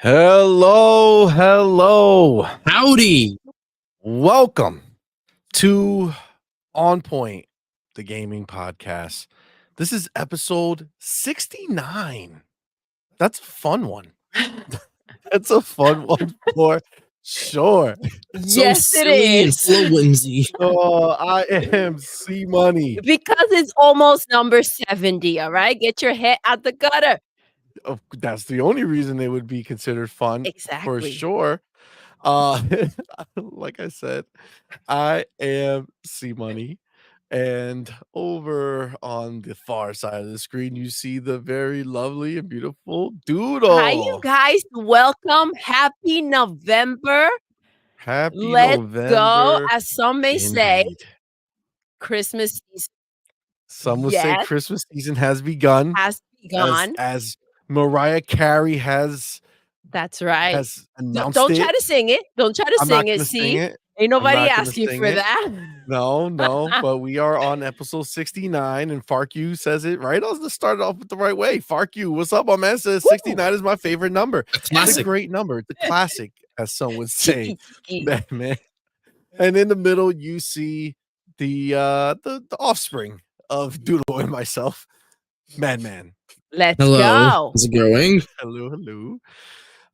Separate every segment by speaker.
Speaker 1: Hello.
Speaker 2: Howdy.
Speaker 1: Welcome to OnPoint, the gaming podcast. This is episode 69. That's a fun one. That's a fun one for sure.
Speaker 2: Yes,
Speaker 3: So
Speaker 2: it
Speaker 3: silly and
Speaker 2: is.
Speaker 3: full of whimsy.
Speaker 1: Oh, I am CMoney.
Speaker 2: Because it's almost number 70, all right? Get your head out the gutter.
Speaker 1: Oh, that's the only reason it would be considered fun for
Speaker 2: Exactly.
Speaker 1: sure. Like I said, I am CMoney. And over on the far side of the screen, you see the very lovely and beautiful Doodle.
Speaker 2: Hi, you guys. Welcome. Happy November.
Speaker 1: Happy
Speaker 2: Let's
Speaker 1: November.
Speaker 2: go. As some may say,
Speaker 1: Indeed.
Speaker 2: Christmas season
Speaker 1: Some will say
Speaker 2: Yes.
Speaker 1: Christmas season has begun.
Speaker 2: has begun.
Speaker 1: As Mariah Carey has
Speaker 2: That's right.
Speaker 1: announced
Speaker 2: Don't
Speaker 1: it.
Speaker 2: try to sing it. Don't try to
Speaker 1: I'm not
Speaker 2: sing it.
Speaker 1: gonna
Speaker 2: See,
Speaker 1: sing it.
Speaker 2: ain't
Speaker 1: I'm
Speaker 2: nobody
Speaker 1: not gonna
Speaker 2: asking
Speaker 1: sing
Speaker 2: for
Speaker 1: it.
Speaker 2: that.
Speaker 1: No, but we are on episode 69, and Farq says it right. Let's start off with the right way. Farq, what's up, my man? Says 69 is my favorite number.
Speaker 3: A
Speaker 1: It's a
Speaker 3: classic.
Speaker 1: great number. It's a classic, as some would say.
Speaker 2: Tiki.
Speaker 1: Man. And in the middle, you see the offspring of Doodle and myself, MADMAN.
Speaker 2: Let's
Speaker 3: Hello.
Speaker 2: go.
Speaker 3: How's it going?
Speaker 1: Hello.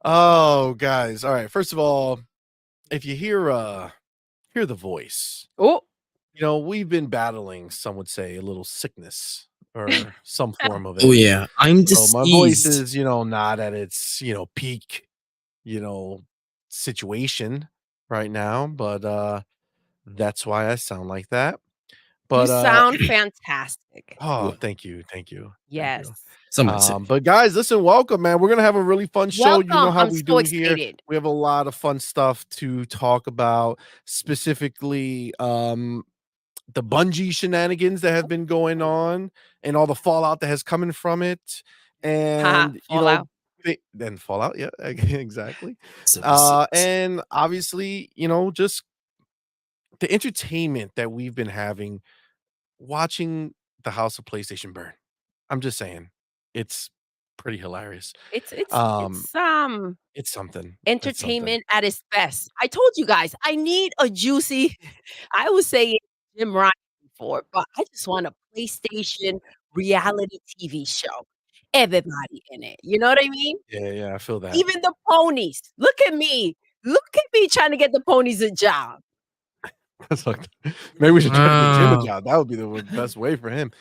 Speaker 1: Oh, guys. All right. First of all, if you hear the voice,
Speaker 2: Oh,
Speaker 1: we've been battling, some would say, a little sickness or some form of it.
Speaker 3: Oh yeah, I'm
Speaker 1: So
Speaker 3: deceased.
Speaker 1: my voice is, not at its, peak, situation right now, but that's why I sound like that. But
Speaker 2: you sound fantastic.
Speaker 1: oh, thank you.
Speaker 2: Yes.
Speaker 3: Some might say.
Speaker 1: But guys, listen, welcome, man. We're gonna have a really fun show. You know
Speaker 2: Welcome.
Speaker 1: how
Speaker 2: I'm
Speaker 1: we
Speaker 2: so
Speaker 1: do here.
Speaker 2: excited.
Speaker 1: We have a lot of fun stuff to talk about, specifically the Bungie shenanigans that have been going on and all the fallout that has coming from it. And
Speaker 2: Fallout.
Speaker 1: then fallout, yeah, exactly.
Speaker 3: Simple six.
Speaker 1: And obviously, just the entertainment that we've been having watching the house of PlayStation burn. I'm just saying, it's pretty hilarious.
Speaker 2: It's
Speaker 1: It's something. It's something.
Speaker 2: entertainment at its best. I told you guys, I need a juicy. I was saying Jim Ryan before, but I just want a PlayStation reality TV show. Everybody in it. You know what I mean?
Speaker 1: Yeah, I feel that.
Speaker 2: Even the ponies. Look at me. Look at me trying to get the ponies a job.
Speaker 1: That's like, maybe we should try to get Jim
Speaker 3: Wow.
Speaker 1: a job. That would be the best way for him.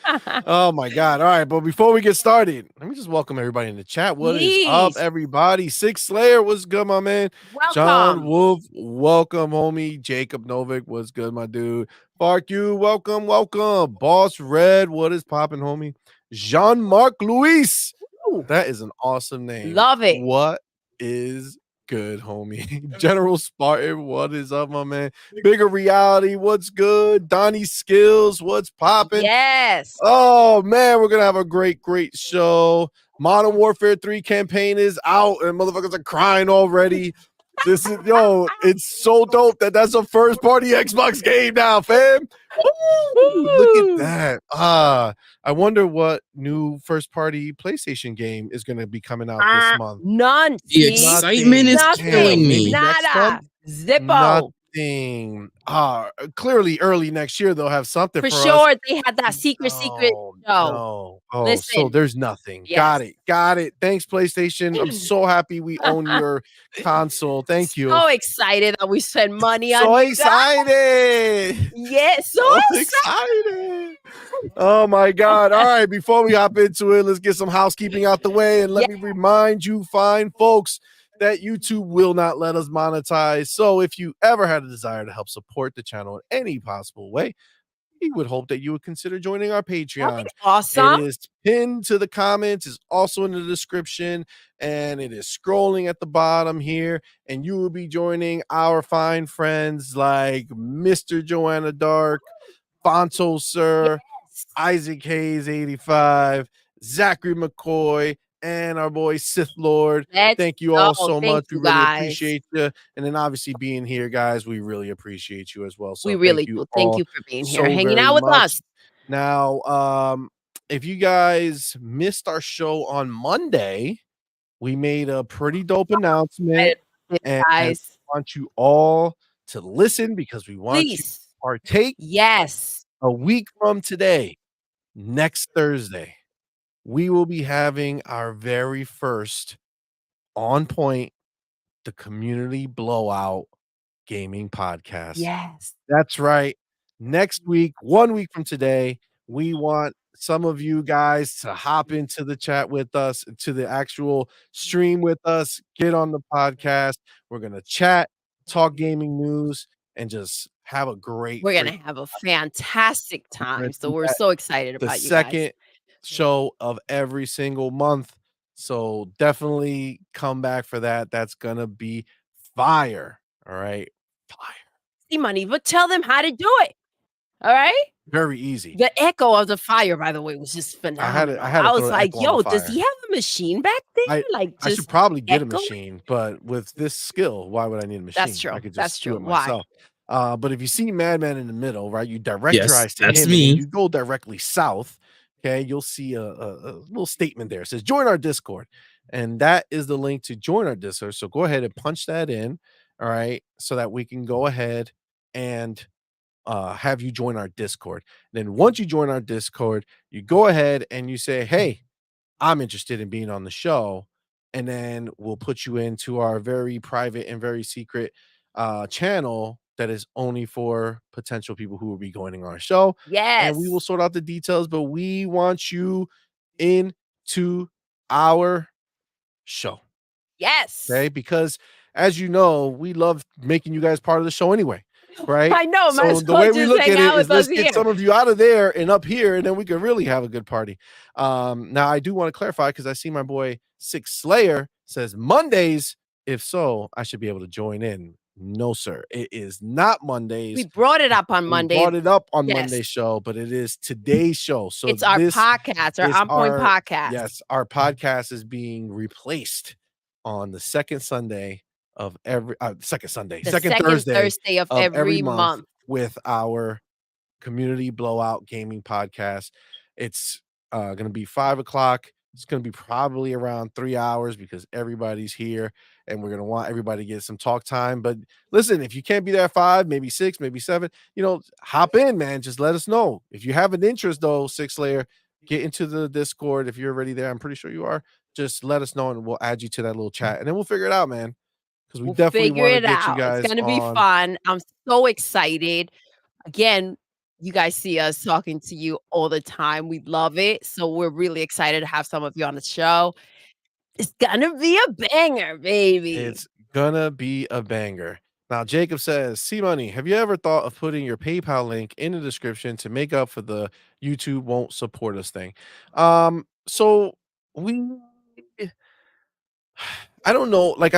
Speaker 1: Oh my God. All right. But before we get started, let me just welcome everybody in the chat. What is up,
Speaker 2: Please.
Speaker 1: everybody? Six Slayer, what's good, my man?
Speaker 2: Welcome.
Speaker 1: John Wolf, welcome, homie. Jacob Novick, what's good, my dude? Farq, welcome. Boss Red, what is popping, homie? Jean-Marc Luis.
Speaker 2: Ooh,
Speaker 1: That is an awesome name.
Speaker 2: love it.
Speaker 1: What is good, homie? General Spartan, what is up, my man? Bigger Reality, what's good? Donnie Skills, what's popping?
Speaker 2: Yes.
Speaker 1: Oh man, we're gonna have a great show. Modern Warfare 3 campaign is out, and motherfuckers are crying already. This is it's so dope that's a first party Xbox game now, fam. Woo, look at that. I wonder what new first party PlayStation game is gonna be coming out this month.
Speaker 2: None.
Speaker 3: The
Speaker 2: See?
Speaker 3: excitement is
Speaker 2: Nothing.
Speaker 3: killing me.
Speaker 1: Next
Speaker 2: Nada.
Speaker 1: month?
Speaker 2: Zippo.
Speaker 1: Nothing. Clearly early next year they'll have something
Speaker 2: For
Speaker 1: for us.
Speaker 2: sure, they had that secret show.
Speaker 1: No. Oh, so
Speaker 2: Listen.
Speaker 1: there's nothing.
Speaker 2: Yes.
Speaker 1: Got it. Thanks, PlayStation. I'm so happy we own your console. Thank you.
Speaker 2: So excited that we spend money on
Speaker 1: So
Speaker 2: you guys.
Speaker 1: excited.
Speaker 2: Yes, so
Speaker 1: So
Speaker 2: excited.
Speaker 1: excited. Oh my God. All right. Before we hop into it, let's get some housekeeping out the way. And let me remind you, fine folks, that YouTube will not let us monetize. So if you ever had a desire to help support the channel in any possible way, we would hope that you would consider joining our Patreon.
Speaker 2: That'd be awesome.
Speaker 1: It is pinned to the comments, is also in the description, and it is scrolling at the bottom here. And you will be joining our fine friends like Mr. Joanna Dark, Fonto Sir, Isaac Hayes 85, Zachary McCoy, and our boy Sith Lord. Thank you all so much. We really appreciate you. And then obviously being here, guys, we really appreciate you as well. So
Speaker 2: we really do. Thank you for being here, hanging out with us.
Speaker 1: Now, if you guys missed our show on Monday, we made a pretty dope announcement, and we
Speaker 2: Guys,
Speaker 1: want you all to listen because we want you to
Speaker 2: please.
Speaker 1: partake.
Speaker 2: Yes.
Speaker 1: A week from today, next Thursday, we will be having our very first OnPoint, the community blowout gaming podcast.
Speaker 2: Yes.
Speaker 1: That's right. Next week, 1 week from today, we want some of you guys to hop into the chat with us, to the actual stream with us, get on the podcast. We're gonna chat, talk gaming news, and just have a great
Speaker 2: We're
Speaker 1: freaking
Speaker 2: gonna have a fantastic
Speaker 1: we're gonna
Speaker 2: time. So
Speaker 1: do
Speaker 2: we're
Speaker 1: that
Speaker 2: so excited
Speaker 1: the
Speaker 2: about you guys.
Speaker 1: second show of every single month. So definitely come back for that. That's gonna be fire. All right. Fire.
Speaker 2: CMoney, but tell them how to do it. All right?
Speaker 1: Very easy.
Speaker 2: The echo of the fire, by the way, was just phenomenal.
Speaker 1: I had to
Speaker 2: I was
Speaker 1: throw the
Speaker 2: like,
Speaker 1: echo on the
Speaker 2: "Yo, does
Speaker 1: fire.
Speaker 2: he have a machine back there? Like,
Speaker 1: I should
Speaker 2: just
Speaker 1: probably get a
Speaker 2: echoing?"
Speaker 1: machine, but with this skill, why would I need a
Speaker 2: That's
Speaker 1: machine?
Speaker 2: true.
Speaker 1: I could
Speaker 2: That's
Speaker 1: just do
Speaker 2: true.
Speaker 1: it
Speaker 2: Why?
Speaker 1: myself. But if you see Madman in the middle, right, you direct your
Speaker 3: Yes,
Speaker 1: eyes to
Speaker 3: that's
Speaker 1: him, and then
Speaker 3: me.
Speaker 1: you go directly south. Okay, you'll see a little statement there. It says join our Discord, and that is the link to join our Discord. So go ahead and punch that in, all right, so that we can go ahead and have you join our Discord. Then once you join our Discord, you go ahead and you say, "Hey, I'm interested in being on the show," and then we'll put you into our very private and very secret channel that is only for potential people who will be joining our show, and we will
Speaker 2: Yes.
Speaker 1: sort out the details, but we want you into our show.
Speaker 2: Yes.
Speaker 1: Okay, because as you know, we love making you guys part of the show anyway, right?
Speaker 2: I know. Might
Speaker 1: So
Speaker 2: as
Speaker 1: the
Speaker 2: well
Speaker 1: way we
Speaker 2: just
Speaker 1: look
Speaker 2: hang
Speaker 1: at it
Speaker 2: out
Speaker 1: is
Speaker 2: with us
Speaker 1: let's get
Speaker 2: here.
Speaker 1: some of you out of there and up here, and then we can really have a good party. Now I do want to clarify because I see my boy Six Slayer says Mondays. If so, I should be able to join in. No, sir. It is not Mondays.
Speaker 2: We brought it up on
Speaker 1: We
Speaker 2: Monday.
Speaker 1: brought it up on
Speaker 2: Yes.
Speaker 1: Monday's show, but it is today's show. So
Speaker 2: It's our
Speaker 1: this
Speaker 2: podcast, our
Speaker 1: is
Speaker 2: OnPoint podcast.
Speaker 1: Yes, our podcast is being replaced on the second Sunday of every second Thursday
Speaker 2: of every month.
Speaker 1: with our community blowout gaming podcast. It's gonna be 5 o'clock. It's gonna be probably around 3 hours because everybody's here and we're gonna want everybody to get some talk time. But listen, if you can't be there at 5, maybe 6, maybe 7, hop in, man. Just let us know. If you have an interest though, Six Layer, get into the Discord. If you're already there, I'm pretty sure you are. Just let us know and we'll add you to that little chat and then we'll figure it out, man. Because we
Speaker 2: We'll
Speaker 1: definitely
Speaker 2: figure
Speaker 1: want to
Speaker 2: it
Speaker 1: get you
Speaker 2: out.
Speaker 1: guys
Speaker 2: It's gonna be
Speaker 1: on.
Speaker 2: fun. I'm so excited. Again, you guys see us talking to you all the time. We love it. So we're really excited to have some of you on the show. It's gonna be a banger, baby.
Speaker 1: It's gonna be a banger. Now, Jacob says, CMoney, have you ever thought of putting your PayPal link in the description to make up for the YouTube won't support us thing? So we I don't know, like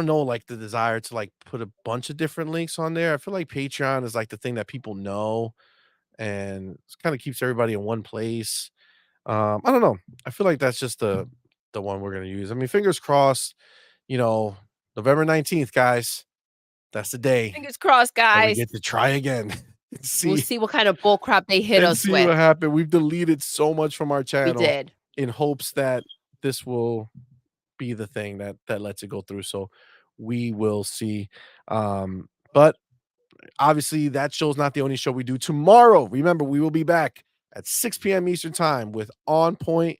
Speaker 1: like the desire to like put a bunch of different links on there. I feel like Patreon is like the thing that people know and it kind of keeps everybody in one place. I don't know. I feel like that's just the one we're gonna use. I mean, fingers crossed, you know, November 19th, guys. That's the day
Speaker 2: Fingers crossed,
Speaker 1: that we
Speaker 2: guys.
Speaker 1: get to try again.
Speaker 2: We'll see what kind of bull crap they hit us
Speaker 1: see
Speaker 2: with.
Speaker 1: what happened. We've deleted so much from our
Speaker 2: We
Speaker 1: channel
Speaker 2: did.
Speaker 1: in hopes that this will be the thing that lets it go through. So we will see. But obviously that show's not the only show we do tomorrow. Remember, we will be back at 6 p.m. Eastern time with On Point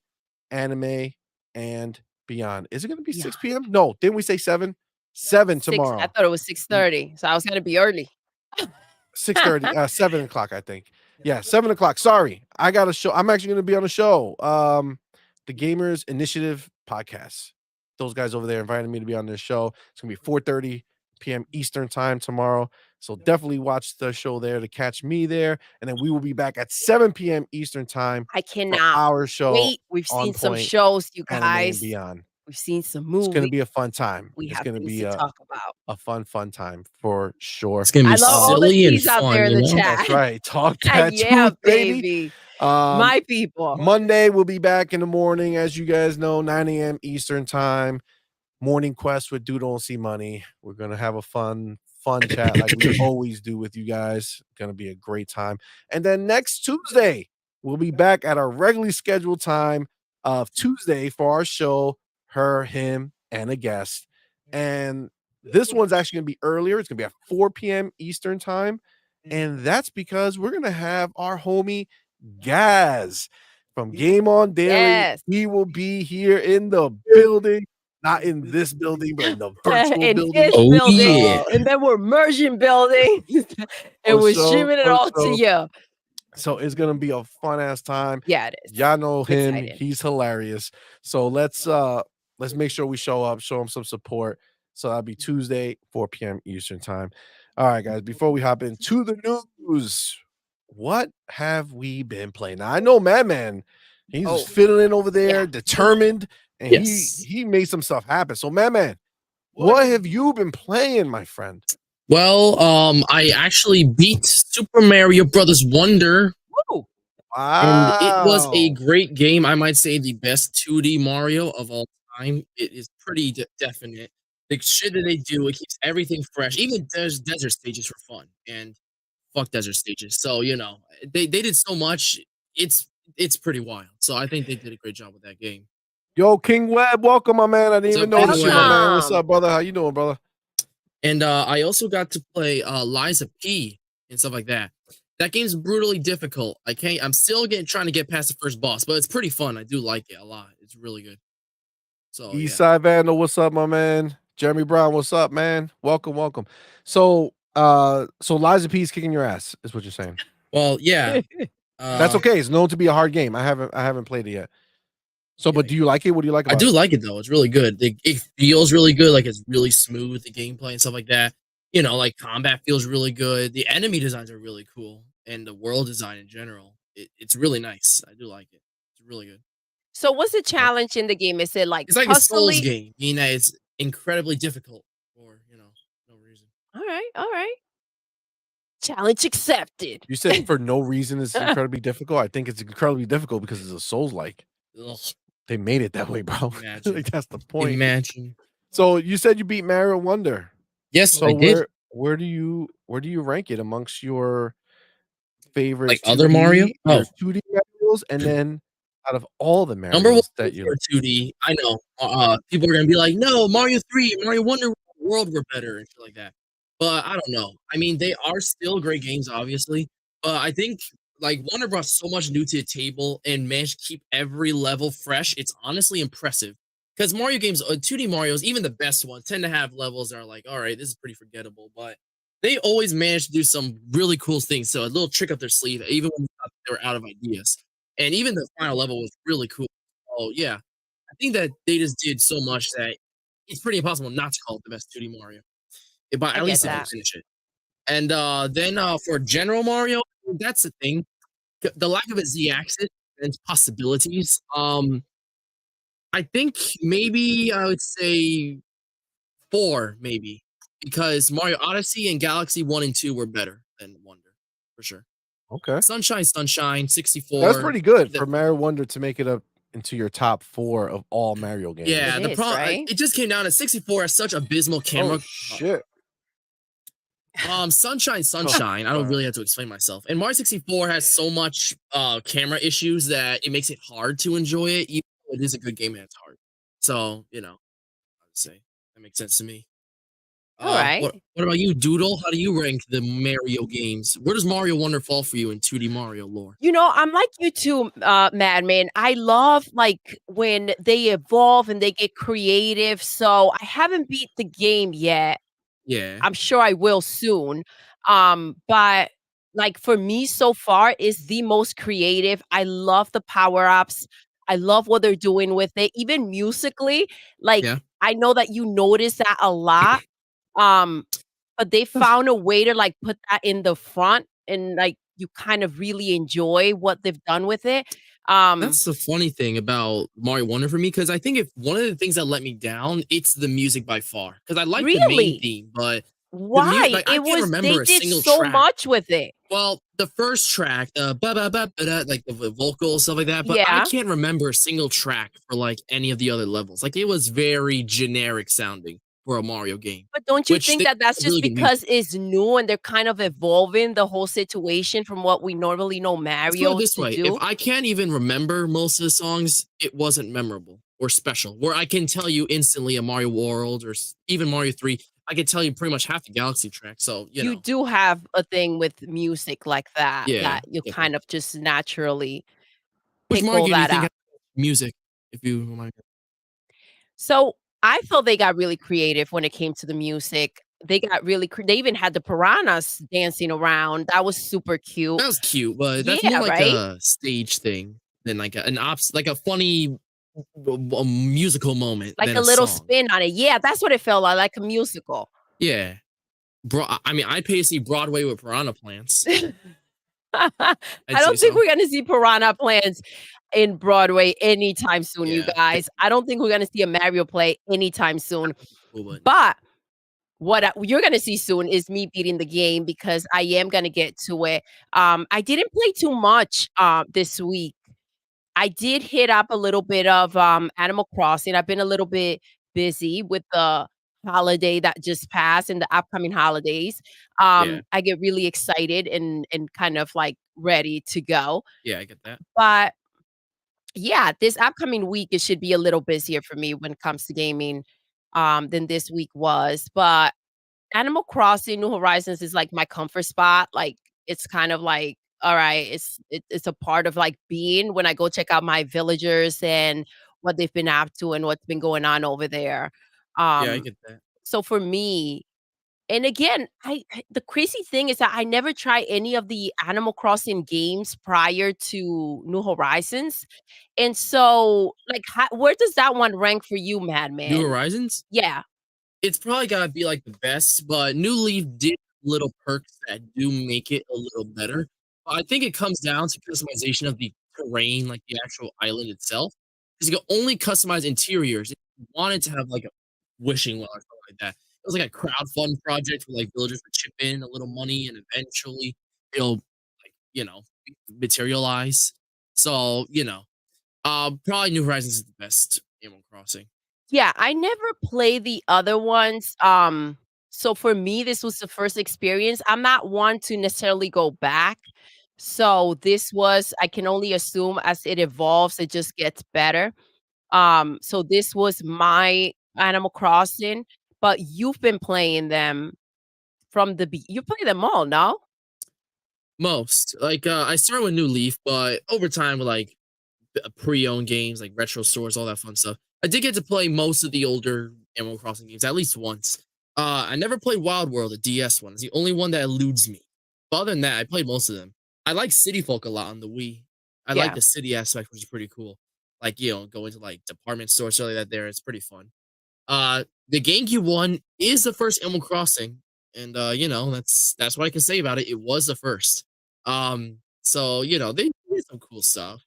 Speaker 1: Anime and Beyond. Is it going to be 6 p.m.? No, didn't we say 7? 7 tomorrow.
Speaker 2: I thought it was 6:30, so I was going to be early.
Speaker 1: 6:30, 7 o'clock, I think. Yeah, 7 o'clock. Sorry, I got a show. I'm actually going to be on a show. The Gamers Initiative podcast. Those guys over there invited me to be on their show. It's going to be 4:30 p.m. Eastern time tomorrow. So definitely watch the show there to catch me there. And then we will be back at 7 p.m. Eastern time.
Speaker 2: I cannot
Speaker 1: our show.
Speaker 2: wait. We've seen some shows, you guys.
Speaker 1: Beyond.
Speaker 2: We've seen some movies.
Speaker 1: It's going to be a fun time.
Speaker 2: We
Speaker 1: it's
Speaker 2: have
Speaker 1: going to
Speaker 2: things
Speaker 1: be
Speaker 2: to talk about.
Speaker 1: a fun time for sure.
Speaker 3: It's gonna be
Speaker 2: I love all the
Speaker 3: silly and
Speaker 2: T's out
Speaker 3: fun,
Speaker 2: there in
Speaker 3: you
Speaker 2: the
Speaker 3: know?
Speaker 2: chat.
Speaker 1: That's right. Talk that
Speaker 2: Yeah,
Speaker 1: truth, baby.
Speaker 2: My people.
Speaker 1: Monday we'll be back in the morning, as you guys know, 9 a.m. Eastern time. Morning Quest with Doodle and CMoney. We're gonna have a fun chat like we always do with you guys. Gonna be a great time. And then next Tuesday, we'll be back at our regularly scheduled time of Tuesday for our show, her, him, and a guest. And this one's actually going to be earlier. It's going to be at 4 p.m. Eastern time. And that's because we're going to have our homie Gaz from Game On Daily.
Speaker 2: Yes.
Speaker 1: He will be here in the building, not in this building, but in the virtual
Speaker 2: in
Speaker 1: building.
Speaker 2: his
Speaker 3: Oh,
Speaker 2: building.
Speaker 3: yeah.
Speaker 2: And then we're merging buildings. and we're streaming it all to you.
Speaker 1: So it's gonna be a fun ass time.
Speaker 2: Yeah, it is.
Speaker 1: Y'all know
Speaker 2: I'm
Speaker 1: him.
Speaker 2: excited.
Speaker 1: He's hilarious. So let's make sure we show up, show him some support. So that'll be Tuesday, 4 p.m. Eastern time. All right, guys. Before we hop into the news, what have we been playing? Now I know Madman, he's fiddling over there, determined, and he made some stuff happen. So Madman, what have you been playing, my friend?
Speaker 3: Well, I actually beat Super Mario Brothers Wonder.
Speaker 2: Woo!
Speaker 3: And it was a great game. I might say the best 2D Mario of all time. It is pretty definite. The shit that they do, it keeps everything fresh. Even desert stages for fun. And fuck desert stages. So, you know, they did so much. It's pretty wild. So I think they did a great job with that game.
Speaker 1: Yo, King Webb, welcome, my man. I didn't even notice you, my man. What's
Speaker 2: Welcome.
Speaker 1: up, brother? How you doing, brother?
Speaker 3: And I also got to play Liza P and stuff like that. That game's brutally difficult. I'm still trying to get past the first boss, but it's pretty fun. I do like it a lot. It's really good. So
Speaker 1: Eastside Vandal, what's up, my man? Jeremy Brown, what's up, man? Welcome. So Liza P is kicking your ass, is what you're saying.
Speaker 3: Well, yeah.
Speaker 1: That's okay. It's known to be a hard game. I haven't played it yet. So, but do you like it? What do you like about it?
Speaker 3: I do like it though. It's really good. It feels really good. Like it's really smooth, the gameplay and stuff like that. You know, like combat feels really good. The enemy designs are really cool. And the world design in general. It's really nice. I do like it. It's really good.
Speaker 2: So what's the challenge in the game? Is it like
Speaker 3: it's like a Souls game, meaning that it's incredibly difficult for, no reason.
Speaker 2: All right. Challenge accepted.
Speaker 1: You said for no reason it's incredibly difficult. I think it's incredibly difficult because it's a Souls-like. They made it that way, bro. Like, that's the point.
Speaker 3: Imagine.
Speaker 1: So you said you beat Mario Wonder.
Speaker 3: Yes,
Speaker 1: so
Speaker 3: I did.
Speaker 1: Where do you rank it amongst your favorite
Speaker 3: like other Mario?
Speaker 1: Oh, 2D Marios, and then out of all the Marios
Speaker 3: Number one
Speaker 1: that you
Speaker 3: 2D. I know. People are gonna be like, no, Mario 3, Mario Wonder World were better and shit like that. But I don't know. I mean, they are still great games, obviously. But I think like Wonder brought so much new to the table and managed to keep every level fresh. It's honestly impressive. Because Mario games, 2D Marios, even the best ones, tend to have levels that are like, all right, this is pretty forgettable. But they always manage to do some really cool things. So a little trick up their sleeve, even when they were out of ideas. And even the final level was really cool. Oh, yeah. I think that they just did so much that it's pretty impossible not to call it the best 2D Mario. But at least if you finish it. And then for General Mario, that's the thing. The lack of a Z-axis and possibilities. I think maybe I would say 4, maybe. Because Mario Odyssey and Galaxy 1 and 2 were better than Wonder, for sure.
Speaker 1: Okay.
Speaker 3: Sunshine, 64.
Speaker 1: That's pretty good for Mario Wonder to make it up into your top 4 of all Mario games.
Speaker 3: Yeah, the problem, right? It just came down to 64 has such abysmal camera.
Speaker 1: Oh, shit.
Speaker 3: Sunshine. I don't really have to explain myself. And Mario 64 has so much camera issues that it makes it hard to enjoy it. Even though it is a good game and it's hard. So, I would say that makes sense to me.
Speaker 2: All right.
Speaker 3: What about you, Doodle? How do you rank the Mario games? Where does Mario Wonder fall for you in 2D Mario lore?
Speaker 2: I'm like you too, Madman. I love like when they evolve and they get creative. So I haven't beat the game yet.
Speaker 3: Yeah.
Speaker 2: I'm sure I will soon. But like for me so far is the most creative. I love the power-ups. I love what they're doing with it. Even musically, like I know that you notice that a lot. But they found a way to like put that in the front and like you kind of really enjoy what they've done with it.
Speaker 3: That's the funny thing about Mario Wonder for me, because I think if one of the things that let me down, it's the music by far. Because I like the main theme, but
Speaker 2: why?
Speaker 3: I can't remember
Speaker 2: they
Speaker 3: a
Speaker 2: did
Speaker 3: single
Speaker 2: so
Speaker 3: track.
Speaker 2: much with it.
Speaker 3: Well, the first track, like the vocals, stuff like that, but I can't remember a single track for like any of the other levels. Like it was very generic sounding. for a Mario game.
Speaker 2: But don't you
Speaker 3: Which
Speaker 2: think
Speaker 3: they
Speaker 2: that that's
Speaker 3: have
Speaker 2: just
Speaker 3: really good music.
Speaker 2: because it's new and they're kind of evolving the whole situation from what we normally know
Speaker 3: Let's put it
Speaker 2: Mario
Speaker 3: this
Speaker 2: to
Speaker 3: way, if
Speaker 2: do?
Speaker 3: I can't even remember most of the songs, it wasn't memorable or special, where I can tell you instantly a Mario World or even Mario 3, I can tell you pretty much half the Galaxy track, so, you
Speaker 2: You
Speaker 3: know.
Speaker 2: do have a thing with music like that,
Speaker 3: Yeah,
Speaker 2: that you
Speaker 3: get that.
Speaker 2: kind of just naturally
Speaker 3: Which
Speaker 2: pick
Speaker 3: Mario
Speaker 2: all
Speaker 3: game do you
Speaker 2: that
Speaker 3: think has
Speaker 2: out.
Speaker 3: music, if you remind me?
Speaker 2: So, I felt they got really creative when it came to the music. They got really they even had the piranhas dancing around. That was super cute.
Speaker 3: That was cute, but that's more
Speaker 2: Yeah,
Speaker 3: like
Speaker 2: right?
Speaker 3: a stage thing than like like a funny musical moment
Speaker 2: Like
Speaker 3: than
Speaker 2: a
Speaker 3: a
Speaker 2: little
Speaker 3: song.
Speaker 2: spin on it. Yeah, that's what it felt like a musical.
Speaker 3: Yeah. I mean, I'd pay to see Broadway with piranha plants.
Speaker 2: I
Speaker 3: I'd say
Speaker 2: don't think
Speaker 3: so.
Speaker 2: we're gonna see piranha plants in Broadway anytime soon, you
Speaker 3: Yeah.
Speaker 2: guys. I don't think we're gonna see a Mario play anytime soon.
Speaker 3: Cool, but
Speaker 2: But what you're gonna see soon is me beating the game because I am gonna get to it. I didn't play too much this week. I did hit up a little bit of Animal Crossing. I've been a little bit busy with the holiday that just passed and the upcoming holidays.
Speaker 3: yeah.
Speaker 2: I get really excited and kind of like ready to go.
Speaker 3: Yeah, I get that.
Speaker 2: But yeah, this upcoming week it should be a little busier for me when it comes to gaming than this week was. But Animal Crossing New Horizons is like my comfort spot. Like it's kind of like, all right, it's a part of like being when I go check out my villagers and what they've been up to and what's been going on over there.
Speaker 3: Yeah, I
Speaker 2: Um,
Speaker 3: get that.
Speaker 2: so for me, and again, the crazy thing is that I never tried any of the Animal Crossing games prior to New Horizons. And so, like, where does that one rank for you,
Speaker 3: New
Speaker 2: Madman?
Speaker 3: Horizons?
Speaker 2: Yeah,
Speaker 3: It's probably gotta be, like, the best, but New Leaf did little perks that do make it a little better. But I think it comes down to customization of the terrain, like, the actual island itself, because you can only customize interiors if you wanted to have, like, a wishing well or something like that. It was like a crowdfund project where, like, villagers would chip in a little money, and eventually it'll, like, materialize. So, probably New Horizons is the best Animal Crossing.
Speaker 2: yeah, I never played the other ones. So for me, this was the first experience. I'm not one to necessarily go back. So this was, I can only assume as it evolves, it just gets better. So this was my Animal Crossing, but you've been playing them from you play them all, no?
Speaker 3: Most. Like, I started with New Leaf, but over time with, like, pre-owned games, like retro stores, all that fun stuff, I did get to play most of the older Animal Crossing games at least once. I never played Wild World, the DS one. It's the only one that eludes me. But other than that, I played most of them. I like City Folk a lot on the Wii. I like
Speaker 2: Yeah.
Speaker 3: the city aspect, which is pretty cool. Like, going to, like, department stores, stuff like that there. It's pretty fun. The GameCube one is the first Animal Crossing, and that's what I can say about it. It was the first. So they did some cool stuff.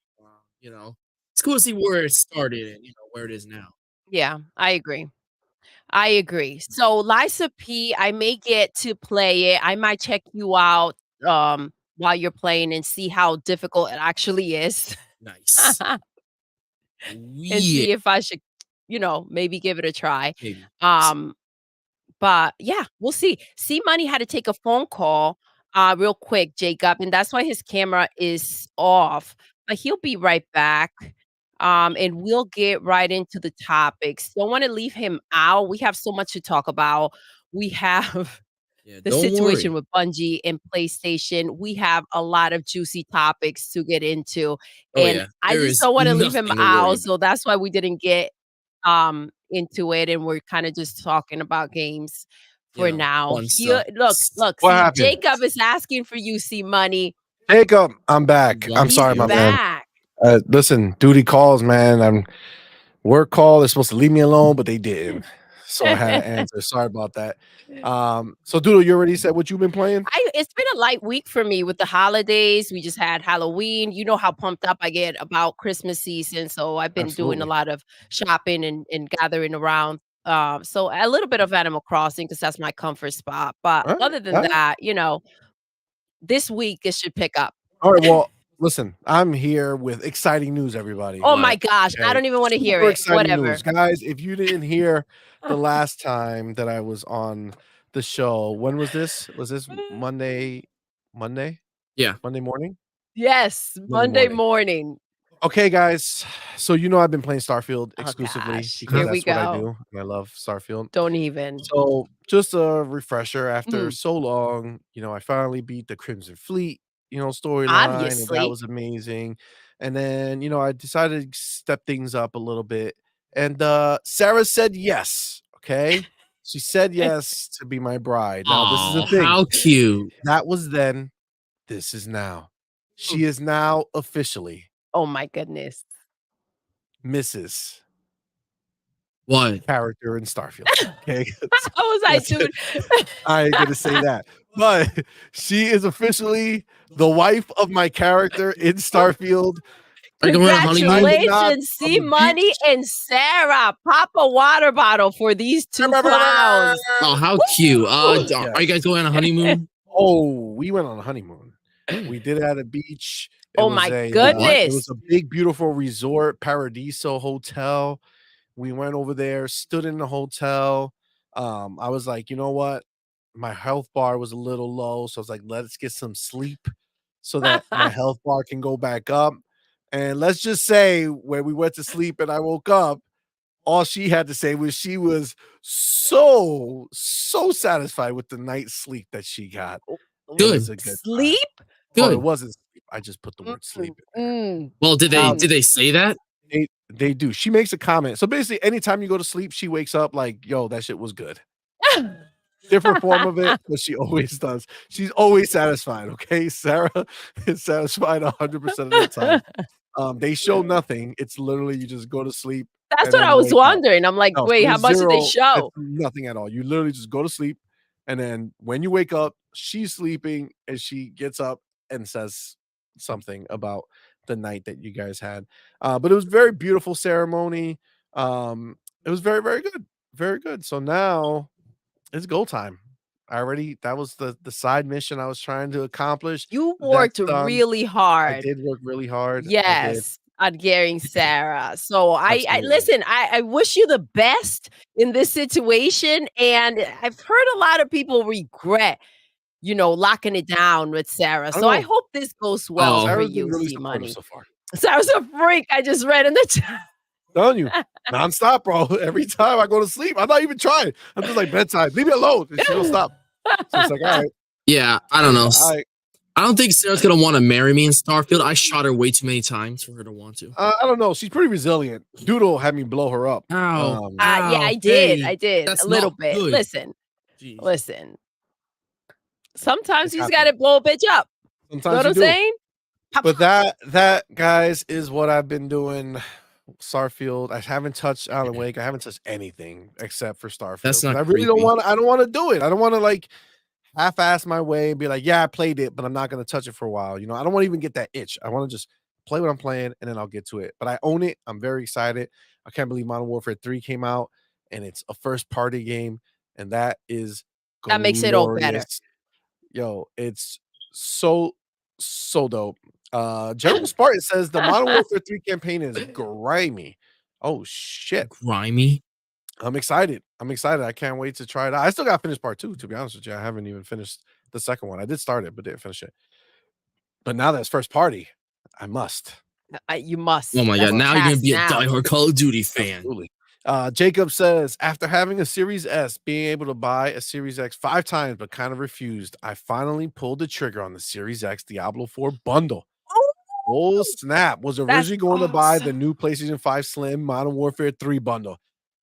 Speaker 3: It's cool to see where it started and where it is now.
Speaker 2: Yeah, I agree. I agree. So Liza P, I may get to play it. I might check you out while you're playing and see how difficult it actually is.
Speaker 3: Nice.
Speaker 2: And
Speaker 3: Yeah,
Speaker 2: see if I should, maybe give it a try.
Speaker 3: maybe.
Speaker 2: Um, but yeah, we'll see. CMoney had to take a phone call real quick, Jacob, and that's why his camera is off. But he'll be right back. And we'll get right into the topics. Don't want to leave him out. We have so much to talk about. We have
Speaker 3: Yeah,
Speaker 2: the
Speaker 3: don't
Speaker 2: situation
Speaker 3: worry.
Speaker 2: with Bungie and PlayStation. We have a lot of juicy topics to get into.
Speaker 3: Oh
Speaker 2: And
Speaker 3: yeah,
Speaker 2: I
Speaker 3: there
Speaker 2: just
Speaker 3: is
Speaker 2: don't want to leave him
Speaker 3: nothing to worry
Speaker 2: out.
Speaker 3: about.
Speaker 2: So that's why we didn't get into it. And we're kind of just talking about games for now.
Speaker 3: Fun stuff.
Speaker 2: Look,
Speaker 1: What
Speaker 2: see,
Speaker 1: happened?
Speaker 2: Jacob is asking for you, see money.
Speaker 1: Jacob, I'm back. I'm
Speaker 2: He's
Speaker 1: sorry, my man.
Speaker 2: back.
Speaker 1: Listen, duty calls, man. Work call. They're supposed to leave me alone, but they didn't. So I had to answer. Sorry about that. So Doodle, you already said what you've been playing?
Speaker 2: It's been a light week for me with the holidays. We just had Halloween. You know how pumped up I get about Christmas season. So I've been doing a
Speaker 1: Absolutely.
Speaker 2: lot of shopping and gathering around. So a little bit of Animal Crossing because that's my comfort spot. But
Speaker 1: All right.
Speaker 2: other than
Speaker 1: All right.
Speaker 2: that, this week it should pick up.
Speaker 1: All right. Well, Listen, I'm here with exciting news, everybody.
Speaker 2: Oh
Speaker 3: What?
Speaker 2: my gosh, I
Speaker 1: Okay,
Speaker 2: don't even want to hear
Speaker 1: super
Speaker 2: it.
Speaker 1: exciting
Speaker 2: Whatever.
Speaker 1: news, guys. If you didn't hear the last time that I was on the show, when was this? Was this Monday? Monday?
Speaker 3: Yeah.
Speaker 1: Monday morning?
Speaker 2: Yes,
Speaker 1: Monday
Speaker 2: Monday
Speaker 1: morning.
Speaker 2: morning.
Speaker 1: Okay, guys. So I've been playing Starfield
Speaker 2: Oh
Speaker 1: exclusively
Speaker 2: gosh,
Speaker 1: because
Speaker 2: here we
Speaker 1: that's what I
Speaker 2: go.
Speaker 1: do. And I love Starfield.
Speaker 2: Don't even.
Speaker 1: So just a refresher, after
Speaker 2: Mm,
Speaker 1: so long, I finally beat the Crimson Fleet, storyline, and that
Speaker 2: obviously.
Speaker 1: was amazing. And then, I decided to step things up a little bit. And Sarah said yes. Okay. She said yes to be my bride. Now, this is the
Speaker 3: Oh,
Speaker 1: thing.
Speaker 3: how cute.
Speaker 1: That was then, this is now.
Speaker 2: Mm.
Speaker 1: She is now officially
Speaker 2: Oh my goodness.
Speaker 1: Mrs.
Speaker 3: What?
Speaker 1: character in Starfield. Okay.
Speaker 2: How was I
Speaker 1: That's
Speaker 2: doing?
Speaker 1: it. I ain't gonna say that. But she is officially the wife of my character in Starfield.
Speaker 3: Are you going on a honeymoon?
Speaker 2: Congratulations,
Speaker 1: On the
Speaker 2: CMoney
Speaker 1: beach.
Speaker 2: and Sarah. Pop a water bottle for these two clowns.
Speaker 3: Oh, how cute. Are you
Speaker 1: Yes.
Speaker 3: guys going on a honeymoon?
Speaker 1: Oh, we went on a honeymoon. We did it at a beach. It
Speaker 2: Oh
Speaker 1: was
Speaker 2: my
Speaker 1: a it was
Speaker 2: goodness.
Speaker 1: a big, beautiful resort, Paradiso Hotel. We went over there, stood in the hotel. I was like, you know what? My health bar was a little low, so I was like, let's get some sleep so that my health bar can go back up. And let's just say when we went to sleep and I woke up, all she had to say was she was so satisfied with the night's sleep that she got. It
Speaker 3: Good.
Speaker 1: was a good time.
Speaker 2: Sleep?
Speaker 1: Oh, it
Speaker 3: Good.
Speaker 1: wasn't sleep. I just put the word sleep in there.
Speaker 3: Well, did
Speaker 1: Now
Speaker 3: they say that?
Speaker 1: they do. She makes a comment. So basically, anytime you go to sleep, she wakes up like, "Yo, that shit was good." Different form of it, but she always does. She's always satisfied. Okay, Sarah is satisfied 100% of the time. They show nothing. It's literally you just go to sleep
Speaker 2: That's
Speaker 1: and
Speaker 2: what
Speaker 1: then
Speaker 2: I was
Speaker 1: wake up.
Speaker 2: wondering. I'm like,
Speaker 1: No, so
Speaker 2: wait, how
Speaker 1: there's
Speaker 2: much did they
Speaker 1: zero. It's
Speaker 2: show?
Speaker 1: nothing at all. You literally just go to sleep, and then when you wake up, she's sleeping, and she gets up and says something about the night that you guys had. But it was very beautiful ceremony. It was very, very good, very good. So now it's go time. That was the side mission I was trying to accomplish.
Speaker 2: You
Speaker 1: That's
Speaker 2: worked
Speaker 1: done.
Speaker 2: really
Speaker 1: I
Speaker 2: hard.
Speaker 1: did work really hard. I did.
Speaker 2: Yes, on getting Sarah. So I
Speaker 1: Absolutely.
Speaker 2: listen, I wish you the best in this situation. And I've heard a lot of people regret, locking it down with Sarah.
Speaker 1: I don't
Speaker 2: So I
Speaker 1: know.
Speaker 2: hope this goes well
Speaker 3: Oh.
Speaker 2: for
Speaker 1: Sarah's been
Speaker 2: you,
Speaker 1: really
Speaker 2: C
Speaker 1: supportive
Speaker 2: Money.
Speaker 1: so far.
Speaker 2: Sarah's a freak. I just read in the chat.
Speaker 1: Telling you, nonstop, bro. Every time I go to sleep, I'm not even trying. I'm just like bedtime. Leave me alone. And she don't stop. So it's like, all right,
Speaker 3: Yeah, I don't know.
Speaker 1: all right.
Speaker 3: I don't think Sarah's gonna want to marry me in Starfield. I shot her way too many times for her to want to.
Speaker 1: I don't know. She's pretty resilient. Doodle had me blow her up.
Speaker 3: Ow.
Speaker 2: Yeah, I
Speaker 3: Ow,
Speaker 2: did.
Speaker 3: hey,
Speaker 2: I did
Speaker 3: that's
Speaker 2: a little
Speaker 3: not
Speaker 2: bit.
Speaker 3: good.
Speaker 2: Listen,
Speaker 3: Jeez.
Speaker 2: listen. Sometimes
Speaker 1: It's
Speaker 2: you just
Speaker 1: happening.
Speaker 2: gotta blow a bitch up. You know
Speaker 1: Sometimes
Speaker 2: what
Speaker 1: you
Speaker 2: I'm
Speaker 1: do.
Speaker 2: saying?
Speaker 1: But that guys is what I've been doing. Starfield. I haven't touched Alan Wake. I haven't touched anything except for Starfield.
Speaker 3: That's
Speaker 1: 'Cause
Speaker 3: not
Speaker 1: I really don't
Speaker 3: creepy.
Speaker 1: want. I don't want to do it. I don't want to like half-ass my way and be like, yeah, I played it, but I'm not gonna touch it for a while. I don't want to even get that itch. I want to just play what I'm playing and then I'll get to it. But I own it. I'm very excited. I can't believe Modern Warfare 3 came out and it's a first party game, and that is
Speaker 2: That makes it all better.
Speaker 1: glorious. Yo, it's so dope. General Spartan says the Modern Warfare 3 campaign is grimy. Oh shit.
Speaker 3: Grimy.
Speaker 1: I'm excited. I can't wait to try it out. I still got to finish part 2, to be honest with you. I haven't even finished the second one. I did start it, but didn't finish it. But now that it's first party, I must.
Speaker 2: You must.
Speaker 3: Oh my
Speaker 2: That's
Speaker 3: god!
Speaker 2: the
Speaker 3: Now you're gonna
Speaker 2: task
Speaker 3: be a
Speaker 2: now.
Speaker 3: diehard Call of Duty fan.
Speaker 1: Absolutely. Jacob says, after having a Series S, being able to buy a Series X 5 times, but kind of refused, I finally pulled the trigger on the Series X Diablo 4 bundle. Oh snap. Was originally going to buy the new PlayStation 5 Slim Modern Warfare 3 bundle.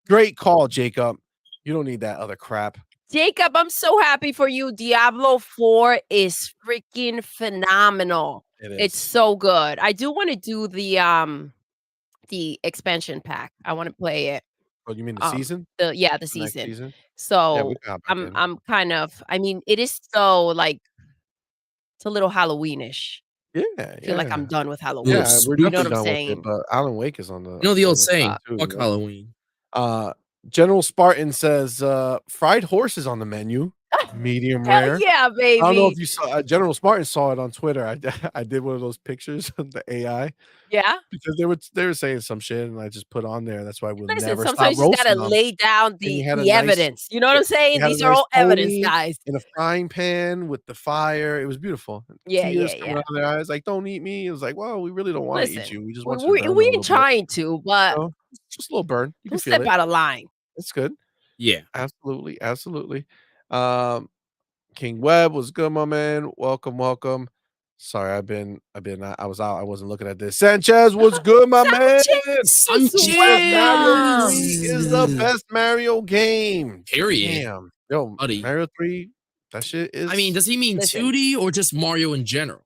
Speaker 1: Great call, Jacob. You don't need that other crap.
Speaker 2: Jacob, I'm so happy for you. Diablo 4 is freaking phenomenal.
Speaker 1: It is.
Speaker 2: It's so good. I do want to do the expansion pack. I want to play it.
Speaker 1: Oh, you mean the season?
Speaker 2: The
Speaker 1: Next
Speaker 2: season.
Speaker 1: season?
Speaker 2: So
Speaker 1: we can hop back in.
Speaker 2: I'm kind of, I mean, it is so like it's a little Halloweenish.
Speaker 1: Yeah,
Speaker 2: I feel like I'm done with Halloween.
Speaker 3: Yeah,
Speaker 1: Yeah, we're
Speaker 2: You know
Speaker 1: definitely
Speaker 2: what I'm
Speaker 1: done
Speaker 2: saying?
Speaker 1: with it, but Alan Wake is on the
Speaker 3: You know the
Speaker 1: on
Speaker 3: old
Speaker 1: the
Speaker 3: saying,
Speaker 1: top too,
Speaker 3: fuck Halloween.
Speaker 1: General Spartan says, fried horse is on the menu. Medium
Speaker 2: Hell
Speaker 1: rare.
Speaker 2: yeah,
Speaker 1: I don't know if
Speaker 2: baby.
Speaker 1: you saw General Spartan saw it on Twitter. I did one of those pictures of the AI
Speaker 2: Yeah.
Speaker 1: because they were saying some shit and I just put on there. That's why we'll
Speaker 2: Listen,
Speaker 1: never stop
Speaker 2: sometimes you just gotta
Speaker 1: roasting them.
Speaker 2: lay down
Speaker 1: And
Speaker 2: the evidence. You know what I'm
Speaker 1: he
Speaker 2: saying?
Speaker 1: had a
Speaker 2: These are
Speaker 1: nice
Speaker 2: all evidence,
Speaker 1: pony
Speaker 2: guys.
Speaker 1: in a frying pan with the fire. It was beautiful.
Speaker 2: Yeah,
Speaker 1: Tears
Speaker 2: yeah,
Speaker 1: coming
Speaker 2: yeah.
Speaker 1: out of their eyes, like, "Don't eat me." It was like, "Well, we really don't wanna eat
Speaker 2: Listen,
Speaker 1: you. We just
Speaker 2: we
Speaker 1: want you to
Speaker 2: we
Speaker 1: burn a
Speaker 2: we ain't
Speaker 1: little bit."
Speaker 2: trying to, but
Speaker 1: You know? Just a little burn. You can
Speaker 2: don't
Speaker 1: feel
Speaker 2: step
Speaker 1: it.
Speaker 2: out of line.
Speaker 1: It's good.
Speaker 3: Yeah.
Speaker 1: Absolutely, absolutely. Um, King Webb was good, my man. Welcome, welcome. Sorry, I was out. I wasn't looking at this. Sanchez was good, my man.
Speaker 2: Sanchez,
Speaker 1: He says Mario 3
Speaker 2: welcome.
Speaker 1: is the
Speaker 3: Sanchez!
Speaker 1: best Mario game.
Speaker 3: Period,
Speaker 1: Damn. Yo,
Speaker 3: buddy.
Speaker 1: Mario 3, that shit
Speaker 3: I mean,
Speaker 1: is
Speaker 3: does he mean
Speaker 2: Listen.
Speaker 3: 2D or just Mario in general?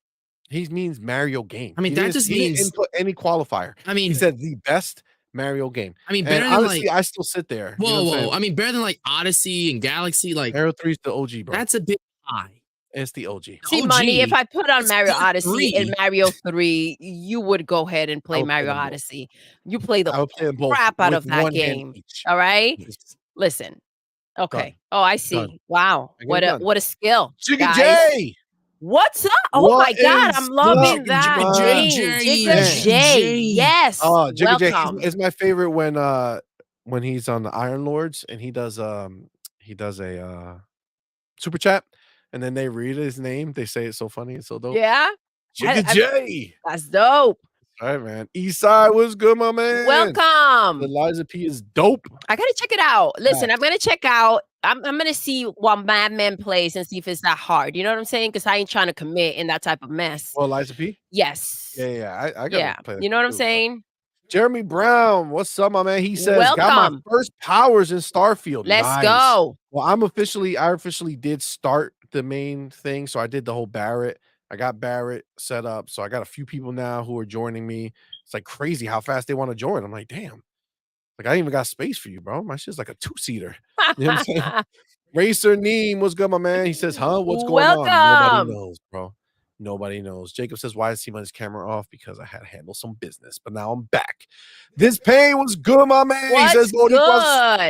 Speaker 1: he means Mario game.
Speaker 3: I mean, that just
Speaker 1: He didn't
Speaker 3: means
Speaker 1: input any qualifier.
Speaker 3: I
Speaker 1: He
Speaker 3: mean
Speaker 1: said the best Mario game. And
Speaker 3: better than,
Speaker 1: honestly,
Speaker 3: like
Speaker 1: I still sit there. You know
Speaker 3: whoa,
Speaker 1: what I'm saying?
Speaker 3: I mean, better than, like, Odyssey and Galaxy, like,
Speaker 1: Mario 3 is the OG, bro.
Speaker 3: that's a bit high.
Speaker 1: It's the OG.
Speaker 2: CMoney, if
Speaker 3: OG?
Speaker 2: I put on
Speaker 3: It's
Speaker 2: Mario
Speaker 3: still
Speaker 2: Odyssey and
Speaker 3: 3.
Speaker 2: Mario 3, you would go ahead and
Speaker 1: I
Speaker 2: play
Speaker 1: would play
Speaker 2: Mario
Speaker 1: them both.
Speaker 2: Odyssey. You play the
Speaker 1: I would play them both
Speaker 2: crap out
Speaker 1: with
Speaker 2: of that
Speaker 1: one hand
Speaker 2: game.
Speaker 1: each.
Speaker 2: All right?
Speaker 1: Yes.
Speaker 2: Listen. Okay.
Speaker 1: Done.
Speaker 2: Oh, I
Speaker 1: Done.
Speaker 2: see. Wow.
Speaker 1: I get it done.
Speaker 2: What a skill,
Speaker 1: Jigga
Speaker 2: guys.
Speaker 1: J!
Speaker 2: What's up? Oh
Speaker 1: What
Speaker 2: my God,
Speaker 1: is
Speaker 2: I'm loving
Speaker 1: up,
Speaker 2: that
Speaker 1: man?
Speaker 2: name.
Speaker 3: Jigga
Speaker 2: Jigga J. Yes.
Speaker 1: Oh, Jigga J,
Speaker 2: Welcome.
Speaker 1: he's my favorite when he's on the Iron Lords and he does a super chat and then they read his name. They say it's so funny. It's so dope.
Speaker 2: Yeah.
Speaker 1: Jigga J.
Speaker 2: That's dope.
Speaker 1: All right, man. Eastside was good, my man.
Speaker 2: Welcome.
Speaker 1: Eliza P is dope.
Speaker 2: I gotta check it out. Listen, I'm gonna check out. I'm gonna see what MADMAN plays and see if it's that hard. You know what I'm saying? Because I ain't trying to commit in that type of mess.
Speaker 1: Oh, Eliza P?
Speaker 2: Yes.
Speaker 1: Yeah. I gotta play that
Speaker 2: You know what I'm
Speaker 1: too,
Speaker 2: saying?
Speaker 1: Jeremy Brown, what's up, my man? He says, got my
Speaker 2: Welcome.
Speaker 1: first powers in Starfield.
Speaker 2: Let's
Speaker 1: Nice.
Speaker 2: go.
Speaker 1: Well, I officially did start the main thing. So I did the whole Barrett. I got Barrett set up. So I got a few people now who are joining me. It's like crazy how fast they want to join. I'm like, damn. Like, I ain't even got space for you, bro. My shit's like a 2-seater. You know what I'm saying? Racer Neem, what's good, my man? He says, huh? What's going on? Nobody
Speaker 2: Welcome.
Speaker 1: knows, bro. Nobody knows. Jacob says, why is CMoney's camera off? Because I had to handle some business, but now I'm back. This pain was good, my man.
Speaker 2: What's
Speaker 1: He says,
Speaker 2: good?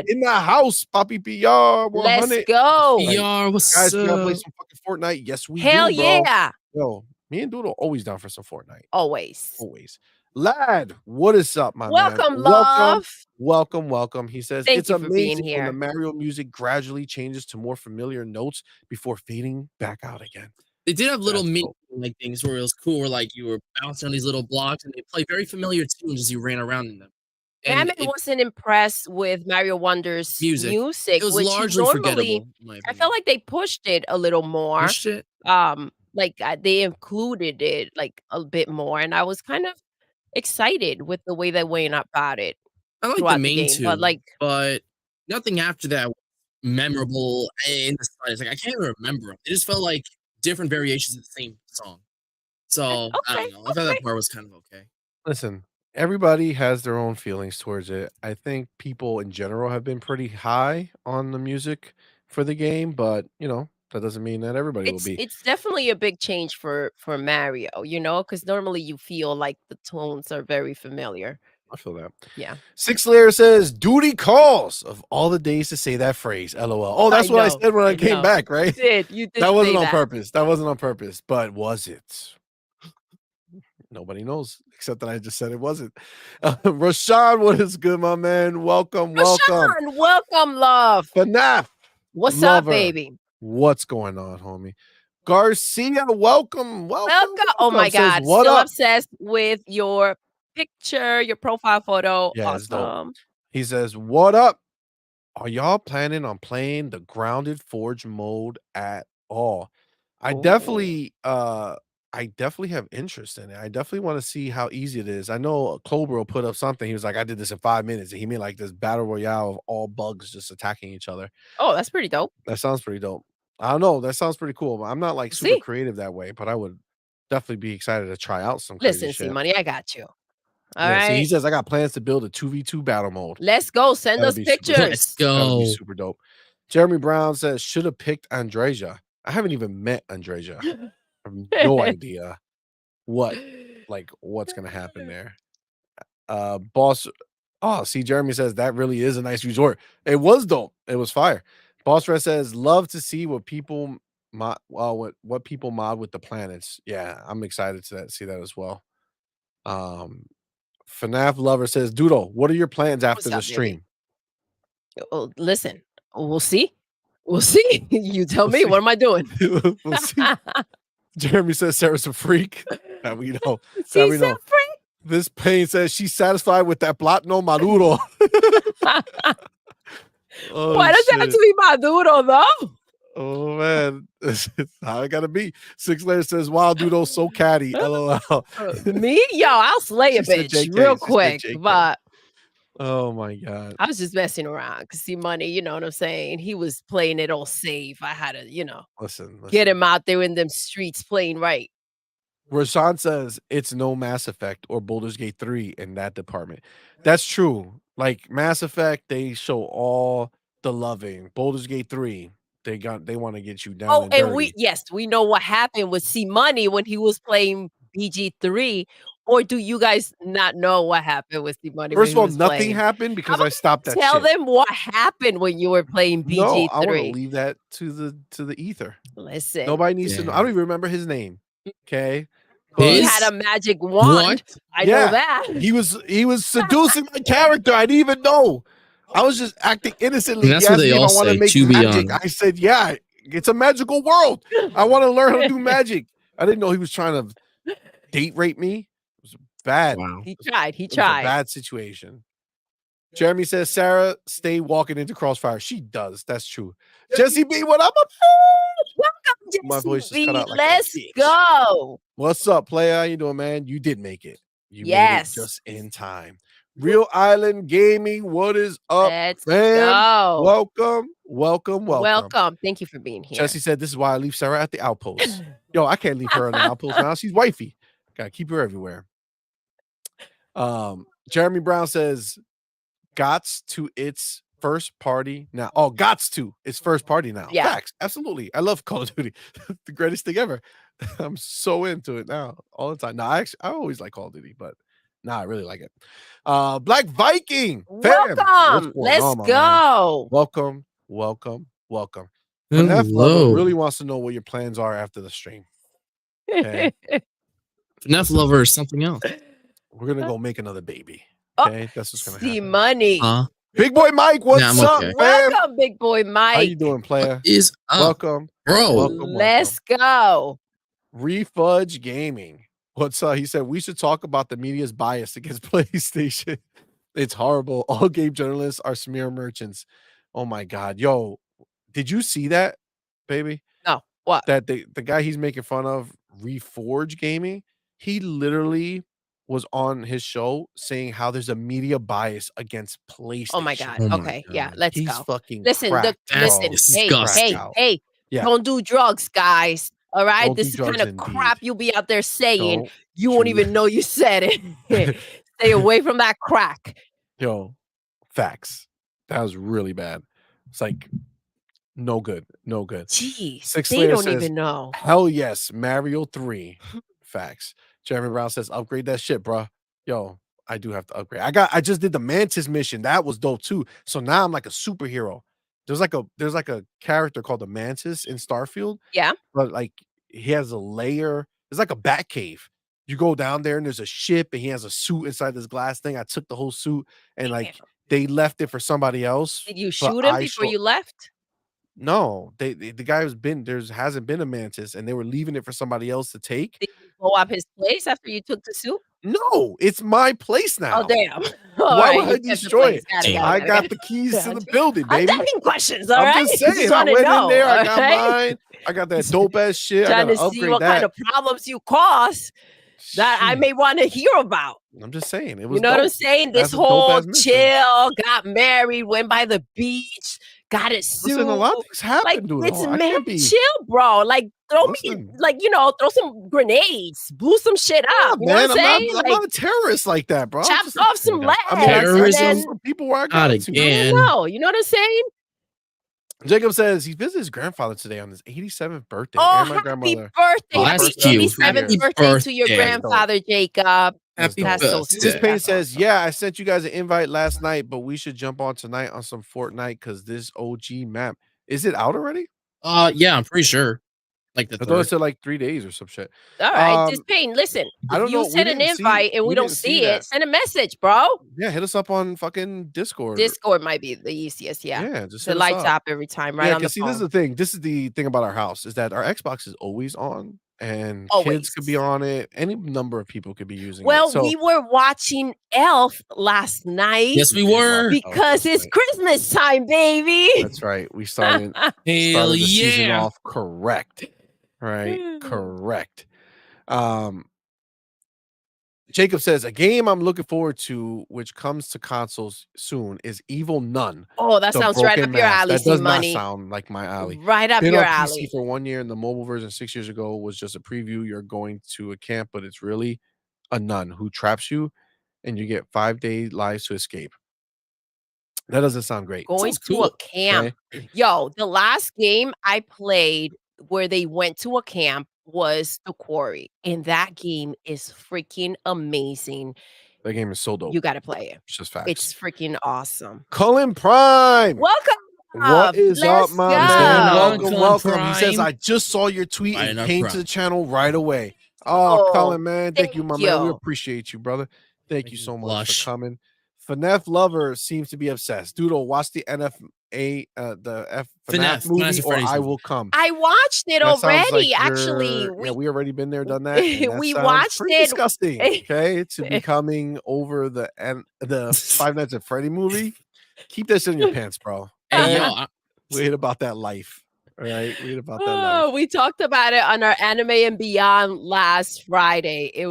Speaker 1: in the house, Papi PR 100.
Speaker 2: Let's go.
Speaker 3: PR, what's
Speaker 1: Guys, we gotta play
Speaker 3: up?
Speaker 1: some fucking Fortnite. Yes, we
Speaker 2: Hell
Speaker 1: do, bro.
Speaker 2: yeah.
Speaker 1: Yo, me and Doodle always down for some Fortnite.
Speaker 2: Always.
Speaker 1: Always. Lad, what is up, my man?
Speaker 2: Welcome, love.
Speaker 1: Welcome. He says,
Speaker 2: Thank
Speaker 1: it's
Speaker 2: you for being
Speaker 1: amazing when
Speaker 2: here.
Speaker 1: the Mario music gradually changes to more familiar notes before fading back out again.
Speaker 3: They did have little
Speaker 1: That's
Speaker 3: mini
Speaker 1: dope.
Speaker 3: like things where it was cool, where like you were bouncing on these little blocks and they play very familiar tunes as you ran around in them. And
Speaker 2: MADMAN wasn't impressed with Mario Wonder's
Speaker 3: Music.
Speaker 2: music,
Speaker 3: It was
Speaker 2: which
Speaker 3: largely
Speaker 2: normally
Speaker 3: forgettable, in my
Speaker 2: I
Speaker 3: opinion.
Speaker 2: felt like they pushed it a little more.
Speaker 3: Pushed it?
Speaker 2: They included it like a bit more, and I was kind of excited with the way they went about it
Speaker 3: I like the
Speaker 2: throughout the
Speaker 3: main
Speaker 2: game.
Speaker 3: 2,
Speaker 2: But
Speaker 3: but nothing after that was memorable in the slightest. Like, I can't even remember 'em. It just felt like different variations of the same song. So, I
Speaker 2: okay,
Speaker 3: don't know. I thought that part was kind of okay.
Speaker 1: Listen, everybody has their own feelings towards it. I think people in general have been pretty high on the music for the game, but that doesn't mean that everybody will be.
Speaker 2: it's definitely a big change for Mario, because normally you feel like the tones are very familiar.
Speaker 1: I feel that.
Speaker 2: Yeah.
Speaker 1: Six Layer says, duty calls of all the days to say that phrase. LOL. Oh, that's what I said when I came back, right?
Speaker 2: You did
Speaker 1: That wasn't
Speaker 2: say
Speaker 1: on
Speaker 2: that.
Speaker 1: purpose. That wasn't on purpose. But was it? Nobody knows, except that I just said it wasn't. Rashawn, what is good, my man? Welcome.
Speaker 2: Rashawn, welcome, love.
Speaker 1: FNAF.
Speaker 2: What's
Speaker 1: Lover.
Speaker 2: up, baby?
Speaker 1: What's going on, homie? Garcia, welcome.
Speaker 2: Oh my
Speaker 1: Says,
Speaker 2: God.
Speaker 1: what
Speaker 2: Still
Speaker 1: up?
Speaker 2: obsessed with your picture, your profile photo.
Speaker 1: Yeah, it's dope.
Speaker 2: Awesome.
Speaker 1: He says, what up? Are y'all planning on playing the Grounded Forge mode at all? I definitely have interest in it. I definitely want to see how easy it is. I know Cobra put up something. He was like, I did this in 5 minutes. And he made like this battle royale of all bugs just attacking each other.
Speaker 2: Oh, that's pretty dope.
Speaker 1: That sounds pretty dope. I don't know. That sounds pretty cool. I'm not like super creative that way, but I would definitely be excited to try out some crazy
Speaker 2: Listen,
Speaker 1: shit.
Speaker 2: CMoney, I got you. All
Speaker 1: See,
Speaker 2: right.
Speaker 1: he says I got plans to build a 2v2 battle mode.
Speaker 2: Let's go. Send us pictures.
Speaker 3: Let's
Speaker 1: That'll be
Speaker 3: go.
Speaker 1: super dope. Jeremy Brown says, should have picked Andreja. I haven't even met Andreja. I have no idea what's gonna happen there. Boss. Oh, see, Jeremy says that really is a nice resort. It was dope. It was fire. Boss Red says, love to see what people mod, what people mod with the planets. Yeah, I'm excited to see that as well. FNAF Lover says, Doodle, what are your plans after
Speaker 2: What's
Speaker 1: the
Speaker 2: up, baby?
Speaker 1: stream?
Speaker 2: Oh, listen, we'll see. We'll see. You tell
Speaker 1: We'll
Speaker 2: me.
Speaker 1: see.
Speaker 2: What am I doing?
Speaker 1: We'll see. Jeremy says Sarah's a freak. That we know. That
Speaker 2: She's
Speaker 1: we
Speaker 2: a
Speaker 1: know.
Speaker 2: freak.
Speaker 1: This pain says she's satisfied with that Platno Maduro. Oh,
Speaker 2: Why does it have to be Maduro, though?
Speaker 1: Oh man, it's how it gotta be. Six Layer says, "Wow, Doodle's so catty." LOL.
Speaker 2: Me? Yo, I'll slay a
Speaker 1: She said
Speaker 2: bitch
Speaker 1: JK.
Speaker 2: real
Speaker 1: She said
Speaker 2: quick.
Speaker 1: JK.
Speaker 2: But
Speaker 1: Oh my god.
Speaker 2: I was just messing around because CMoney, you know what I'm saying? He was playing it all safe. I had to,
Speaker 1: Listen.
Speaker 2: get him out there in them streets playing right.
Speaker 1: Rashawn says it's no Mass Effect or Baldur's Gate 3 in that department. That's true. Like Mass Effect, they show all the loving. Baldur's Gate 3, they want to get you down and dirty.
Speaker 2: We know what happened with CMoney when he was playing BG3. Or do you guys not know what happened with CMoney?
Speaker 1: First of all, nothing happened because I stopped that
Speaker 2: Tell
Speaker 1: shit.
Speaker 2: them what happened when you were playing BG3.
Speaker 1: No, I want to leave that to the ether.
Speaker 2: Listen.
Speaker 1: Nobody needs to know. I don't even remember his name. Okay.
Speaker 2: He had a magic wand.
Speaker 3: What?
Speaker 2: I know that.
Speaker 1: He was seducing my character. I didn't even know. I was just acting innocently.
Speaker 3: And that's
Speaker 1: He
Speaker 3: what
Speaker 1: asked
Speaker 3: they
Speaker 1: me if
Speaker 3: all
Speaker 1: I want to
Speaker 3: say,
Speaker 1: make
Speaker 3: to be
Speaker 1: magic.
Speaker 3: young.
Speaker 1: I said, yeah, it's a magical world. I want to learn how to do magic. I didn't know he was trying to date rape me. It was bad.
Speaker 3: Wow.
Speaker 2: He tried. He
Speaker 1: It was a
Speaker 2: tried.
Speaker 1: bad situation. Jeremy says, Sarah, stay walking into Crossfire. She does. That's true. Jesse B, what up?
Speaker 2: Welcome,
Speaker 1: My voice
Speaker 2: Jesse
Speaker 1: just cut
Speaker 2: B.
Speaker 1: out like a
Speaker 2: Let's
Speaker 1: bitch.
Speaker 2: go.
Speaker 1: What's up, player? How you doing, man? You did make it. You made
Speaker 2: Yes.
Speaker 1: it just in time. Real Island Gaming, what is up,
Speaker 2: Let's
Speaker 1: fam?
Speaker 2: go.
Speaker 1: Welcome.
Speaker 2: Thank you for being here.
Speaker 1: Jesse said, this is why I leave Sarah at the outpost. Yo, I can't leave her in the outpost now. She's wifey. Gotta keep her everywhere. Jeremy Brown says, Gots to its first party now. Oh, Gots to its first party now.
Speaker 2: Yeah.
Speaker 1: Facts. Absolutely. I love Call of Duty. The greatest thing ever. I'm so into it now all the time. No, I always like Call of Duty, but I really like it. Black Viking. Fam,
Speaker 2: Welcome. Let's go.
Speaker 1: Welcome. FNAF Lover really wants to know what your plans are after the stream. Okay.
Speaker 3: FNAF Lover is something else.
Speaker 1: We're gonna go make another baby.
Speaker 2: Oh,
Speaker 1: Okay, that's what's gonna happen.
Speaker 2: CMoney.
Speaker 3: Huh?
Speaker 1: Big boy Mike, what's
Speaker 3: Yeah, I'm
Speaker 1: up,
Speaker 3: okay.
Speaker 1: fam?
Speaker 2: Welcome, big boy Mike.
Speaker 1: How you doing, player?
Speaker 3: Is up,
Speaker 1: Welcome.
Speaker 3: bro?
Speaker 2: Let's go.
Speaker 1: Refudge Gaming. What's up? He said we should talk about the media's bias against PlayStation. It's horrible. All game journalists are smear merchants. Oh my god. Yo, did you see that, baby?
Speaker 2: No. What?
Speaker 1: That the guy he's making fun of, Reforge Gaming, he literally was on his show saying how there's a media bias against PlayStation.
Speaker 2: Oh my god.
Speaker 3: Oh my
Speaker 2: Okay.
Speaker 3: God.
Speaker 2: Yeah. Let's
Speaker 1: He's
Speaker 2: go.
Speaker 1: fucking
Speaker 2: Listen.
Speaker 1: cracked,
Speaker 3: That's
Speaker 1: bro.
Speaker 3: disgusting.
Speaker 2: Hey.
Speaker 1: Yeah.
Speaker 2: Don't do drugs, guys. All right.
Speaker 1: Don't
Speaker 2: This
Speaker 1: do
Speaker 2: is the kind
Speaker 1: drugs
Speaker 2: of crap
Speaker 1: indeed.
Speaker 2: you'll be out there saying.
Speaker 1: Don't
Speaker 2: You won't
Speaker 1: do-
Speaker 2: even know you said it. Stay away from that crack.
Speaker 1: Yo, facts. That was really bad. It's like no good.
Speaker 2: Jeez.
Speaker 1: Six
Speaker 2: They
Speaker 1: Layer
Speaker 2: don't
Speaker 1: says,
Speaker 2: even know.
Speaker 1: hell yes, Mario 3. Facts. Jeremy Brown says, upgrade that shit, bro. Yo, I do have to upgrade. I just did the Mantis mission. That was dope too. So now I'm like a superhero. There's like a character called the Mantis in Starfield.
Speaker 2: Yeah.
Speaker 1: But like he has a layer. It's like a bat cave. You go down there and there's a ship and he has a suit inside this glass thing. I took the whole suit and like they left it for somebody else.
Speaker 2: Did you
Speaker 1: but
Speaker 2: shoot him
Speaker 1: I
Speaker 2: before
Speaker 1: show-
Speaker 2: you left?
Speaker 1: No, the guy hasn't been a Mantis and they were leaving it for somebody else to take.
Speaker 2: Did you blow up his place after you took the suit?
Speaker 1: No, it's my place now.
Speaker 2: Oh damn!
Speaker 1: Why would I destroy it? I got
Speaker 2: it.
Speaker 1: the keys to the
Speaker 2: Gotcha.
Speaker 1: building,
Speaker 2: I'm
Speaker 1: baby.
Speaker 2: asking questions. All
Speaker 1: I'm
Speaker 2: right.
Speaker 1: just saying. I
Speaker 2: wanna
Speaker 1: went
Speaker 2: know,
Speaker 1: in there. I
Speaker 2: all
Speaker 1: got
Speaker 2: right?
Speaker 1: mine. I got that dope ass shit. I
Speaker 2: Trying
Speaker 1: gotta
Speaker 2: to see
Speaker 1: upgrade
Speaker 2: what
Speaker 1: that.
Speaker 2: kind of problems you cause that I
Speaker 1: Shit.
Speaker 2: may want to hear about.
Speaker 1: I'm just saying. It was
Speaker 2: You know what I'm
Speaker 1: dope.
Speaker 2: saying? This
Speaker 1: That's a dope
Speaker 2: whole
Speaker 1: ass mission.
Speaker 2: chill, got married, went by the beach, got it sued.
Speaker 1: Listen, a lot of things happen,
Speaker 2: Like
Speaker 1: dude.
Speaker 2: it's
Speaker 1: I
Speaker 2: man
Speaker 1: can't be.
Speaker 2: chill, bro. Like throw me,
Speaker 1: Listen.
Speaker 2: like throw some grenades, blew some shit up. You know
Speaker 1: Man,
Speaker 2: what I'm saying?
Speaker 1: I'm not a terrorist like that, bro. I'm
Speaker 2: chopped
Speaker 1: just
Speaker 2: off some legs.
Speaker 1: I mean, I
Speaker 3: Terrorism?
Speaker 1: guess for people where I got
Speaker 3: Not
Speaker 1: to.
Speaker 3: again.
Speaker 2: No, you know what I'm saying?
Speaker 1: Jacob says he visited his grandfather today on his 87th birthday.
Speaker 2: Oh,
Speaker 1: and my
Speaker 2: happy
Speaker 1: grandmother.
Speaker 2: birthday.
Speaker 3: Oh,
Speaker 2: Happy
Speaker 3: that's cute.
Speaker 2: 87th
Speaker 3: Happy
Speaker 2: birthday to your
Speaker 3: birthday.
Speaker 2: grandfather, Jacob.
Speaker 3: Happy
Speaker 2: That's so
Speaker 3: birthday.
Speaker 2: sweet.
Speaker 1: Sis Payne
Speaker 2: That's
Speaker 1: says,
Speaker 2: awesome.
Speaker 1: yeah, I sent you guys an invite last night, but we should jump on tonight on some Fortnite because this OG map Is it out already?
Speaker 3: Yeah, I'm pretty sure. Like the
Speaker 1: I thought it
Speaker 3: 3rd.
Speaker 1: said like 3 days or some shit.
Speaker 2: All right, just Payne, listen,
Speaker 1: I
Speaker 2: if
Speaker 1: don't
Speaker 2: you
Speaker 1: know. We
Speaker 2: send an
Speaker 1: didn't see.
Speaker 2: invite and we
Speaker 1: We
Speaker 2: don't
Speaker 1: didn't see
Speaker 2: see
Speaker 1: that.
Speaker 2: it, send a message, bro.
Speaker 1: Yeah, hit us up on fucking Discord.
Speaker 2: Discord might be the easiest. Yeah,
Speaker 1: Yeah, just
Speaker 2: the
Speaker 1: hit us
Speaker 2: lights
Speaker 1: up.
Speaker 2: up every time, right
Speaker 1: Yeah,
Speaker 2: on the
Speaker 1: because see, this is
Speaker 2: phone.
Speaker 1: the thing. This is the thing about our house is that our Xbox is always on, and kids could be
Speaker 2: Always.
Speaker 1: on it. Any number of people could be using it.
Speaker 2: Well,
Speaker 1: So
Speaker 2: we were watching Elf last night
Speaker 3: Yes, we
Speaker 1: did watch
Speaker 3: were.
Speaker 1: Elf
Speaker 2: because
Speaker 1: last
Speaker 2: it's
Speaker 1: night.
Speaker 2: Christmas time, baby.
Speaker 1: That's right. We started
Speaker 3: Hell
Speaker 1: the season
Speaker 3: yeah.
Speaker 1: off correct. Right? Correct. Jacob says a game I'm looking forward to, which comes to consoles soon, is Evil Nun.
Speaker 2: Oh, that
Speaker 1: The
Speaker 2: sounds right
Speaker 1: Broken
Speaker 2: up your
Speaker 1: Mask.
Speaker 2: alley,
Speaker 1: That does not
Speaker 2: CMoney.
Speaker 1: sound like my alley.
Speaker 2: Right up
Speaker 1: Been
Speaker 2: your
Speaker 1: on PC
Speaker 2: alley.
Speaker 1: for 1 year, and the mobile version 6 years ago was just a preview. You're going to a camp, but it's really a nun who traps you, and you get 5-day lives to escape. That doesn't sound great.
Speaker 2: Going
Speaker 3: Sounds
Speaker 2: to a
Speaker 3: cool.
Speaker 2: camp. Yo, the last game I played where they went to a camp was The Quarry, and that game is freaking amazing.
Speaker 1: That game is so dope.
Speaker 2: You gotta play it.
Speaker 1: It's just facts.
Speaker 2: It's freaking awesome.
Speaker 1: Cullen Prime.
Speaker 2: Welcome.
Speaker 1: What is up,
Speaker 2: Let's
Speaker 1: my
Speaker 2: go.
Speaker 1: man?
Speaker 3: on,
Speaker 1: Welcome,
Speaker 3: Cullen
Speaker 1: welcome. He says,
Speaker 3: Prime?
Speaker 1: I just saw your tweet
Speaker 3: Right
Speaker 1: and
Speaker 3: up
Speaker 1: came
Speaker 3: front.
Speaker 1: to the channel right away. Oh,
Speaker 2: Oh,
Speaker 1: Cullen, man. Thank you,
Speaker 2: thank
Speaker 1: my man. We
Speaker 2: you.
Speaker 1: appreciate you, brother. Thank you
Speaker 3: Making
Speaker 1: so
Speaker 3: me
Speaker 1: much
Speaker 3: blush.
Speaker 1: for coming. FNAF lover seems to be obsessed. Doodle, watch the FNAF
Speaker 3: FNAF
Speaker 1: movie,
Speaker 3: Freddy's
Speaker 1: or I
Speaker 3: movie.
Speaker 1: will come.
Speaker 2: I watched it
Speaker 1: That sounds
Speaker 2: already.
Speaker 1: like
Speaker 2: Actually,
Speaker 1: yeah, we already been there, done that. And that
Speaker 2: we
Speaker 1: sounds
Speaker 2: watched
Speaker 1: pretty
Speaker 2: it.
Speaker 1: disgusting. Okay, to be coming over the Five Nights at Freddy movie. Keep that shit in your pants, bro.
Speaker 3: Hey, yo,
Speaker 1: Okay? We ain't about that life. All right, we ain't about that life.
Speaker 2: Oh, we talked about it on our Anime and Beyond last Friday. It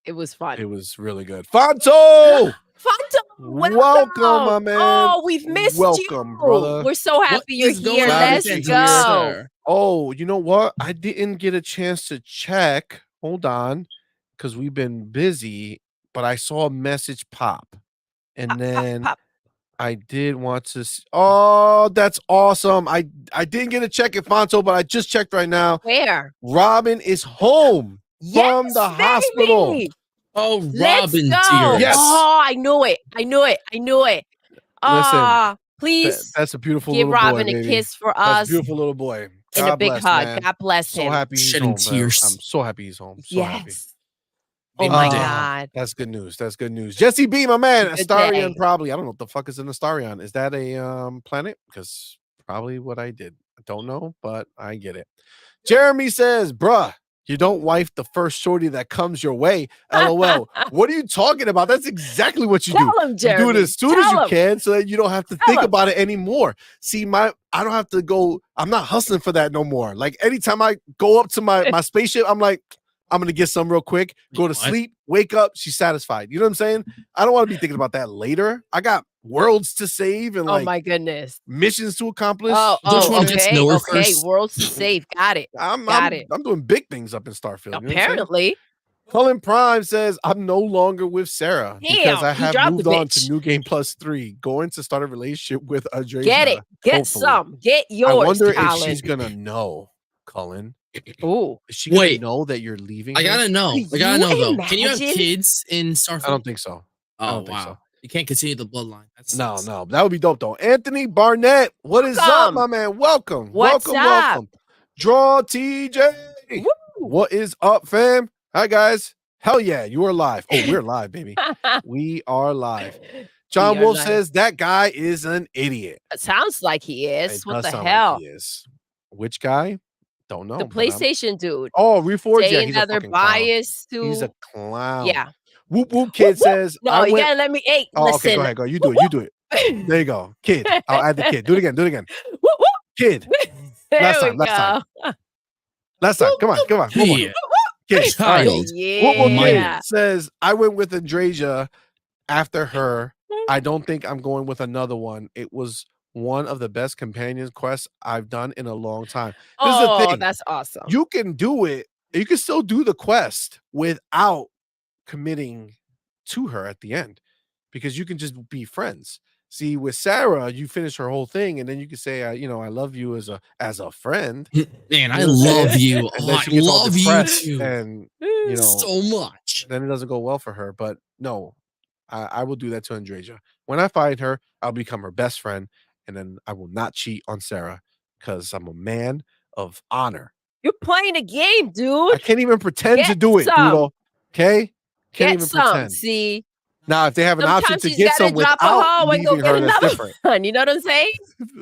Speaker 1: did.
Speaker 2: was fun.
Speaker 1: It was really good. Fanto!
Speaker 2: Fanto,
Speaker 1: Welcome, my man.
Speaker 2: Oh, we've missed
Speaker 1: Welcome,
Speaker 2: you.
Speaker 1: brother.
Speaker 2: We're so happy
Speaker 3: what
Speaker 2: you're
Speaker 3: is going
Speaker 2: here.
Speaker 3: on
Speaker 1: Let's
Speaker 3: with
Speaker 2: Let's
Speaker 3: that,
Speaker 1: go.
Speaker 3: sir?
Speaker 1: Oh, you know what? I didn't get a chance to check. Hold on, because we've been busy, but I saw a message pop. And then
Speaker 2: Pop.
Speaker 1: I did want to oh, that's awesome. I didn't get to check it, Fonto, but I just checked right now.
Speaker 2: Where?
Speaker 1: Robin is home from the hospital.
Speaker 2: Baby.
Speaker 3: Oh,
Speaker 2: Let's
Speaker 3: Robin,
Speaker 2: go.
Speaker 3: dear.
Speaker 1: Yes.
Speaker 2: Oh, I knew it.
Speaker 1: Listen,
Speaker 2: Please
Speaker 1: that's a beautiful
Speaker 2: give
Speaker 1: little
Speaker 2: Robin
Speaker 1: boy,
Speaker 2: a
Speaker 1: baby.
Speaker 2: kiss for
Speaker 1: That's a
Speaker 2: us
Speaker 1: beautiful little boy.
Speaker 2: and a
Speaker 1: God
Speaker 2: big
Speaker 1: bless,
Speaker 2: hug.
Speaker 1: man.
Speaker 2: God bless
Speaker 1: So
Speaker 2: him.
Speaker 1: happy he's
Speaker 3: Shedding
Speaker 1: home, man.
Speaker 3: tears.
Speaker 1: I'm so happy he's home. So happy.
Speaker 2: Yes. Oh my God.
Speaker 1: That's good news. That's good news. Jesse B, my man.
Speaker 2: Good
Speaker 1: Astarion,
Speaker 2: day.
Speaker 1: probably. I don't know what the fuck is an Astarion. Is that a planet? Because probably what I did. I don't know, but I get it. Jeremy says, bruh, you don't wife the first shorty that comes your way. LOL. What are you talking about? That's exactly what you do.
Speaker 2: Tell him,
Speaker 1: You
Speaker 2: Jeremy.
Speaker 1: do it as soon as
Speaker 2: Tell
Speaker 1: you
Speaker 2: him.
Speaker 1: can so that you don't have to
Speaker 2: Tell
Speaker 1: think
Speaker 2: him.
Speaker 1: about it anymore. See, I don't have to go. I'm not hustling for that no more. Like anytime I go up to my spaceship, I'm like, I'm gonna get some real quick, go to sleep, wake up, she's satisfied. You know what I'm saying? I don't want to be thinking about that later. I got worlds to save and
Speaker 2: Oh my goodness.
Speaker 1: missions to accomplish.
Speaker 3: Which one gets nowhere first?
Speaker 2: Worlds to save. Got it.
Speaker 1: I'm doing big things up in Starfield.
Speaker 2: Apparently.
Speaker 1: Cullen Prime says, I'm no longer with Sarah because I have moved on to New Game Plus 3, going to start a relationship with Adreja.
Speaker 2: Get it. Get
Speaker 1: hopefully.
Speaker 2: some. Get yours.
Speaker 1: I wonder
Speaker 2: Colin.
Speaker 1: if she's gonna know, Cullen.
Speaker 2: Ooh.
Speaker 1: Is she gonna know that you're leaving?
Speaker 3: I gotta know.
Speaker 2: Could
Speaker 3: I gotta know
Speaker 2: you
Speaker 3: though. Can you have
Speaker 2: imagine?
Speaker 3: kids in Starfield?
Speaker 1: I don't think so. I
Speaker 3: Oh
Speaker 1: don't think
Speaker 3: wow.
Speaker 1: so.
Speaker 3: You can't continue the bloodline. That's
Speaker 1: No, that would be dope though. Anthony Barnett, what is up, my man? Welcome.
Speaker 2: What's
Speaker 1: welcome. Draw TJ.
Speaker 2: Woo.
Speaker 1: What is up, fam? Hi guys. Hell yeah, you are live. Oh, we're live, baby. We are live. John
Speaker 2: We are
Speaker 1: Wolf
Speaker 2: live.
Speaker 1: says that guy is an idiot.
Speaker 2: It sounds like he is.
Speaker 1: It
Speaker 2: What
Speaker 1: does
Speaker 2: the
Speaker 1: sound
Speaker 2: hell?
Speaker 1: like he is. Which guy? Don't know.
Speaker 2: The
Speaker 1: but I'm-
Speaker 2: PlayStation dude.
Speaker 1: Oh, Reforged. Yeah,
Speaker 2: Saying
Speaker 1: he's a
Speaker 2: that they're
Speaker 1: fucking clown.
Speaker 2: biased to.
Speaker 1: He's a clown.
Speaker 2: Yeah.
Speaker 1: Whoop whoop kid says.
Speaker 2: No,
Speaker 1: I
Speaker 2: you
Speaker 1: went-
Speaker 2: gotta let me. Hey,
Speaker 1: Oh,
Speaker 2: listen.
Speaker 1: okay, go ahead, go. You do it. You do it. There you go, kid. I'll add the kid. Do it again. Do it again.
Speaker 2: Whoop, whoop.
Speaker 1: Kid.
Speaker 2: There
Speaker 1: Last
Speaker 2: we
Speaker 1: time, last time.
Speaker 2: go.
Speaker 1: Last time. Come on. One more.
Speaker 3: Yeah.
Speaker 1: Kid. All right.
Speaker 3: Child.
Speaker 1: Whoop whoop kid
Speaker 2: Yeah.
Speaker 1: says I went with Andreja after her. I don't think I'm going with another one. It was one of the best companion quests I've done in a long time. This is the
Speaker 2: Oh,
Speaker 1: thing.
Speaker 2: that's awesome.
Speaker 1: You can do it. You can still do the quest without committing to her at the end because you can just be friends. See, with Sarah, you finish her whole thing, and then you can say, I love you as a friend.
Speaker 3: Man, I
Speaker 1: You know what I'm
Speaker 3: love
Speaker 1: saying?
Speaker 3: you.
Speaker 1: And
Speaker 3: Oh,
Speaker 1: then
Speaker 3: I
Speaker 1: she gets all
Speaker 3: love you
Speaker 1: depressed
Speaker 3: too.
Speaker 1: and
Speaker 3: So much.
Speaker 1: then it doesn't go well for her. But no, I will do that to Andreja. When I find her, I'll become her best friend, and then I will not cheat on Sarah because I'm a man of honor.
Speaker 2: You're playing a game,
Speaker 1: I
Speaker 2: dude.
Speaker 1: can't even pretend to
Speaker 2: Get
Speaker 1: do it,
Speaker 2: some.
Speaker 1: Doodle. Okay? Can't
Speaker 2: Get
Speaker 1: even
Speaker 2: some.
Speaker 1: pretend.
Speaker 2: See,
Speaker 1: Now, if they have an option
Speaker 2: sometimes
Speaker 1: to
Speaker 2: you
Speaker 1: get
Speaker 2: gotta
Speaker 1: some
Speaker 2: drop a
Speaker 1: without
Speaker 2: hoe and go
Speaker 1: leaving
Speaker 2: get
Speaker 1: her, that's
Speaker 2: another
Speaker 1: different.
Speaker 2: one. You know what I'm saying?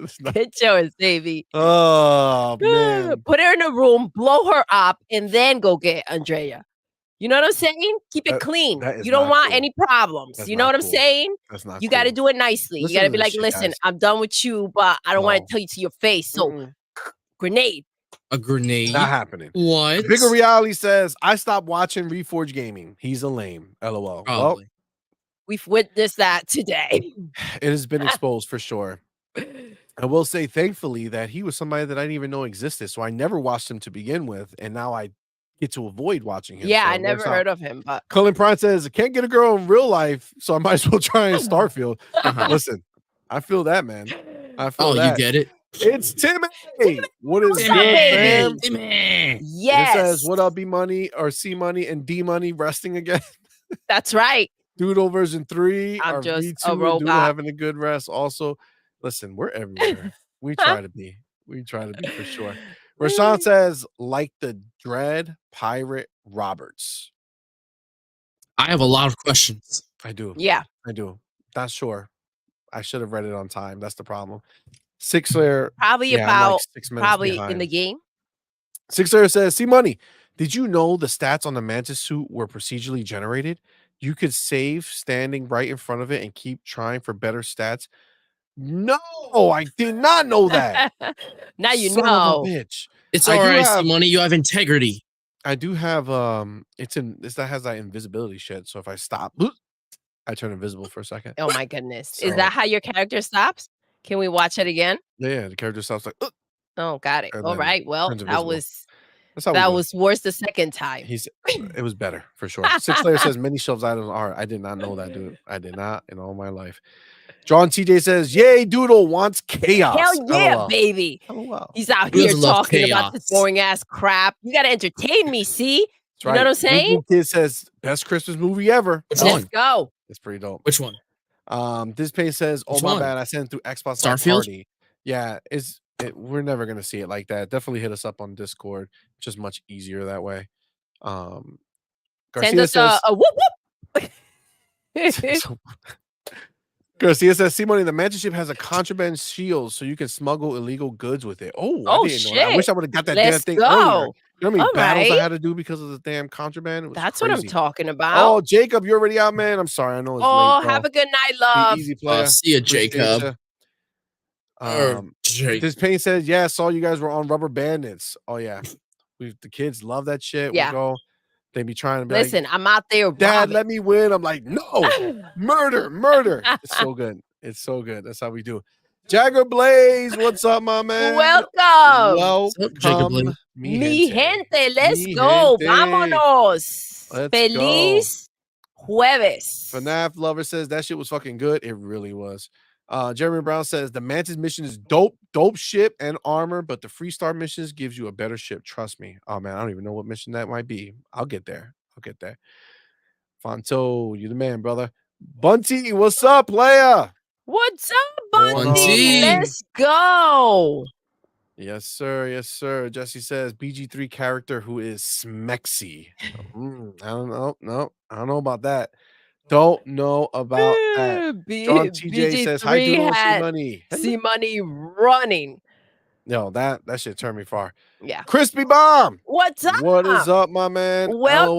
Speaker 1: It's not-
Speaker 2: Get yours, baby.
Speaker 1: Oh, man.
Speaker 2: Put her in a room, blow her up, and then go get Andrea. You know what I'm saying? Keep it
Speaker 1: That-
Speaker 2: clean.
Speaker 1: that is
Speaker 2: You don't
Speaker 1: not
Speaker 2: want
Speaker 1: cool.
Speaker 2: any problems.
Speaker 1: That's
Speaker 2: You know
Speaker 1: not
Speaker 2: what I'm
Speaker 1: cool.
Speaker 2: saying?
Speaker 1: That's not
Speaker 2: You got to
Speaker 1: cool.
Speaker 2: do it nicely.
Speaker 1: Listen
Speaker 2: You got to
Speaker 1: to
Speaker 2: be
Speaker 1: this
Speaker 2: like,
Speaker 1: shit,
Speaker 2: listen,
Speaker 1: guys.
Speaker 2: I'm done with you, but I don't want
Speaker 1: No.
Speaker 2: to tell you to your face. So,
Speaker 1: Mm-mm.
Speaker 2: grenade.
Speaker 3: A grenade.
Speaker 1: Not happening.
Speaker 3: What?
Speaker 1: Bigger Reality says, I stopped watching Reforge Gaming. He's a lame. LOL. Well,
Speaker 3: Probably.
Speaker 2: We've witnessed that today.
Speaker 1: it has been exposed for sure. I will say, thankfully, that he was somebody that I didn't even know existed. So I never watched him to begin with. And now I get to avoid watching him.
Speaker 2: Yeah,
Speaker 1: so
Speaker 2: I
Speaker 1: it
Speaker 2: never
Speaker 1: works out.
Speaker 2: heard of him, but
Speaker 1: Cullen Prime says, I can't get a girl in real life, so I might as well try in Starfield. Listen, I feel that, man. I feel
Speaker 3: Oh,
Speaker 1: that.
Speaker 3: you get it.
Speaker 1: It's Timmy. What is
Speaker 2: What's
Speaker 1: good,
Speaker 2: up, baby?
Speaker 1: fam?
Speaker 3: Timmy.
Speaker 2: yes,
Speaker 1: It says, what up, B Money or C Money and D Money resting again?
Speaker 2: that's right.
Speaker 1: Doodle version 3.
Speaker 2: I'm
Speaker 1: Are
Speaker 2: just
Speaker 1: V2
Speaker 2: a
Speaker 1: and Doodle
Speaker 2: robot.
Speaker 1: having a good rest? Also, listen, we're everywhere. We try to be. We try to be for sure. Rashawn says, like the Dread Pirate Roberts.
Speaker 3: I have a lot of questions.
Speaker 1: I do.
Speaker 2: Yeah,
Speaker 1: I do. Not sure. I should have read it on time. That's the problem. Sixler.
Speaker 2: probably
Speaker 1: Yeah, I'm
Speaker 2: about
Speaker 1: like 6 minutes
Speaker 2: probably
Speaker 1: behind.
Speaker 2: in the game.
Speaker 1: Sixler says, see money. Did you know the stats on the Mantis suit were procedurally generated? You could save standing right in front of it and keep trying for better stats. No, I did not know that.
Speaker 2: Now you
Speaker 1: Son
Speaker 2: know.
Speaker 1: of a bitch.
Speaker 3: It's
Speaker 1: I
Speaker 3: all
Speaker 1: do
Speaker 3: right,
Speaker 1: have-
Speaker 3: C-Money. You have integrity.
Speaker 1: I do have it's in this that has that invisibility shit. So if I stop, I turn invisible for a second.
Speaker 2: Oh my goodness.
Speaker 1: So-
Speaker 2: Is that how your character stops? Can we watch it again?
Speaker 1: Yeah, the character stops like,
Speaker 2: Oh, got it.
Speaker 1: And
Speaker 2: All
Speaker 1: then
Speaker 2: right. Well,
Speaker 1: turns
Speaker 2: that
Speaker 1: invisible.
Speaker 2: was
Speaker 1: that's how we
Speaker 2: that
Speaker 1: do it.
Speaker 2: was worse the second time.
Speaker 1: It was better for sure. Six Layer says many shelves items are. I did not know that, dude. I did not in all my life. John TJ says, "Yay, Doodle wants chaos."
Speaker 2: Hell yeah,
Speaker 1: LOL.
Speaker 2: baby.
Speaker 1: LOL.
Speaker 2: He's out
Speaker 3: Who
Speaker 2: here
Speaker 3: doesn't love
Speaker 2: talking about this
Speaker 3: chaos?
Speaker 2: boring ass crap. You gotta entertain me, see?
Speaker 1: That's
Speaker 2: You know what I'm saying?
Speaker 1: Winkle Kid says best Christmas movie ever.
Speaker 3: Which
Speaker 2: Let's
Speaker 3: one?
Speaker 2: go.
Speaker 1: That's pretty dope.
Speaker 3: Which one?
Speaker 1: This page says, "Oh
Speaker 3: Which
Speaker 1: my
Speaker 3: one?
Speaker 1: bad, I sent it through Xbox Live
Speaker 3: Starfield?
Speaker 1: Party." Yeah, we're never gonna see it like that. Definitely hit us up on Discord. Just much easier that way.
Speaker 2: Send
Speaker 1: Garcia
Speaker 2: us
Speaker 1: says,
Speaker 2: a whoop whoop.
Speaker 1: Garcia says, "See money. The mansion ship has a contraband shield, so you can smuggle illegal goods with it." Oh,
Speaker 2: Oh,
Speaker 1: I didn't know that. I wish
Speaker 2: shit.
Speaker 1: I would have got that damn
Speaker 2: Let's
Speaker 1: thing
Speaker 2: go.
Speaker 1: earlier. You know how many
Speaker 2: All
Speaker 1: battles I
Speaker 2: right.
Speaker 1: had to do because of the damn contraband? It was
Speaker 2: That's what I'm
Speaker 1: crazy.
Speaker 2: talking
Speaker 1: Oh,
Speaker 2: about.
Speaker 1: Jacob, you're already out, man. I'm sorry. I know it's
Speaker 2: Oh,
Speaker 1: late.
Speaker 2: have
Speaker 1: Bro.
Speaker 2: a good night,
Speaker 1: Be
Speaker 2: love.
Speaker 1: easy, player.
Speaker 3: See ya,
Speaker 1: Appreciate
Speaker 3: Jacob.
Speaker 1: ya.
Speaker 3: Jake.
Speaker 1: This pain says, "Yeah, I saw you guys were on Rubber Bandits." Oh yeah, the kids love that shit.
Speaker 2: Yeah.
Speaker 1: We go. They be trying to be
Speaker 2: Listen,
Speaker 1: like,
Speaker 2: I'm out there.
Speaker 1: "Dad,
Speaker 2: robbing.
Speaker 1: let me win." I'm like, "No, murder." It's so good. It's so good. That's how we do. Jagger Blaze, what's up, my man?
Speaker 2: Welcome.
Speaker 3: What's up, Jacob Blaze?
Speaker 2: Mi gente, let's
Speaker 1: Mi
Speaker 2: go.
Speaker 1: gente.
Speaker 2: Vámonos.
Speaker 1: Let's
Speaker 2: Feliz jueves.
Speaker 1: FNAF lover says that shit was fucking good. It really was. Jeremy Brown says the Mantis mission is dope ship and armor, but the Freestar missions gives you a better ship. Trust me. Oh man, I don't even know what mission that might be. I'll get there. Fonto, you the man, brother. Bunty, what's up, player?
Speaker 2: What's up,
Speaker 1: Bunty?
Speaker 2: Bunty? Let's go.
Speaker 1: Yes, sir. Yes, sir. Jesse says BG3 character who is smexy. I don't know. No, I don't know about that. Don't know about that. John TJ says hi, Doodle. See money.
Speaker 2: See money running.
Speaker 1: No, that shit turned me far.
Speaker 2: Yeah.
Speaker 1: Crispy Bomb.
Speaker 2: What's up?
Speaker 1: What is up, my man?
Speaker 2: Welcome.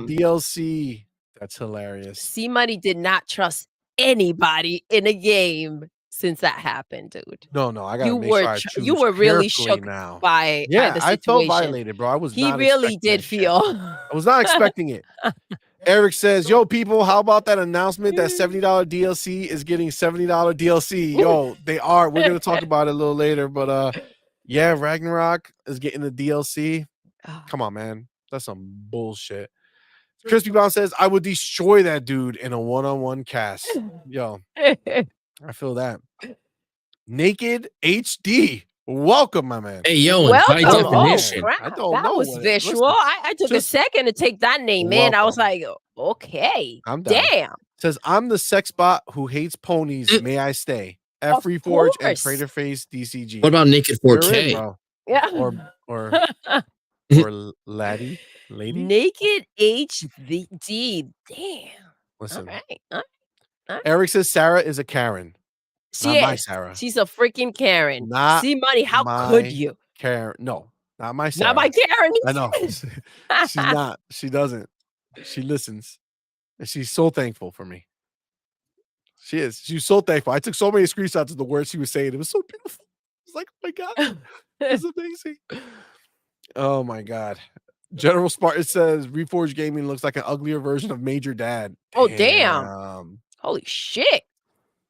Speaker 1: LOL, the DLC. That's hilarious.
Speaker 2: C Money did not trust anybody in a game since that happened, dude.
Speaker 1: No, I gotta
Speaker 2: You
Speaker 1: make
Speaker 2: were
Speaker 1: sure I
Speaker 2: tr-
Speaker 1: choose
Speaker 2: you were really
Speaker 1: carefully
Speaker 2: shook
Speaker 1: now.
Speaker 2: by
Speaker 1: Yeah,
Speaker 2: the
Speaker 1: I
Speaker 2: situation.
Speaker 1: felt violated, bro. I was
Speaker 2: He
Speaker 1: not
Speaker 2: really
Speaker 1: expecting
Speaker 2: did
Speaker 1: that shit.
Speaker 2: feel.
Speaker 1: I was not expecting it. Eric says, "Yo, people, how about that announcement that $70 DLC is getting $70 DLC?" Yo, they are. We're gonna talk about it a little later, but yeah, Ragnarok is getting the DLC. Come on, man, that's some bullshit. Crispy Brown says, "I would destroy that dude in a one-on-one cast." Yo, I feel that. Naked HD, welcome, my man.
Speaker 3: Hey, yo, in
Speaker 2: Welcome.
Speaker 3: high
Speaker 2: Oh,
Speaker 3: definition.
Speaker 2: crap.
Speaker 1: I don't
Speaker 2: that
Speaker 1: know
Speaker 2: was
Speaker 1: what it-
Speaker 2: visual.
Speaker 1: listen,
Speaker 2: I took a
Speaker 1: just
Speaker 2: second to take that name in. I was
Speaker 1: welcome.
Speaker 2: like, okay,
Speaker 1: I'm down.
Speaker 2: damn.
Speaker 1: Says, "I'm the sex bot who hates ponies. May I stay?" F Reforge and
Speaker 2: course.
Speaker 1: Trader Face DCG.
Speaker 3: What about Naked
Speaker 1: You're in,
Speaker 3: 4K?
Speaker 1: bro.
Speaker 2: Yeah.
Speaker 1: Or lady?
Speaker 2: Naked HVD. Damn.
Speaker 1: Listen.
Speaker 2: All right.
Speaker 1: Eric says Sarah is a Karen.
Speaker 2: She
Speaker 1: Not my
Speaker 2: is.
Speaker 1: Sarah.
Speaker 2: She's a freaking Karen.
Speaker 1: Not
Speaker 2: CMoney, how could you?
Speaker 1: Karen. No, not my Sarah.
Speaker 2: Not my Karen.
Speaker 1: I know. She's not. She doesn't. She listens. And she's so thankful for me. She is. She's so thankful. I took so many screenshots of the words she was saying. It was so beautiful. It's like, oh my God. It's amazing. Oh my God. General Spartan says Reforged Gaming looks like an uglier version of Major Dad.
Speaker 2: Oh, damn. Holy shit.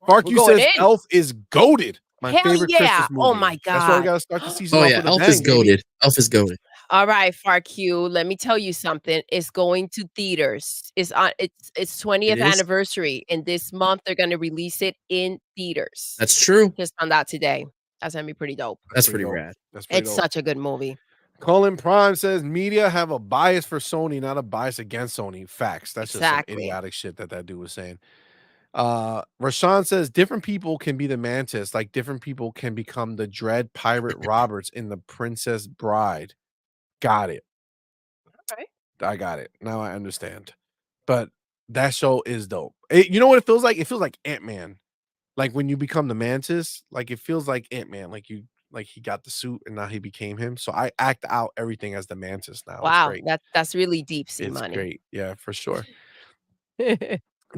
Speaker 1: Mark, you says
Speaker 2: in.
Speaker 1: Elf is goated. My
Speaker 2: Hell
Speaker 1: favorite
Speaker 2: yeah.
Speaker 1: Christmas movie.
Speaker 2: Oh my
Speaker 1: That's why we
Speaker 2: God.
Speaker 1: gotta start the season
Speaker 3: Oh
Speaker 1: off
Speaker 3: yeah,
Speaker 1: with a
Speaker 3: Elf
Speaker 1: bang,
Speaker 3: is
Speaker 1: baby.
Speaker 3: goated. Elf is goated.
Speaker 2: All right, FarQ, let me tell you something. It's going to theaters. It's 20th anniversary, and this month they're gonna release it in theaters.
Speaker 3: That's true.
Speaker 2: Just found out today. That's gonna be pretty dope.
Speaker 3: That's pretty rad.
Speaker 1: That's pretty
Speaker 2: It's
Speaker 1: dope.
Speaker 2: such a good movie.
Speaker 1: Colin Prime says media have a bias for Sony, not a bias against Sony. Facts. That's just some idiotic shit that dude was saying. Rashawn says different people can be the Mantis, like different people can become the Dread Pirate Roberts in the Princess Bride. Got it.
Speaker 2: Okay.
Speaker 1: I got it. Now I understand. But that show is dope. You know what it feels like? It feels like Ant-Man. Like when you become the Mantis, like it feels like Ant-Man. Like he got the suit and now he became him. So I act out everything as the Mantis now.
Speaker 2: Wow, that's really deep,
Speaker 1: It's
Speaker 2: CMoney.
Speaker 1: great. Yeah, for sure.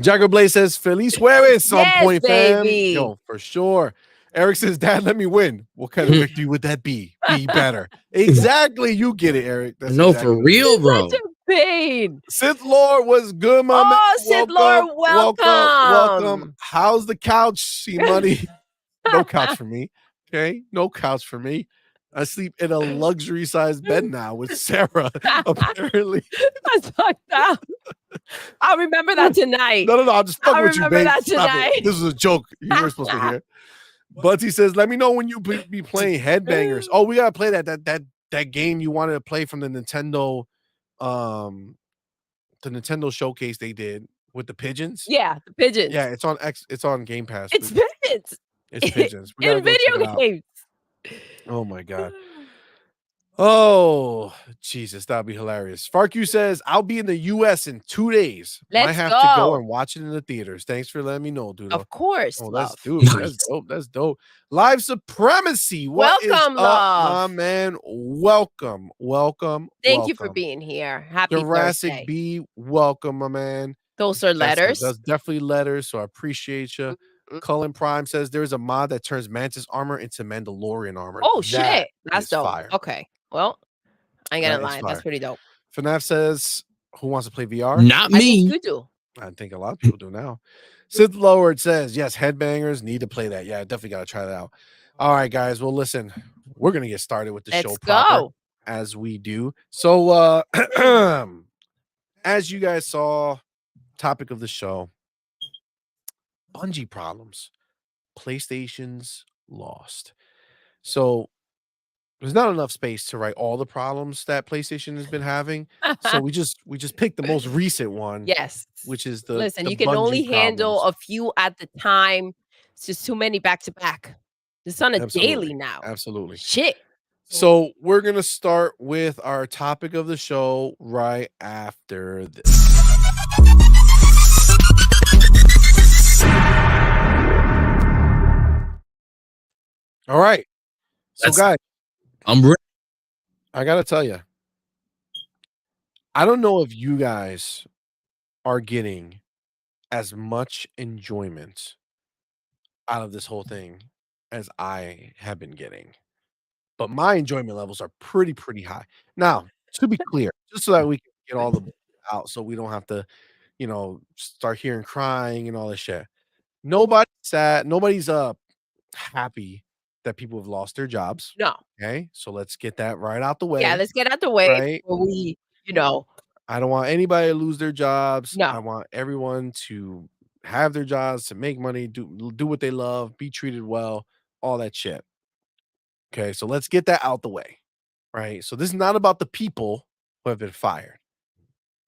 Speaker 1: Jagger Blaze says Feliz Jueves on point, fam. Yo, for sure. Eric says, Dad, let me win. What kind of victory would that be? Be better. Exactly. You get it, Eric. That's
Speaker 3: no,
Speaker 1: exactly
Speaker 3: for real, bro.
Speaker 2: Such a pain.
Speaker 1: Sith Lord was good, my man.
Speaker 2: Sith Lord, welcome.
Speaker 1: How's the couch? CMoney. No couch for me. Okay. No couch for me. I sleep in a luxury sized bed now with Sarah, apparently.
Speaker 2: That's fucked up. I'll remember that tonight.
Speaker 1: No. I'm just fucking with you, babe.
Speaker 2: That
Speaker 1: Stop
Speaker 2: tonight.
Speaker 1: it. This was a joke. You were supposed to hear. Bugsy says, let me know when you be playing Headbangers. Oh, we gotta play that game you wanted to play from the Nintendo showcase they did with the pigeons.
Speaker 2: Yeah, the pigeons.
Speaker 1: Yeah, it's on Game Pass.
Speaker 2: It's pigeons.
Speaker 1: It's pigeons. We
Speaker 2: in video games.
Speaker 1: Oh my God. Oh Jesus, that'd be hilarious. FarQ says I'll be in the US in 2 days. Might have to go and watch it in the theaters. Thanks for letting me know, dude.
Speaker 2: Of course.
Speaker 1: Oh, let's do it. That's dope. That's dope. Live Supremacy.
Speaker 2: Welcome, love.
Speaker 1: My man. Welcome.
Speaker 2: Thank you for being here. Happy
Speaker 1: Jurassic
Speaker 2: Thursday.
Speaker 1: B. Welcome, my man.
Speaker 2: Those are letters.
Speaker 1: That's definitely letters. So I appreciate you. Cullen Prime says there's a mod that turns Mantis armor into Mandalorian armor.
Speaker 2: Oh shit, that's dope.
Speaker 1: Fire.
Speaker 2: Okay, well, I ain't gonna lie, that's pretty dope.
Speaker 1: FNAF says, "Who wants to play VR?"
Speaker 3: Not me.
Speaker 2: You do.
Speaker 1: I think a lot of people do now. Sith Lord says, "Yes, Headbangers need to play that." Yeah, I definitely got to try that out. All right, guys. Well, listen, we're gonna get started with the show proper, as we do. So, as you guys saw, topic of the show. Bungie problems. PlayStation's lost. So there's not enough space to write all the problems that PlayStation has been having. So we just picked the most recent one.
Speaker 2: Yes.
Speaker 1: Which is the
Speaker 2: Listen,
Speaker 1: the
Speaker 2: you can
Speaker 1: Bungie
Speaker 2: only handle
Speaker 1: problems.
Speaker 2: a few at the time. It's just too many back to back. It's on a daily now.
Speaker 1: Absolutely.
Speaker 2: Shit.
Speaker 1: So we're gonna start with our topic of the show right after this. All right. So guys,
Speaker 3: I'm ready.
Speaker 1: I gotta tell you, I don't know if you guys are getting as much enjoyment out of this whole thing as I have been getting, but my enjoyment levels are pretty high. Now, to be clear, just so that we can get all the out, so we don't have to, start hearing crying and all this shit. Nobody's sad. Nobody's happy that people have lost their jobs.
Speaker 2: No.
Speaker 1: Okay, so let's get that right out the way.
Speaker 2: Yeah, let's get out the way
Speaker 1: right?
Speaker 2: before we,
Speaker 1: I don't want anybody to lose their jobs.
Speaker 2: No.
Speaker 1: I want everyone to have their jobs, to make money, do what they love, be treated well, all that shit. Okay, so let's get that out the way. Right? So this is not about the people who have been fired.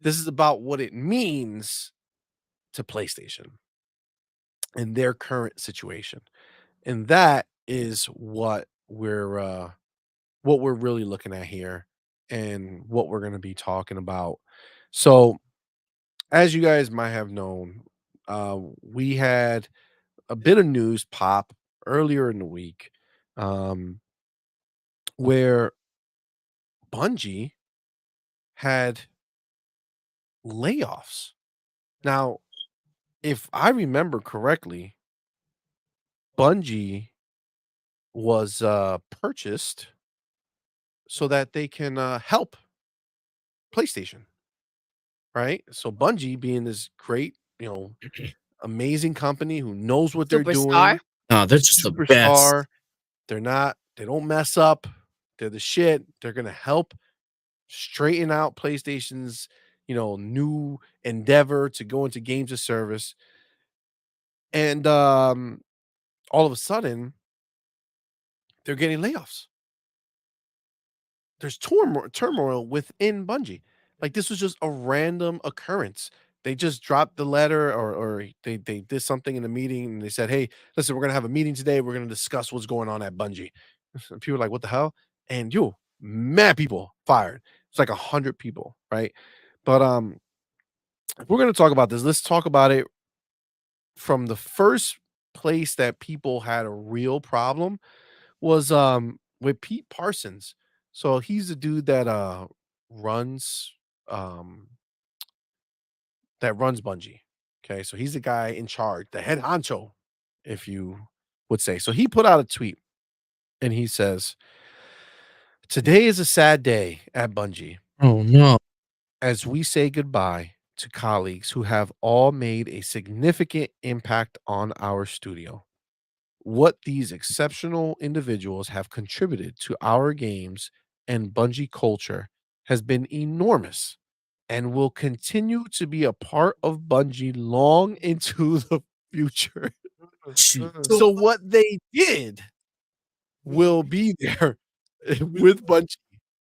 Speaker 1: This is about what it means to PlayStation in their current situation. And that is what we're really looking at here and what we're going to be talking about. So, as you guys might have known, we had a bit of news pop earlier in the week, um, where Bungie had layoffs. Now, if I remember correctly, Bungie was purchased so that they can help PlayStation, right? So Bungie being this great, amazing company who knows what they're
Speaker 2: Superstar.
Speaker 1: doing,
Speaker 3: Nah, they're just the
Speaker 1: superstar.
Speaker 3: best.
Speaker 1: They don't mess up. They're the shit. They're gonna help straighten out PlayStation's, new endeavor to go into games of service. And all of a sudden, they're getting layoffs. There's turmoil within Bungie. Like, this was just a random occurrence. They just dropped the letter, or they did something in a meeting, and they said, "Hey, listen, we're gonna have a meeting today. We're gonna discuss what's going on at Bungie." And people are like, "What the hell?" And mad people fired. It's like 100 people, right? But if we're gonna talk about this, let's talk about it from the first place that people had a real problem was with Pete Parsons. So he's the dude that runs um runs Bungie. Okay, so he's the guy in charge, the head honcho, if you would say. So he put out a tweet and he says, "Today is a sad day at Bungie
Speaker 3: Oh no.
Speaker 1: as we say goodbye to colleagues who have all made a significant impact on our studio. What these exceptional individuals have contributed to our games and Bungie culture has been enormous and will continue to be a part of Bungie long into the future."
Speaker 3: Shoot.
Speaker 1: So what they did will be there with Bungie.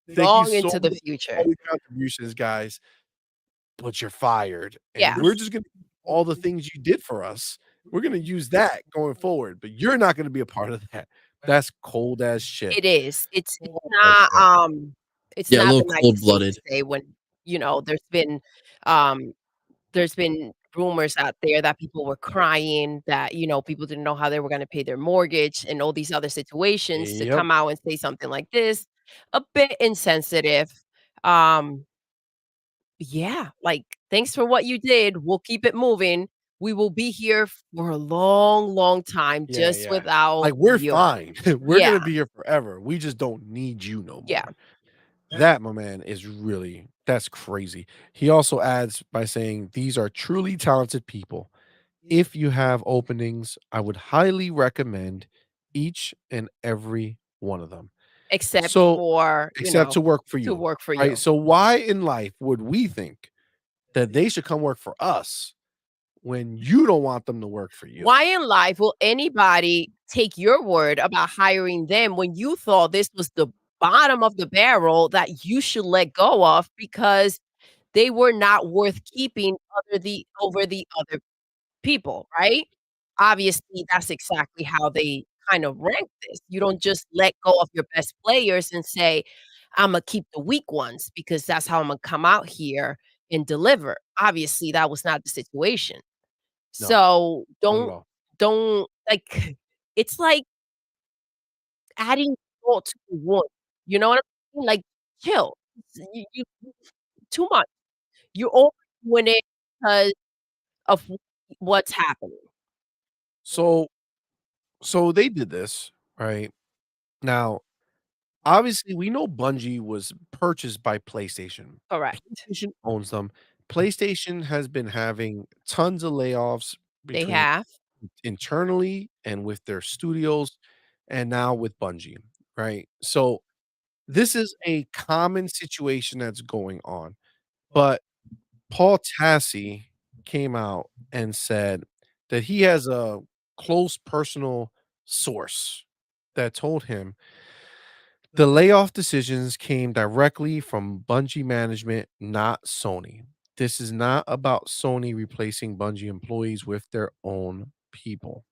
Speaker 1: Thank you
Speaker 2: Long
Speaker 1: so
Speaker 2: into the
Speaker 1: much for all
Speaker 2: future.
Speaker 1: your contributions, guys, but you're fired, and
Speaker 2: Yeah.
Speaker 1: we're just gonna all the things you did for us. We're gonna use that going forward, but you're not gonna be a part of that. That's cold as shit.
Speaker 2: It is. It's
Speaker 1: Cold as
Speaker 2: not,
Speaker 1: shit.
Speaker 2: it's
Speaker 3: Yeah, a
Speaker 2: not
Speaker 3: little
Speaker 2: the nicest thing to
Speaker 3: cold-blooded.
Speaker 2: say when, um, there's been rumors out there that people were crying, that, people didn't know how they were gonna pay their mortgage and all these other situations. To
Speaker 1: Yep.
Speaker 2: come out and say something like this, a bit insensitive. Um, yeah, like, "Thanks for what you did. We'll keep it moving. We will be here for a long, long time
Speaker 1: Yeah,
Speaker 2: just
Speaker 1: yeah.
Speaker 2: without
Speaker 1: Like, we're
Speaker 2: you."
Speaker 1: fine. We're
Speaker 2: Yeah,
Speaker 1: gonna be here forever. We just don't need you no
Speaker 2: yeah.
Speaker 1: more. That, my man, is really that's crazy. He also adds by saying, "These are truly talented people. If you have openings, I would highly recommend each and every one of them."
Speaker 2: Except
Speaker 1: So,
Speaker 2: for,
Speaker 1: except to work for
Speaker 2: to
Speaker 1: you,
Speaker 2: work for
Speaker 1: right?
Speaker 2: you.
Speaker 1: So why in life would we think that they should come work for us when you don't want them to work for you?
Speaker 2: Why in life will anybody take your word about hiring them when you thought this was the bottom of the barrel that you should let go of because they were not worth keeping over the other people, right? Obviously, that's exactly how they kind of rank this. You don't just let go of your best players and say, "Imma keep the weak ones because that's how Imma come out here and deliver." Obviously, that was not the situation.
Speaker 1: No,
Speaker 2: So,
Speaker 1: not at
Speaker 2: don't
Speaker 1: all.
Speaker 2: don't like, it's like adding salt to the wound, you know what I mean? Like, chill. It's you too much. You're overdoing it because of what's happening.
Speaker 1: So they did this, right? Now, obviously, we know Bungie was purchased by PlayStation.
Speaker 2: Correct.
Speaker 1: PlayStation owns them. PlayStation has been having tons of layoffs
Speaker 2: They
Speaker 1: between
Speaker 2: have.
Speaker 1: internally and with their studios and now with Bungie, right? So this is a common situation that's going on. But Paul Tassi came out and said that he has a close personal source that told him the layoff decisions came directly from Bungie management, not Sony. This is not about Sony replacing Bungie employees with their own people.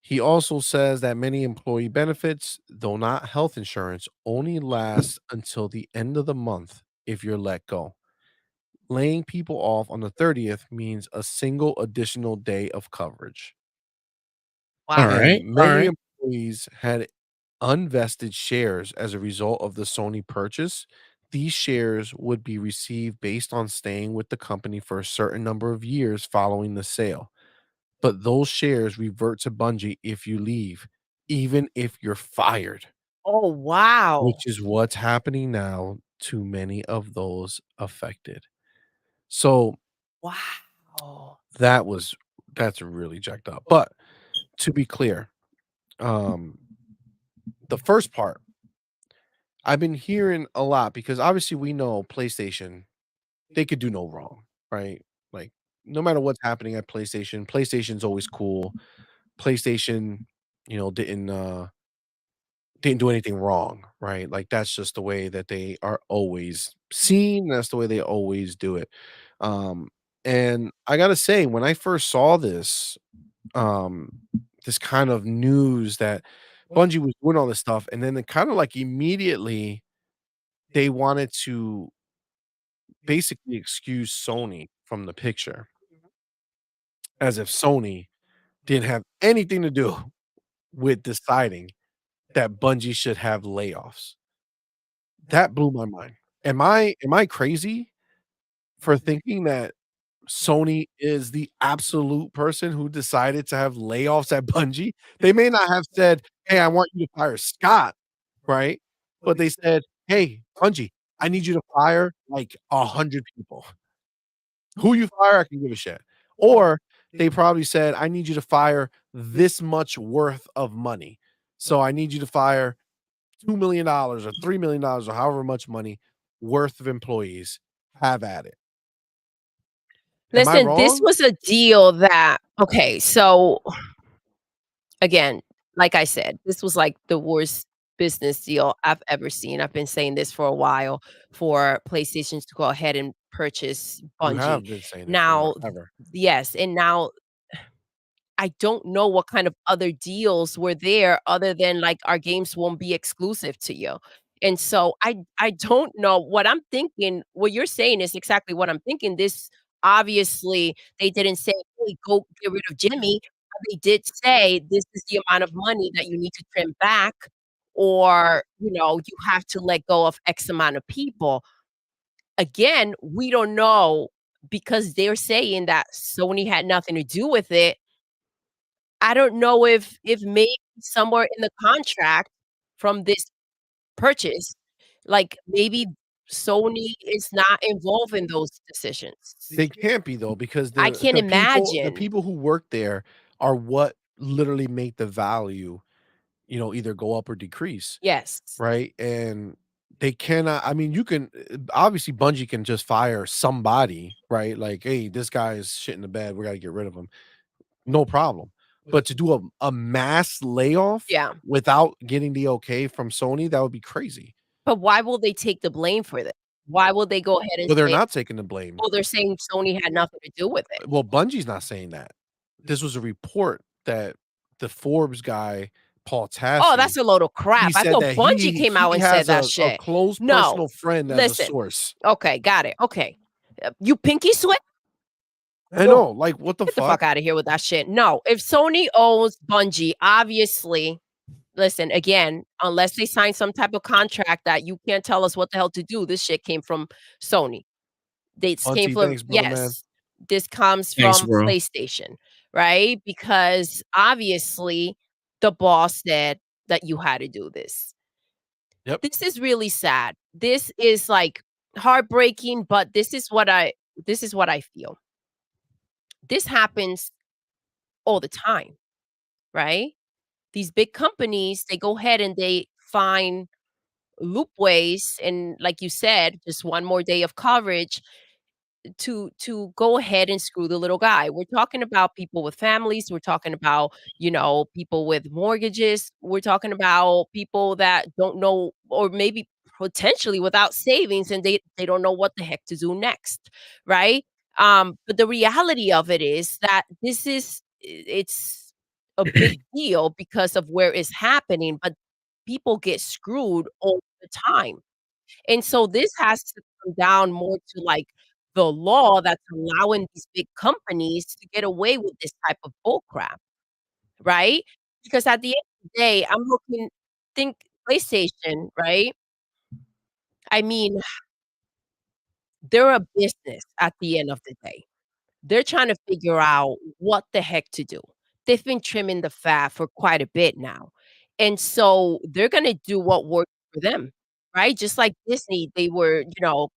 Speaker 1: He also says that many employee benefits, though not health insurance, only last until the end of the month if you're let go. Laying people off on the 30th means a single additional day of coverage.
Speaker 2: Wow.
Speaker 1: And
Speaker 3: Alright,
Speaker 1: many
Speaker 3: alright.
Speaker 1: employees had unvested shares as a result of the Sony purchase. These shares would be received based on staying with the company for a certain number of years following the sale. But those shares revert to Bungie if you leave, even if you're fired,
Speaker 2: Oh, wow.
Speaker 1: which is what's happening now to many of those affected. So
Speaker 2: Wow.
Speaker 1: that was that's really jacked up. But to be clear, um, the first part, I've been hearing a lot because obviously we know PlayStation, they could do no wrong, right? Like no matter what's happening at PlayStation, PlayStation's always cool. PlayStation, didn't do anything wrong, right? Like that's just the way that they are always seen. That's the way they always do it. Um, and I gotta say, when I first saw um, this kind of news that Bungie was doing all this stuff, and then it kind of like immediately they wanted to basically excuse Sony from the picture, as if Sony didn't have anything to do with deciding that Bungie should have layoffs. That blew my mind. Am I crazy for thinking that Sony is the absolute person who decided to have layoffs at Bungie? They may not have said, "Hey, I want you to fire Scott," right? But they said, "Hey, Bungie, I need you to fire like 100 people. Who you fire, I can give a shit." Or they probably said, "I need you to fire this much worth of money. So I need you to fire $2,000,000 or $3,000,000 or however much money worth of employees. Have at it." Am I
Speaker 2: Listen, this
Speaker 1: wrong?
Speaker 2: was a deal that okay, so again, like I said, this was like the worst business deal I've ever seen. I've been saying this for a while for PlayStation to go ahead and purchase
Speaker 1: You
Speaker 2: Bungie.
Speaker 1: have been saying it
Speaker 2: Now,
Speaker 1: forever.
Speaker 2: yes, and now I don't know what kind of other deals were there other than, like, our games won't be exclusive to you. And so I don't know what I'm thinking what you're saying is exactly what I'm thinking. This obviously, they didn't say, "Hey, go get rid of Jimmy," but they did say, "This is the amount of money that you need to trim back, or, you have to let go of X amount of people." Again, we don't know because they're saying that Sony had nothing to do with it. I don't know if maybe somewhere in the contract from this purchase, like, maybe Sony is not involved in those decisions.
Speaker 1: They can't be though, because
Speaker 2: I
Speaker 1: the
Speaker 2: can't
Speaker 1: the people the
Speaker 2: imagine.
Speaker 1: people who work there are what literally make the value, either go up or decrease,
Speaker 2: Yes.
Speaker 1: right? And they cannot, I mean, you can obviously Bungie can just fire somebody, right? Like, "Hey, this guy is shit in the bed. We gotta get rid of him." No problem. But to do a mass layoff
Speaker 2: Yeah.
Speaker 1: without getting the okay from Sony, that would be crazy.
Speaker 2: But why will they take the blame for this? Why will they go ahead and
Speaker 1: Well, they're
Speaker 2: say,
Speaker 1: not taking the blame.
Speaker 2: "Oh, they're saying Sony had nothing to do with it."
Speaker 1: Well, Bungie's not saying that. This was a report that the Forbes guy, Paul
Speaker 2: Oh,
Speaker 1: Tassi,
Speaker 2: that's a load of
Speaker 1: he
Speaker 2: crap. I
Speaker 1: said
Speaker 2: thought
Speaker 1: that
Speaker 2: Bungie came out
Speaker 1: he
Speaker 2: and said
Speaker 1: has
Speaker 2: that
Speaker 1: a
Speaker 2: shit.
Speaker 1: close
Speaker 2: No.
Speaker 1: personal friend as a
Speaker 2: Listen.
Speaker 1: source.
Speaker 2: Okay, got it. Okay. You pinky swear?
Speaker 1: I know, like, what the
Speaker 2: Get the fuck
Speaker 1: fuck?
Speaker 2: out of here with that shit. No, if Sony owns Bungie, obviously, listen, again, unless they sign some type of contract that you can't tell us what the hell to do, this shit came from Sony. This came
Speaker 1: Auntie,
Speaker 2: from
Speaker 1: thanks, brother man.
Speaker 2: yes, this comes
Speaker 3: Thanks,
Speaker 2: from
Speaker 3: bro.
Speaker 2: PlayStation, right? Because obviously the boss said that you had to do this.
Speaker 1: Yep.
Speaker 2: This is really sad. This is like heartbreaking, but this is what I feel. This happens all the time, right? These big companies, they go ahead and they find loopways and like you said, just one more day of coverage to go ahead and screw the little guy. We're talking about people with families, we're talking about, people with mortgages, we're talking about people that don't know or maybe potentially without savings and they don't know what the heck to do next, right? But the reality of it is that it's a big deal because of where it's happening, but people get screwed all the time. And so this has to come down more to, like, the law that's allowing these big companies to get away with this type of bull crap, right? Because at the end of the day, I'm looking think PlayStation, right? I mean, they're a business at the end of the day. They're trying to figure out what the heck to do. They've been trimming the fat for quite a bit now, and so they're gonna do what works for them, right? Just like Disney, they were,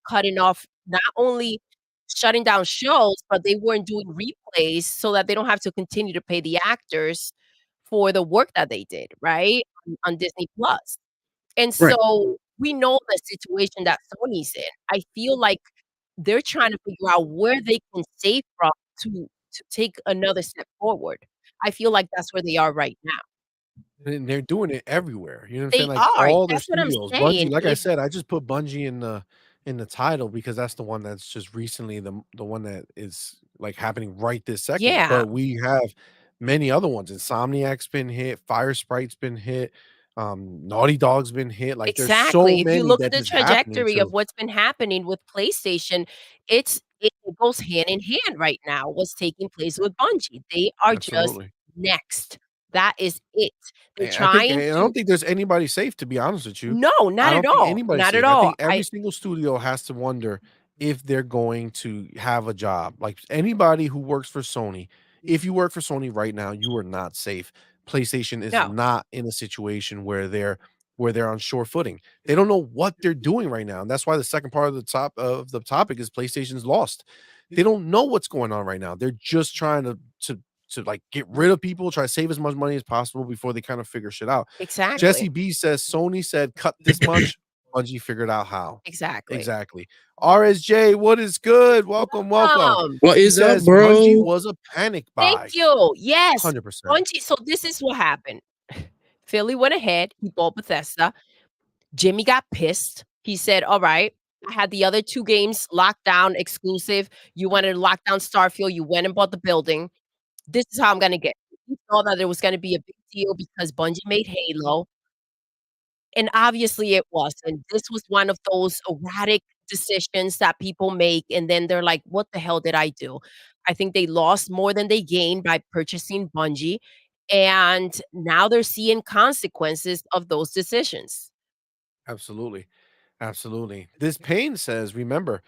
Speaker 2: cutting off not only shutting down shows, but they weren't doing replays so that they don't have to continue to pay the actors for the work that they did, right? On Disney Plus. And
Speaker 3: Right.
Speaker 2: so we know the situation that Sony's in. I feel like they're trying to figure out where they can save from to take another step forward. I feel like that's where they are right now.
Speaker 1: And they're doing it everywhere, you know what I'm saying?
Speaker 2: They
Speaker 1: Like,
Speaker 2: are,
Speaker 1: all their
Speaker 2: that's what I'm
Speaker 1: studios. Bungie,
Speaker 2: saying.
Speaker 1: like I
Speaker 2: If
Speaker 1: said, I just put Bungie in the title because that's the one that's just recently the one that is, like, happening right this second,
Speaker 2: Yeah,
Speaker 1: but we have many other ones. Insomniac's been hit, Fire Sprite's been hit, Naughty Dog's been hit, like, there's so
Speaker 2: exactly. If you
Speaker 1: many
Speaker 2: look at
Speaker 1: that
Speaker 2: the
Speaker 1: just happening
Speaker 2: trajectory of
Speaker 1: to.
Speaker 2: what's been happening with PlayStation, it goes hand in hand right now, what's taking place with Bungie. They are just
Speaker 1: Absolutely.
Speaker 2: next. That is it. They're
Speaker 1: I think
Speaker 2: trying
Speaker 1: and I
Speaker 2: to
Speaker 1: don't think there's anybody safe, to be honest with you.
Speaker 2: No,
Speaker 1: I
Speaker 2: not at
Speaker 1: don't think
Speaker 2: all,
Speaker 1: anybody's
Speaker 2: not at
Speaker 1: safe. I
Speaker 2: all.
Speaker 1: think every single studio has to wonder if they're going to have a job. Like, anybody who works for Sony, if you work for Sony right now, you are not safe. PlayStation is
Speaker 2: No,
Speaker 1: not in a situation where they're on sure footing. They don't know what they're doing right now, and that's why the second part of the topic is PlayStation's lost. They don't know what's going on right now. They're just trying to like get rid of people, try to save as much money as possible before they kind of figure shit out. Jesse
Speaker 2: exactly,
Speaker 1: B says Sony said cut this much, Bungie figured out how.
Speaker 2: exactly.
Speaker 1: Exactly. RSJ, what is good? Welcome, welcome.
Speaker 3: What
Speaker 1: He
Speaker 3: is up,
Speaker 1: says Bungie
Speaker 3: bro?
Speaker 1: was a panic
Speaker 2: Thank
Speaker 1: buy.
Speaker 2: you. Yes,
Speaker 1: 100%.
Speaker 2: Bungie so this is what happened. Philly went ahead, he bought Bethesda. Jimmy got pissed. He said, "Alright, I had the other 2 games locked down exclusive. You wanted to lock down Starfield, you went and bought the building. This is how I'm gonna get you." He saw that there was gonna be a big deal because Bungie made Halo, and obviously it wasn't. This was one of those erratic decisions that people make, and then they're like, "What the hell did I do?" I think they lost more than they gained by purchasing Bungie, and now they're seeing consequences of those decisions.
Speaker 1: Absolutely. Absolutely. This Payne says, remember,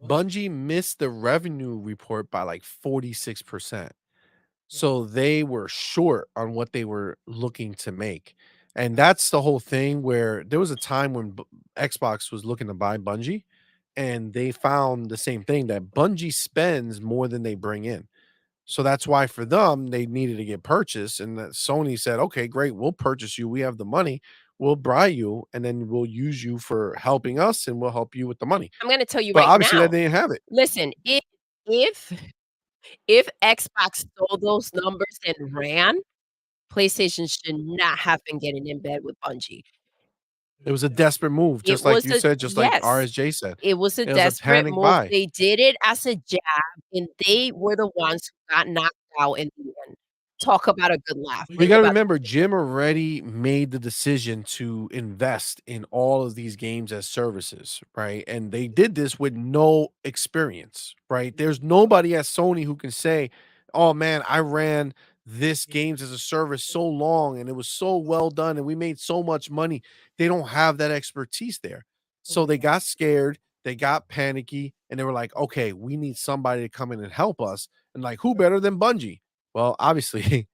Speaker 1: Bungie missed the revenue report by like 46%. So they were short on what they were looking to make. And that's the whole thing where there was a time when Xbox was looking to buy Bungie and they found the same thing, that Bungie spends more than they bring in. So that's why for them, they needed to get purchased. And that Sony said, okay, great, we'll purchase you. We have the money. We'll buy you and then we'll use you for helping us and we'll help you with the money.
Speaker 2: I'm gonna tell you
Speaker 1: But
Speaker 2: right
Speaker 1: obviously that
Speaker 2: now,
Speaker 1: they didn't have it.
Speaker 2: listen, if if Xbox stole those numbers and ran, PlayStation should not have been getting in bed with Bungie.
Speaker 1: It was a desperate move,
Speaker 2: It
Speaker 1: just like
Speaker 2: was
Speaker 1: you
Speaker 2: a
Speaker 1: said, just like
Speaker 2: yes,
Speaker 1: RSJ said.
Speaker 2: it was a
Speaker 1: It was a
Speaker 2: desperate
Speaker 1: panic
Speaker 2: move.
Speaker 1: buy.
Speaker 2: They did it as a jab, and they were the ones who got knocked out in the end. Talk about a good laugh.
Speaker 1: We
Speaker 2: Think
Speaker 1: gotta
Speaker 2: about
Speaker 1: remember, Jim already made the decision to invest in all of these games as services, right? And they did this with no experience, right? There's nobody at Sony who can say, "Oh man, I ran this games as a service so long and it was so well done and we made so much money." They don't have that expertise there. So they got scared, they got panicky, and they were like, "Okay, we need somebody to come in and help us." And like, who better than Bungie? Well, obviously,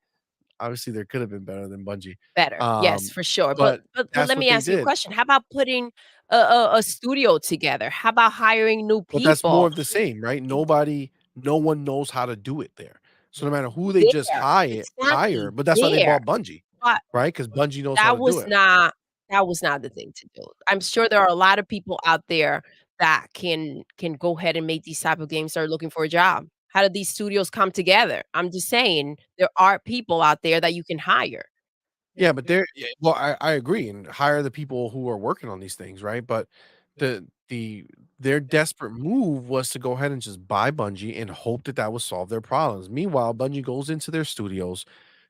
Speaker 1: obviously there could have been better than Bungie.
Speaker 2: better. Yes,
Speaker 1: Um,
Speaker 2: for sure. But
Speaker 1: but
Speaker 2: but
Speaker 1: that's
Speaker 2: let
Speaker 1: what
Speaker 2: me
Speaker 1: they
Speaker 2: ask you a
Speaker 1: did.
Speaker 2: question. How about putting a studio together? How about hiring new
Speaker 1: But that's more
Speaker 2: people?
Speaker 1: of the same, right? No one knows how to do it there. So no matter who they just
Speaker 2: There,
Speaker 1: hire,
Speaker 2: exactly,
Speaker 1: but that's why they
Speaker 2: there.
Speaker 1: bought Bungie,
Speaker 2: But
Speaker 1: right? Because Bungie knows how
Speaker 2: that
Speaker 1: to do
Speaker 2: was
Speaker 1: it.
Speaker 2: not that was not the thing to do. I'm sure there are a lot of people out there that can go ahead and make these type of games that are looking for a job. How did these studios come together? I'm just saying there are people out there that you can hire.
Speaker 1: Yeah, but they're yeah, well, I agree, and hire the people who are working on these things, right? But the their desperate move was to go ahead and just buy Bungie and hope that that would solve their problems. Meanwhile, Bungie goes into their studios,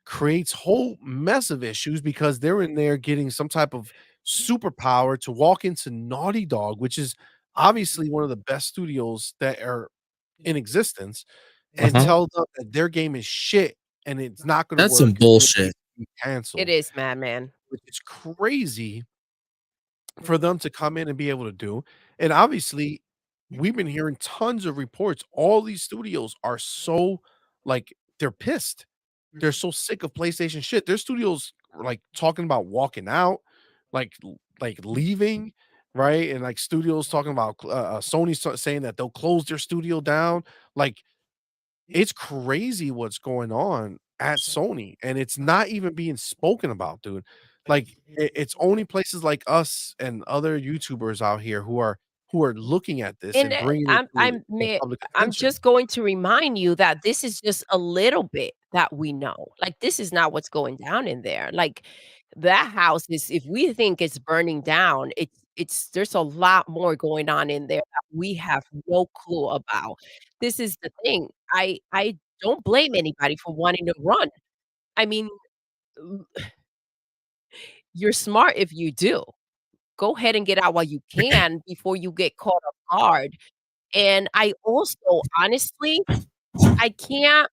Speaker 1: creates whole mess of issues because they're in there getting some type of superpower to walk into Naughty Dog, which is obviously one of the best studios that are in existence, and
Speaker 3: Uh-huh.
Speaker 1: tell them that their game is shit and it's not gonna
Speaker 3: That's some
Speaker 1: work and it
Speaker 3: bullshit.
Speaker 1: needs to be
Speaker 2: It
Speaker 1: canceled,
Speaker 2: is Madman.
Speaker 1: which is crazy for them to come in and be able to do. And obviously, we've been hearing tons of reports. All these studios are so like they're pissed. They're so sick of PlayStation shit. Their studios were, like, talking about walking out, like leaving, right? And like studios talking about Sony saying that they'll close their studio down. Like it's crazy what's going on at Sony, and it's not even being spoken about, dude. Like it's only places like us and other YouTubers out here who are looking at this
Speaker 2: And
Speaker 1: and bringing it
Speaker 2: I'm
Speaker 1: to
Speaker 2: I'm
Speaker 1: the
Speaker 2: may
Speaker 1: public
Speaker 2: I'm
Speaker 1: attention.
Speaker 2: just going to remind you that this is just a little bit that we know. Like, this is not what's going down in there. Like, that house is if we think it's burning down, it's there's a lot more going on in there that we have no clue about. This is the thing. I don't blame anybody for wanting to run. I mean, l you're smart if you do. Go ahead and get out while you can before you get caught off guard. And I also honestly, I can't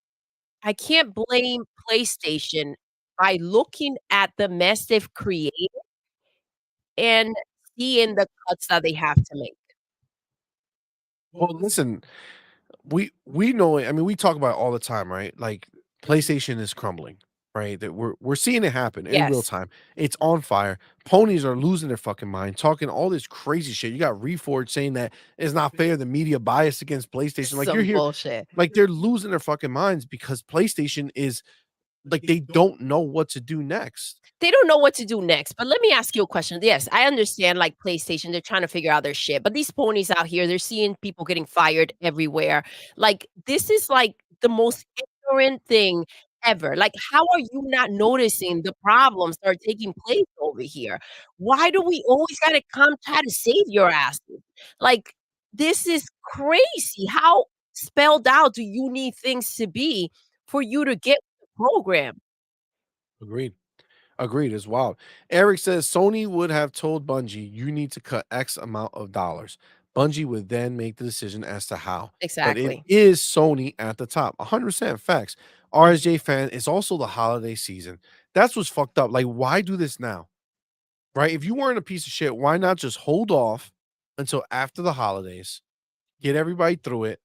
Speaker 2: I can't blame PlayStation by looking at the mess they've created and seeing the cuts that they have to make.
Speaker 1: Well, listen, we know it. I mean, we talk about it all the time, right? Like PlayStation is crumbling, right? That we're seeing it happen in real
Speaker 2: Yes,
Speaker 1: time. It's on fire. Ponies are losing their fucking mind, talking all this crazy shit. You got Reforged saying that it's not fair, the media bias against PlayStation. Like you're
Speaker 2: some
Speaker 1: here,
Speaker 2: bullshit.
Speaker 1: like they're losing their fucking minds because PlayStation is like they don't know what to do next.
Speaker 2: They don't know what to do next. But let me ask you a question. Yes, I understand like PlayStation, they're trying to figure out their shit. But these ponies out here, they're seeing people getting fired everywhere. Like, this is like the most ignorant thing ever. Like, how are you not noticing the problems that are taking place over here? Why do we always gotta come try to save your asses? Like, this is crazy. How spelled out do you need things to be for you to get with the program?
Speaker 1: Agreed. Agreed as well. Eric says Sony would have told Bungie, you need to cut X amount of dollars. Bungie would then make the decision as to how. But it
Speaker 2: Exactly.
Speaker 1: is Sony at the top. 100% facts. RSJ fan, it's also the holiday season. That's what's fucked up. Like, why do this now? Right? If you weren't a piece of shit, why not just hold off until after the holidays, get everybody through it,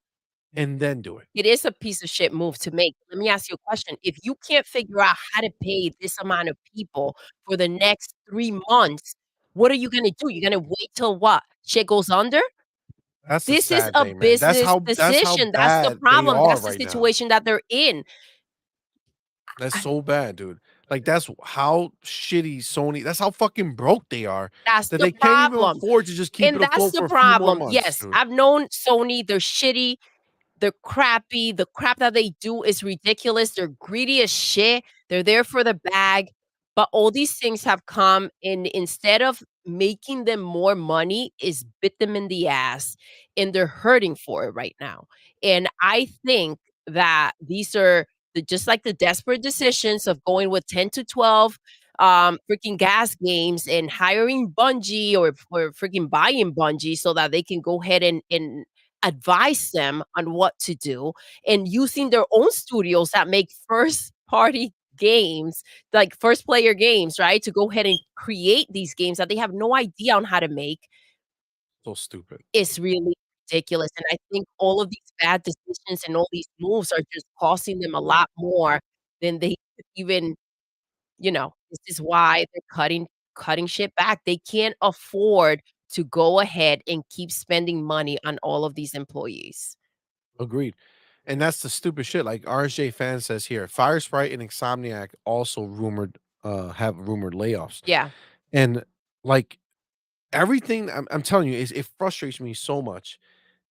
Speaker 1: and then do it?
Speaker 2: It is a piece of shit move to make. Let me ask you a question. If you can't figure out how to pay this amount of people for the next 3 months, what are you gonna do? You're gonna wait till what? Shit goes under?
Speaker 1: That's the
Speaker 2: This is
Speaker 1: sad
Speaker 2: a
Speaker 1: thing, man.
Speaker 2: business
Speaker 1: That's how
Speaker 2: decision. That's the
Speaker 1: bad they
Speaker 2: problem.
Speaker 1: are
Speaker 2: That's the
Speaker 1: right now.
Speaker 2: situation that they're in.
Speaker 1: That's
Speaker 2: I
Speaker 1: so bad, dude. Like, that's how shitty Sony that's how fucking broke they are,
Speaker 2: That's
Speaker 1: that
Speaker 2: the
Speaker 1: they can't even
Speaker 2: problem.
Speaker 1: afford to just keep
Speaker 2: And
Speaker 1: it
Speaker 2: that's
Speaker 1: afloat
Speaker 2: the
Speaker 1: for a few more
Speaker 2: problem.
Speaker 1: months,
Speaker 2: Yes,
Speaker 1: dude.
Speaker 2: I've known Sony, they're shitty. They're crappy. The crap that they do is ridiculous. They're greedy as shit. They're there for the bag. But all these things have come and instead of making them more money, is bit them in the ass and they're hurting for it right now. And I think that these are just like the desperate decisions of going with 10 to 12 freaking gas games and hiring Bungie or freaking buying Bungie so that they can go ahead and advise them on what to do and using their own studios that make first party games, like first player games, right? To go ahead and create these games that they have no idea on how to make
Speaker 1: So stupid.
Speaker 2: is really ridiculous. And I think all of these bad decisions and all these moves are just costing them a lot more than they could even, this is why they're cutting shit back. They can't afford to go ahead and keep spending money on all of these employees.
Speaker 1: Agreed. And that's the stupid shit. Like RSJ fan says here, Fire Sprite and Insomniac also have rumored layoffs.
Speaker 2: Yeah.
Speaker 1: And like everything I'm telling you, it frustrates me so much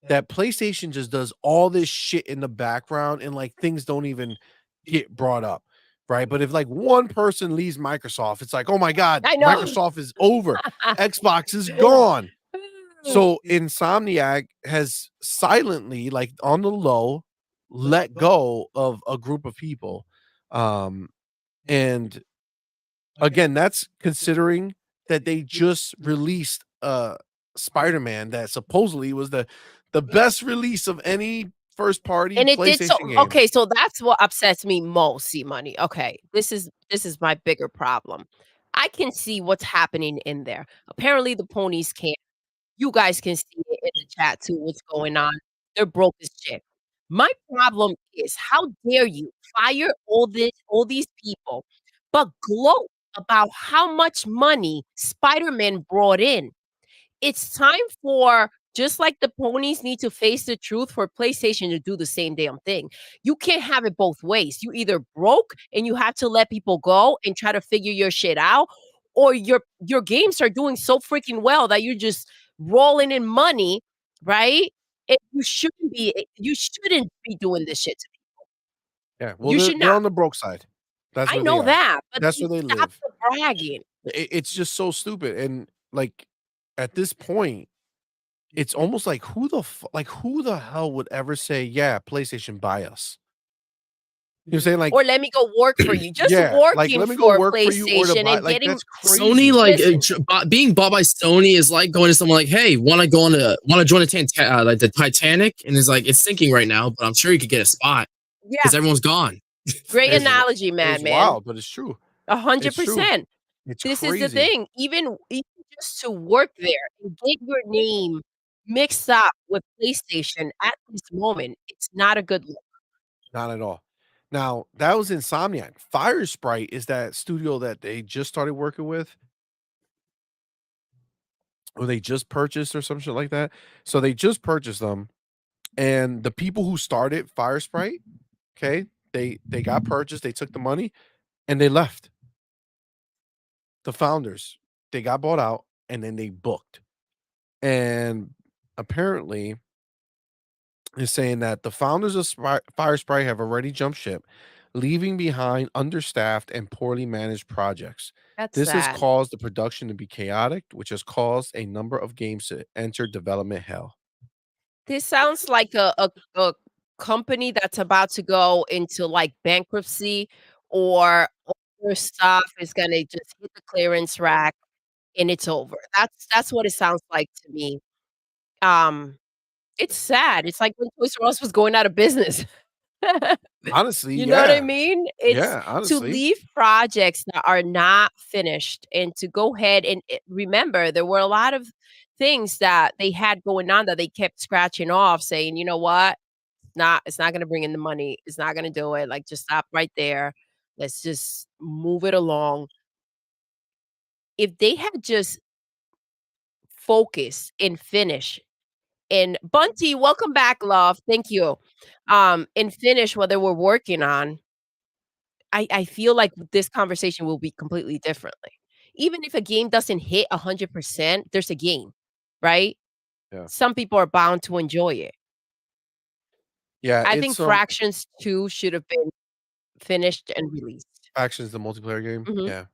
Speaker 1: that PlayStation just does all this shit in the background and like things don't even get brought up. Right. But if like one person leaves Microsoft, it's like, oh my God,
Speaker 2: I know.
Speaker 1: Microsoft is over. Xbox is gone. So Insomniac has silently, like on the low, let go of a group of people. Um, And again, that's considering that they just released Spider-Man that supposedly was the best release of any first party
Speaker 2: And it did so
Speaker 1: PlayStation game.
Speaker 2: okay, so that's what upsets me most, CMoney. Okay, this is my bigger problem. I can see what's happening in there. Apparently, the ponies can't. You guys can see it in the chat too, what's going on. They're broke as shit. My problem is, how dare you fire all these people, but gloat about how much money Spider-Man brought in. It's time for, just like the ponies need to face the truth, for PlayStation to do the same damn thing. You can't have it both ways. You either broke and you have to let people go and try to figure your shit out, or your games are doing so freaking well that you're just rolling in money, right? You shouldn't be doing this shit to me.
Speaker 1: Yeah, well,
Speaker 2: You should
Speaker 1: they're
Speaker 2: not.
Speaker 1: on the broke side. That's
Speaker 2: I
Speaker 1: where they
Speaker 2: know
Speaker 1: are.
Speaker 2: that, but
Speaker 1: That's
Speaker 2: then
Speaker 1: where they
Speaker 2: stop
Speaker 1: live.
Speaker 2: the bragging.
Speaker 1: It's just so stupid, and, like, at this point, it's almost like who the hell would ever say, "Yeah, PlayStation, buy us?" You know what I'm saying?
Speaker 2: Or
Speaker 1: Like
Speaker 2: let me go work for you. Just
Speaker 1: yeah, like,
Speaker 2: working
Speaker 1: "Let me go
Speaker 2: for
Speaker 1: work for you or to
Speaker 2: PlayStation
Speaker 1: buy"
Speaker 2: and
Speaker 1: like,
Speaker 2: getting
Speaker 1: that's
Speaker 3: Sony,
Speaker 1: crazy.
Speaker 3: like,
Speaker 2: listen.
Speaker 3: being bought by Sony is like going to someone like, "Hey, wanna join like, the Titanic?" And it's like, "It's sinking right now, but I'm sure you could get a spot
Speaker 2: Yeah,
Speaker 3: because everyone's gone."
Speaker 2: great
Speaker 1: It's
Speaker 2: analogy,
Speaker 1: it's
Speaker 2: Madman.
Speaker 1: wild, but it's true. It's true.
Speaker 2: 100%.
Speaker 1: It's
Speaker 2: This is the
Speaker 1: crazy.
Speaker 2: thing. Even just to work there and get your name mixed up with PlayStation at this moment, it's not a good look.
Speaker 1: Not at all. Now, that was Insomniac. Fire Sprite is that studio that they just started working with, or they just purchased or some shit like that. So they just purchased them, and the people who started Fire Sprite, okay, they got purchased, they took the money, and they left. The founders, they got bought out, and then they booked. And apparently, is saying that the founders of Fire Sprite have already jumped ship, leaving behind understaffed and poorly managed projects.
Speaker 2: That's
Speaker 1: This has
Speaker 2: sad.
Speaker 1: caused the production to be chaotic, which has caused a number of games to enter development hell.
Speaker 2: This sounds like a company that's about to go into, like, bankruptcy, or all their stuff is gonna just hit the clearance rack and it's over. That's what it sounds like to me. Um, it's sad. It's like when Toys R Us was going out of business.
Speaker 1: Honestly,
Speaker 2: You know what I
Speaker 1: yeah.
Speaker 2: mean? It's
Speaker 1: Yeah,
Speaker 2: to
Speaker 1: honestly.
Speaker 2: leave projects that are not finished and to go ahead and remember, there were a lot of things that they had going on that they kept scratching off, saying, "You know what? It's not gonna bring in the money. It's not gonna do it. Like, just stop right there. Let's just move it along." If they had just focused and finish, and Bunty, welcome back, love. Thank you. And finish what they were working on, I feel like this conversation will be completely differently. Even if a game doesn't hit 100%, there's a game, right?
Speaker 1: Yeah.
Speaker 2: Some people are bound to enjoy it.
Speaker 1: Yeah,
Speaker 2: I think
Speaker 1: it's
Speaker 2: Fractions 2 should have been finished and released.
Speaker 1: Factions, the multiplayer game.
Speaker 2: Mhm.
Speaker 1: Yeah.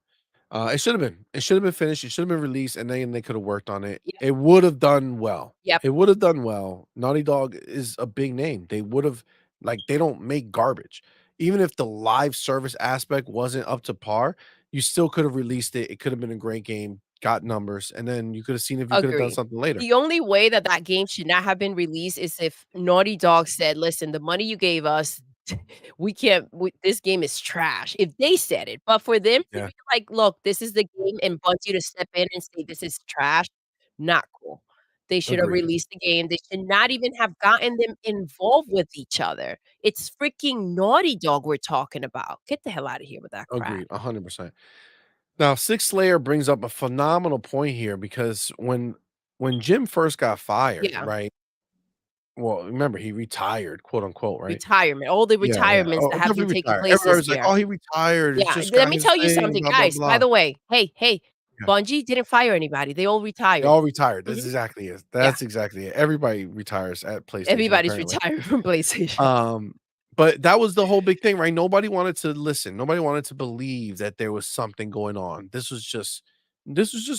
Speaker 1: It should have been. It should have been finished. It should have been released, and then they could have worked on it.
Speaker 2: Yep,
Speaker 1: It would have done well.
Speaker 2: yep,
Speaker 1: It would have done well. Naughty Dog is a big name. They would have like they don't make garbage. Even if the live service aspect wasn't up to par, you still could have released it. It could have been a great game, got numbers, and then you could have seen if you could have done
Speaker 2: agree.
Speaker 1: something later.
Speaker 2: The only way that that game should not have been released is if Naughty Dog said, "Listen, the money you gave us, we can't this game is trash." If they said it, but for them to
Speaker 1: Yeah,
Speaker 2: be like, "Look, this is the game," and Bungie to step in and say, "This is trash," not cool. They should have
Speaker 1: agreed.
Speaker 2: released the game. They should not even have gotten them involved with each other. It's freaking Naughty Dog we're talking about. Get the hell out of here with that crap.
Speaker 1: Agreed. 100%. Now, Six Slayer brings up a phenomenal point here because when Jim first got fired,
Speaker 2: Yeah,
Speaker 1: right? Well, remember he retired, quote unquote, right?
Speaker 2: retirement. All the
Speaker 1: Yeah, yeah.
Speaker 2: retirements
Speaker 1: Oh,
Speaker 2: that have been
Speaker 1: definitely
Speaker 2: taking
Speaker 1: retired.
Speaker 2: place this
Speaker 1: Everybody's like,
Speaker 2: year.
Speaker 1: "Oh, he retired. It's
Speaker 2: Yeah,
Speaker 1: just
Speaker 2: let
Speaker 1: got
Speaker 2: me
Speaker 1: his
Speaker 2: tell you
Speaker 1: thing,
Speaker 2: something,
Speaker 1: blah, blah,
Speaker 2: guys, by
Speaker 1: blah."
Speaker 2: the way, hey,
Speaker 1: Yeah.
Speaker 2: Bungie didn't fire anybody, they all
Speaker 1: They
Speaker 2: retired.
Speaker 1: all retired. That's
Speaker 2: Mhm,
Speaker 1: exactly it.
Speaker 2: yeah,
Speaker 1: That's exactly it. Everybody retires at PlayStation,
Speaker 2: everybody's
Speaker 1: apparently.
Speaker 2: retired from PlayStation.
Speaker 1: Um, but that was the whole big thing, right? Nobody wanted to listen. Nobody wanted to believe that there was something going on. This was just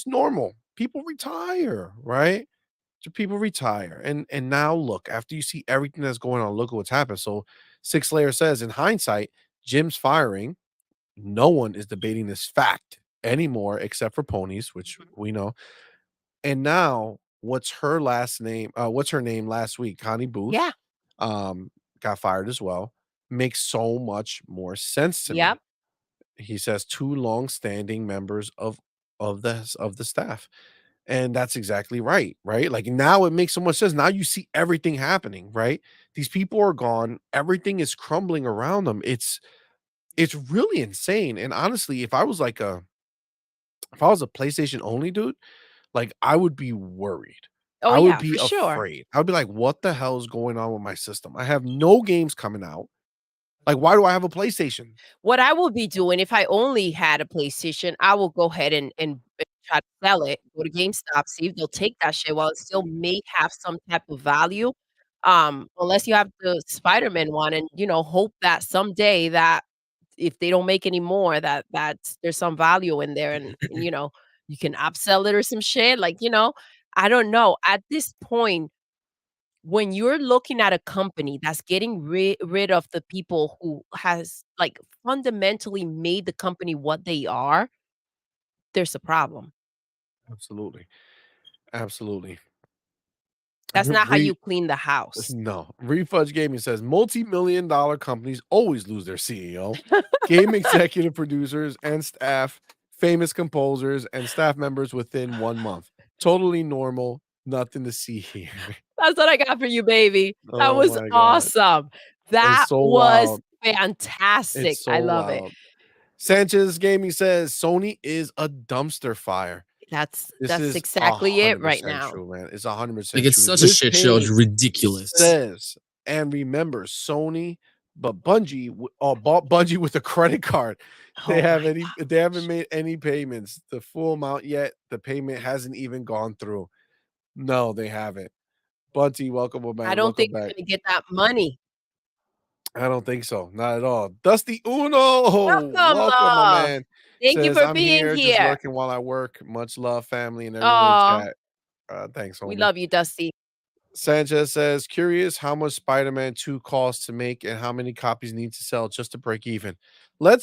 Speaker 1: normal. People retire, right? So people retire. And now look, after you see everything that's going on, look at what's happened. So Six Layer says, in hindsight, Jim's firing No one is debating this fact anymore except for ponies, which
Speaker 2: Mhm.
Speaker 1: we know. And now, what's her name last week? Connie Booth,
Speaker 2: Yeah.
Speaker 1: um, got fired as well. Makes so much more sense to
Speaker 2: Yep.
Speaker 1: me. He says 2 long-standing members of the staff. And that's exactly right, right? Like, now it makes so much sense. Now you see everything happening, right? These people are gone. Everything is crumbling around them. It's really insane. And honestly, if I was a PlayStation only dude, like, I would be worried.
Speaker 2: Oh,
Speaker 1: I would
Speaker 2: yeah,
Speaker 1: be
Speaker 2: for sure.
Speaker 1: afraid. I would be like, "What the hell is going on with my system? I have no games coming out. Like, why do I have a PlayStation?"
Speaker 2: What I will be doing if I only had a PlayStation, I will go ahead and try to sell it, go to GameStop, see if they'll take that shit while it still may have some type of value, unless you have the Spider-Man one and, hope that someday that if they don't make any more, that there's some value in there and, you can upsell it or some shit, like, I don't know. At this point, when you're looking at a company that's getting rid of the people who has, like, fundamentally made the company what they are, there's a problem.
Speaker 1: Absolutely. Absolutely.
Speaker 2: That's not how
Speaker 1: Re
Speaker 2: you clean the house.
Speaker 1: No. Refudge Gaming says multi-million dollar companies always lose their CEO. Game executive producers and staff, famous composers and staff members within 1 month. Totally normal, nothing to see here.
Speaker 2: That's what I got for you, baby. That
Speaker 1: Oh
Speaker 2: was
Speaker 1: my god.
Speaker 2: awesome.
Speaker 1: It's
Speaker 2: That
Speaker 1: so
Speaker 2: was
Speaker 1: wild.
Speaker 2: fantastic.
Speaker 1: It's
Speaker 2: I
Speaker 1: so
Speaker 2: love it.
Speaker 1: wild. Sanchez Gaming says Sony is a dumpster fire. This
Speaker 2: That's
Speaker 1: is
Speaker 2: exactly it right
Speaker 1: 100%
Speaker 2: now.
Speaker 1: true, man. It's
Speaker 3: Like,
Speaker 1: 100%
Speaker 3: it's
Speaker 1: true.
Speaker 3: such a
Speaker 1: This
Speaker 3: shit show, it's
Speaker 1: page
Speaker 3: ridiculous.
Speaker 1: says, and remember, Sony, but bought Bungie with a credit card.
Speaker 2: Oh my
Speaker 1: They haven't
Speaker 2: gosh.
Speaker 1: made any payments, the full amount yet. The payment hasn't even gone through. No, they haven't. Bungie, welcome,
Speaker 2: I
Speaker 1: man.
Speaker 2: don't
Speaker 1: Welcome
Speaker 2: think you're
Speaker 1: back.
Speaker 2: gonna get that money.
Speaker 1: I don't think so. Not at all. Dusty Uno,
Speaker 2: Welcome,
Speaker 1: welcome, my
Speaker 2: love.
Speaker 1: man.
Speaker 2: Thank you
Speaker 1: Says,
Speaker 2: for
Speaker 1: I'm
Speaker 2: being
Speaker 1: here just
Speaker 2: here.
Speaker 1: lurking while I work. Much love, family, and everyone in
Speaker 2: Aw,
Speaker 1: chat. Thanks,
Speaker 2: we
Speaker 1: homie.
Speaker 2: love you, Dusty.
Speaker 1: Sanchez says, curious how much Spider-Man 2 costs to make and how many copies need to sell just to break even.
Speaker 2: Well,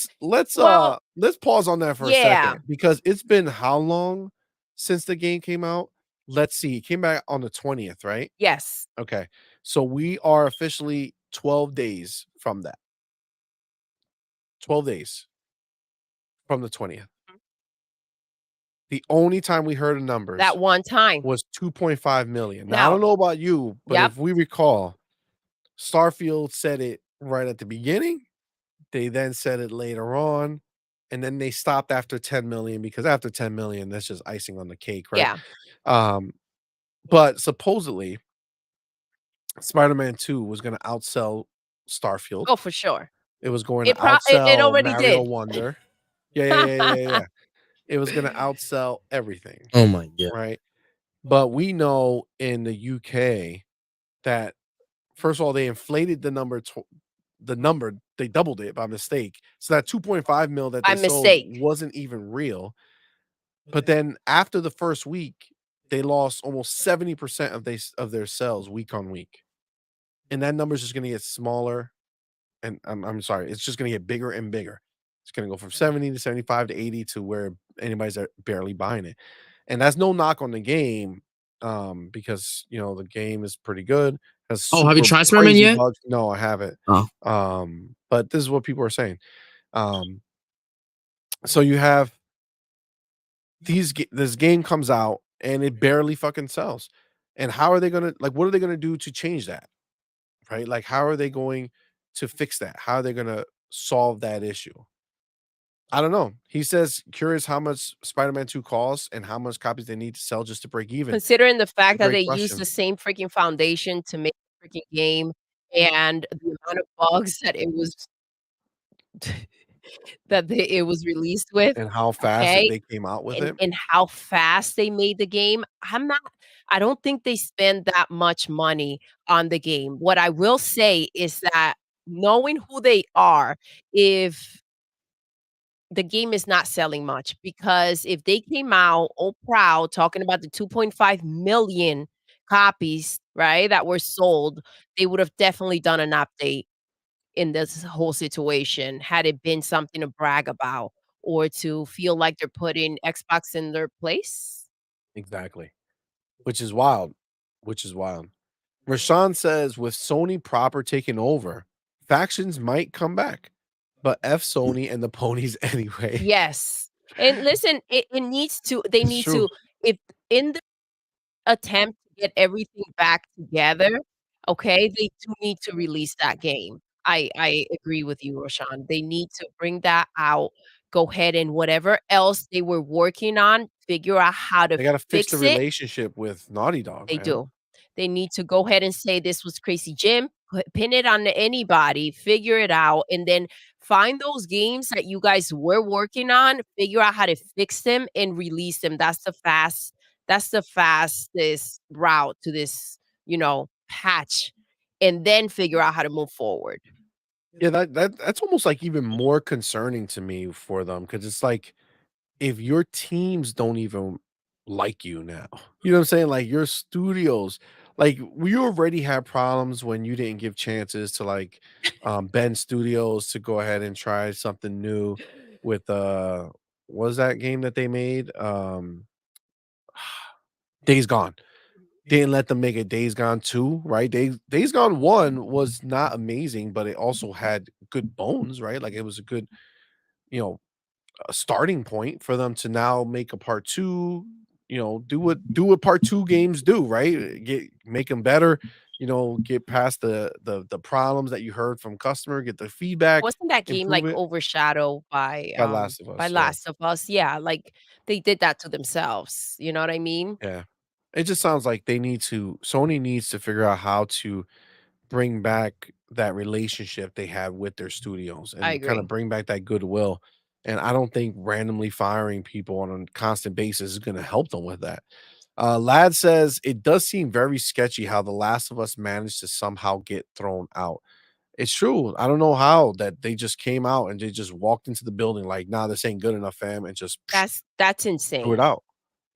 Speaker 1: Let's pause on that for a
Speaker 2: yeah.
Speaker 1: second because it's been how long since the game came out? Let's see. It came back on the 20th, right?
Speaker 2: Yes.
Speaker 1: Okay. So we are officially 12 days from that. 12 days from the 20th. The only time we heard of
Speaker 2: That
Speaker 1: numbers
Speaker 2: one time.
Speaker 1: was 2.5 million. Now, I
Speaker 2: Now
Speaker 1: don't know about you, but
Speaker 2: yep.
Speaker 1: if we recall, Starfield said it right at the beginning. They then said it later on, and then they stopped after 10 million because after 10 million, that's just icing on the cake, right?
Speaker 2: Yeah.
Speaker 1: Um, but supposedly, Spider-Man 2 was gonna outsell Starfield.
Speaker 2: Oh, for sure.
Speaker 1: It was going to
Speaker 2: It
Speaker 1: outsell
Speaker 2: already
Speaker 1: Mario
Speaker 2: did.
Speaker 1: Wonder. Yeah. It was gonna outsell everything,
Speaker 3: Oh my god.
Speaker 1: right? But we know in the UK that first of all, they inflated the number, they doubled it by mistake. So that 2.5 mil that
Speaker 2: By
Speaker 1: they sold
Speaker 2: mistake.
Speaker 1: wasn't even real. But then after the first week, they lost almost 70% of their sales week on week. And that number is just gonna get smaller. And I'm sorry, it's just gonna get bigger and bigger. It's gonna go from 70 to 75 to 80 to where anybody's barely buying it. And that's no knock on the game, because the game is pretty good, has
Speaker 3: Oh, have you
Speaker 1: super
Speaker 3: tried Spider-Man
Speaker 1: crazy
Speaker 3: yet?
Speaker 1: bugs. No, I haven't.
Speaker 3: Oh.
Speaker 1: But this is what people are saying. Um, so you have this game comes out and it barely fucking sells. And how are they gonna what are they gonna do to change that? Right? Like, how are they going to fix that? How are they gonna solve that issue? I don't know. He says, curious how much Spider-Man 2 costs and how much copies they need to sell just to break even.
Speaker 2: Considering the fact that
Speaker 1: Great
Speaker 2: they use the
Speaker 1: question.
Speaker 2: same freaking foundation to make the freaking game and the amount of bugs that it was released with,
Speaker 1: And how fast
Speaker 2: okay?
Speaker 1: they came out with it.
Speaker 2: And how fast they made the game, I don't think they spend that much money on the game. What I will say is that knowing who they are, if the game is not selling much, because if they came out all proud talking about the 2.5 million copies, right, that were sold, they would have definitely done an update. in this whole situation had it been something to brag about or to feel like they're putting Xbox in their place.
Speaker 1: Exactly. Which is wild. Which is wild. Rashawn says with Sony proper taking over, factions might come back, but F Sony and the ponies anyway.
Speaker 2: Yes. And listen, it needs to they
Speaker 1: It's
Speaker 2: need
Speaker 1: true.
Speaker 2: to if in the attempt to get everything back together, okay, they do need to release that game. I agree with you, Roshan. They need to bring that out. Go ahead and whatever else they were working on, figure out how to
Speaker 1: They gotta fix the
Speaker 2: fix it.
Speaker 1: relationship with Naughty Dog,
Speaker 2: They
Speaker 1: man.
Speaker 2: do. They need to go ahead and say this was Crazy Jim, pin it on anybody, figure it out, and then find those games that you guys were working on, figure out how to fix them and release them. That's the fastest route to this, patch, and then figure out how to move forward.
Speaker 1: Yeah, that's almost like even more concerning to me for them because it's like if your teams don't even like you now, you know what I'm saying? Like your studios, like we already had problems when you didn't give chances to like Ben Studios to go ahead and try something new with what was that game that they made? Days Gone. Didn't let them make a Days Gone 2, right? Days Gone 1 was not amazing, but it also had good bones, right? Like it was a good, you know, a starting point for them to now make a part 2, do what part 2 games do, right? Make them better, get past the problems that you heard from customer, get the feedback,
Speaker 2: Wasn't that game
Speaker 1: improve
Speaker 2: like
Speaker 1: it
Speaker 2: overshadowed by
Speaker 1: by Last of
Speaker 2: by
Speaker 1: Us, yeah.
Speaker 2: Last of Us? Yeah, like they did that to themselves. You know what I mean?
Speaker 1: Yeah. It just sounds like Sony needs to figure out how to bring back that relationship they had with their studios
Speaker 2: I
Speaker 1: and kind of
Speaker 2: agree.
Speaker 1: bring back that goodwill. And I don't think randomly firing people on a constant basis is going to help them with that. Lad says it does seem very sketchy how The Last of Us managed to somehow get thrown out. It's true. I don't know how that they just came out and they just walked into the building like, nah, this ain't good enough, fam, and just
Speaker 2: That's
Speaker 1: threw it
Speaker 2: insane.
Speaker 1: out.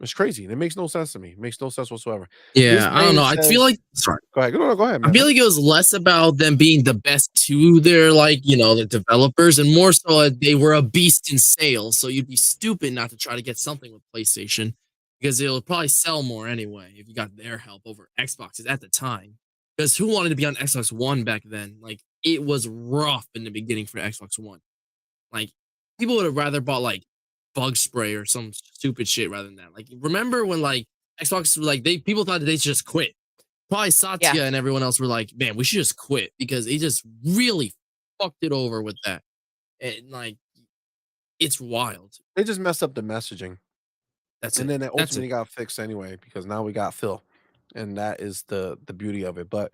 Speaker 1: It's crazy. It makes no sense to me. It makes no sense whatsoever. This
Speaker 3: Yeah, I don't
Speaker 1: man
Speaker 3: know. I feel
Speaker 1: says,
Speaker 3: like sorry.
Speaker 1: go ahead. No, go ahead,
Speaker 3: I
Speaker 1: man.
Speaker 3: feel like it was less about them being the best to their like, the developers and more so they were a beast in sales. So you'd be stupid not to try to get something with PlayStation because it'll probably sell more anyway if you got their help over Xboxes at the time. Because who wanted to be on Xbox One back then? Like it was rough in the beginning for Xbox One. Like people would have rather bought like bug spray or some stupid shit rather than that. Like remember when like Xbox like they people thought that they should just quit. Probably
Speaker 2: Yeah.
Speaker 3: Satya and everyone else were like, man, we should just quit because he just really fucked it over with that. And like it's wild.
Speaker 1: They just messed up the messaging.
Speaker 3: That's
Speaker 1: And
Speaker 3: it.
Speaker 1: then it
Speaker 3: That's it.
Speaker 1: ultimately got fixed anyway because now we got Phil, and that is the beauty of it. But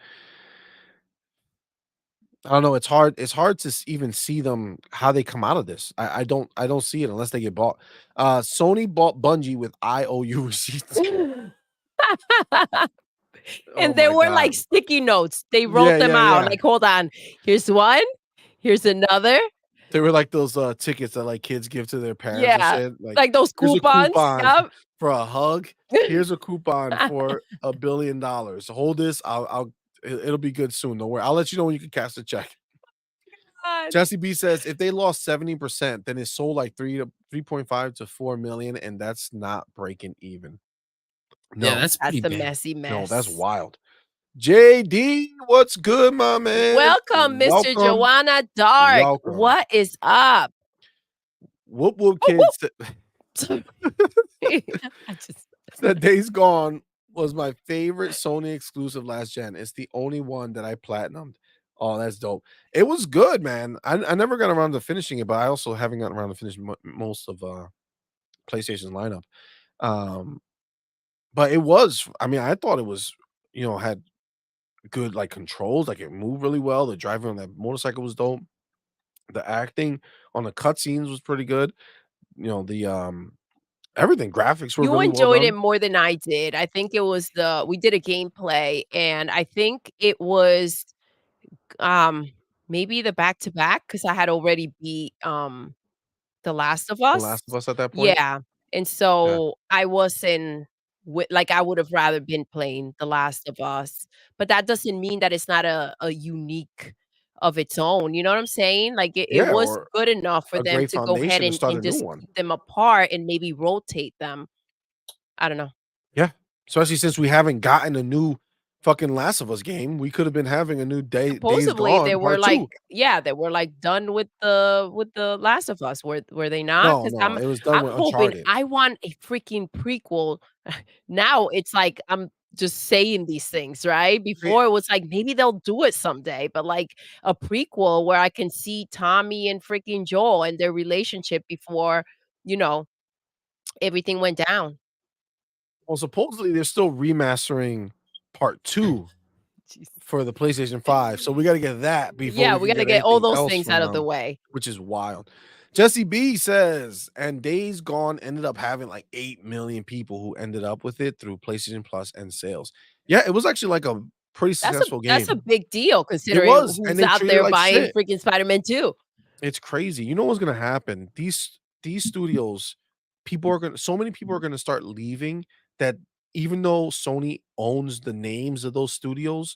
Speaker 1: I don't know. It's hard to even see them how they come out of this. I don't see it unless they get bought. Sony bought Bungie with IOU receipts. Oh
Speaker 2: And they
Speaker 1: my
Speaker 2: were
Speaker 1: god.
Speaker 2: like sticky notes. They
Speaker 1: Yeah,
Speaker 2: wrote them
Speaker 1: yeah,
Speaker 2: out.
Speaker 1: yeah.
Speaker 2: Like, hold on, here's one, here's another.
Speaker 1: They were like those tickets that like kids give to their parents and
Speaker 2: Yeah,
Speaker 1: shit. Like,
Speaker 2: like those
Speaker 1: here's a
Speaker 2: coupons.
Speaker 1: coupon
Speaker 2: Yep.
Speaker 1: for a hug. Here's a coupon for $1 billion. Hold this. It'll be good soon. Don't worry. I'll let you know when you can cash the check.
Speaker 2: God.
Speaker 1: Jesse B says if they lost 70%, then it sold like 3.5 to 4 million, and that's not breaking even.
Speaker 3: Yeah,
Speaker 1: No,
Speaker 3: that's
Speaker 2: That's
Speaker 3: pretty
Speaker 2: a
Speaker 3: bad.
Speaker 2: messy
Speaker 1: no, that's
Speaker 2: mess.
Speaker 1: wild. JD, what's good, my man?
Speaker 2: Welcome, Mr.
Speaker 1: Welcome.
Speaker 2: Joanna Dark.
Speaker 1: Welcome.
Speaker 2: What is up?
Speaker 1: Whoop whoop
Speaker 2: Whoop, whoop.
Speaker 1: kids
Speaker 2: Sorry. I just
Speaker 1: said Days Gone was my favorite Sony exclusive last gen. It's the only one that I platinumed. Oh, that's dope. It was good, man. I never got around to finishing it, but I also haven't gotten around to finish most of PlayStation's lineup. Um, but it was, I mean, I thought it was, had good like controls, like it moved really well. The driving on that motorcycle was dope. The acting on the cutscenes was pretty good. The everything, graphics were
Speaker 2: You
Speaker 1: really well
Speaker 2: enjoyed it
Speaker 1: done.
Speaker 2: more than I did. I think it was we did a gameplay, and I think it was, um, maybe the back to back because I had already beat, The Last of
Speaker 1: The
Speaker 2: Us?
Speaker 1: Last of Us at that point.
Speaker 2: Yeah, and
Speaker 1: Yeah.
Speaker 2: so I wasn't like, I would have rather been playing The Last of Us, but that doesn't mean that it's not a unique, of its own. You know what I'm saying? Like it
Speaker 1: Yeah,
Speaker 2: was
Speaker 1: or
Speaker 2: good enough for
Speaker 1: a
Speaker 2: them
Speaker 1: great
Speaker 2: to go ahead
Speaker 1: foundation to start a
Speaker 2: and
Speaker 1: new
Speaker 2: just
Speaker 1: one.
Speaker 2: keep them apart and maybe rotate them. I don't know.
Speaker 1: Yeah, especially since we haven't gotten a new fucking Last of Us game. We could have been having a new Days
Speaker 2: Supposedly they
Speaker 1: Gone
Speaker 2: were
Speaker 1: Part
Speaker 2: like,
Speaker 1: 2.
Speaker 2: yeah, they were like done with the Last of Us. Were they not?
Speaker 1: No,
Speaker 2: Because
Speaker 1: no, it was done
Speaker 2: I'm
Speaker 1: with
Speaker 2: hoping
Speaker 1: Uncharted.
Speaker 2: I want a freaking prequel. Now it's like I'm just saying these things, right?
Speaker 1: They
Speaker 2: Before it was like maybe they'll do it someday, but like a prequel where I can see Tommy and freaking Joel and their relationship before, you know, everything went down.
Speaker 1: well, supposedly they're still remastering Part 2
Speaker 2: Jeez.
Speaker 1: for the PlayStation 5, so we gotta get that before
Speaker 2: Yeah,
Speaker 1: we
Speaker 2: we
Speaker 1: can
Speaker 2: gotta
Speaker 1: get
Speaker 2: get all
Speaker 1: anything
Speaker 2: those
Speaker 1: else
Speaker 2: things
Speaker 1: from
Speaker 2: out of the
Speaker 1: them,
Speaker 2: way.
Speaker 1: which is wild. Jesse B says, and Days Gone ended up having like 8 million people who ended up with it through PlayStation Plus and sales. Yeah, it was actually like a pretty successful
Speaker 2: That's a
Speaker 1: game.
Speaker 2: big deal
Speaker 1: It
Speaker 2: considering
Speaker 1: was, and
Speaker 2: who's
Speaker 1: they
Speaker 2: out
Speaker 1: treated it
Speaker 2: there
Speaker 1: like
Speaker 2: buying
Speaker 1: shit.
Speaker 2: freaking Spider-Man 2.
Speaker 1: It's crazy. You know what's gonna happen? These studios, people are gonna so many people are gonna start leaving that even though Sony owns the names of those studios,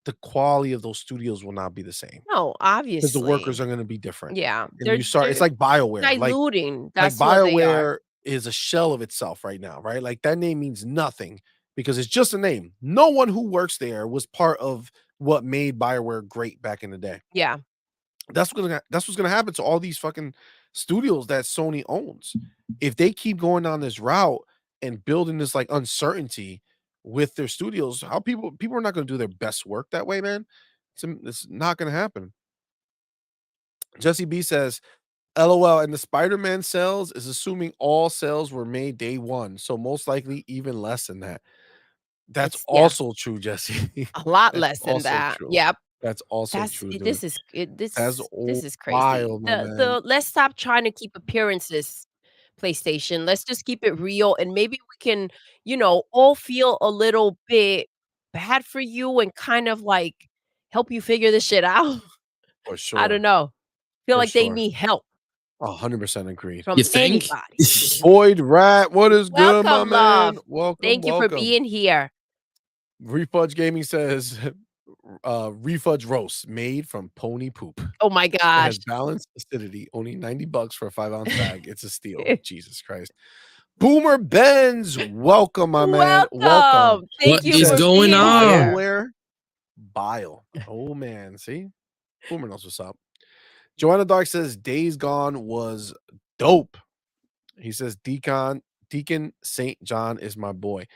Speaker 1: the quality of those studios will not be the same
Speaker 2: No,
Speaker 1: because the workers
Speaker 2: obviously.
Speaker 1: are gonna be different.
Speaker 2: Yeah,
Speaker 1: And you start it's
Speaker 2: they're
Speaker 1: like BioWare.
Speaker 2: diluting.
Speaker 1: Like
Speaker 2: That's what they are.
Speaker 1: BioWare is a shell of itself right now, right? Like that name means nothing because it's just a name. No one who works there was part of what made BioWare great back in the day.
Speaker 2: Yeah.
Speaker 1: That's what's gonna happen to all these fucking studios that Sony owns. If they keep going down this route and building this like uncertainty with their studios, how people are not gonna do their best work that way, man. It's not gonna happen. Jesse B says, LOL, and the Spider-Man sales is assuming all sales were made day one, so most likely even less than that. That's
Speaker 2: It's yeah,
Speaker 1: also true, Jesse.
Speaker 2: a lot
Speaker 1: That's
Speaker 2: less than
Speaker 1: also
Speaker 2: that.
Speaker 1: true.
Speaker 2: Yep.
Speaker 1: That's also
Speaker 2: That's
Speaker 1: true,
Speaker 2: it,
Speaker 1: dude. That's
Speaker 2: this is crazy.
Speaker 1: wild, my man.
Speaker 2: The let's stop trying to keep appearances, PlayStation. Let's just keep it real and maybe we can, all feel a little bit bad for you and kind of like help you figure this shit out.
Speaker 1: For
Speaker 2: I don't
Speaker 1: sure.
Speaker 2: know. Feel
Speaker 1: For
Speaker 2: like they
Speaker 1: sure.
Speaker 2: need help
Speaker 1: 100% agreed.
Speaker 2: from
Speaker 3: You think?
Speaker 2: anybody.
Speaker 1: Void Rat, what is good, my
Speaker 2: Welcome,
Speaker 1: man?
Speaker 2: love.
Speaker 1: Welcome,
Speaker 2: Thank you for
Speaker 1: welcome.
Speaker 2: being here.
Speaker 1: Refudge Gaming says, Refudge roast made from pony poop.
Speaker 2: Oh my
Speaker 1: It
Speaker 2: gosh.
Speaker 1: has balanced acidity, only $90 for a 5-ounce bag. It's a steal. Jesus Christ. Boomer Benz, welcome, my man. Welcome.
Speaker 2: Welcome.
Speaker 3: What
Speaker 2: Thank you
Speaker 1: He
Speaker 3: is
Speaker 2: for
Speaker 1: says,
Speaker 3: going
Speaker 2: being
Speaker 3: on?
Speaker 2: here.
Speaker 1: BioWare bile. Oh, man. See? Boomer knows what's up. Joanna Dark says, Days Gone was dope. He says, Deacon St. John is my boy.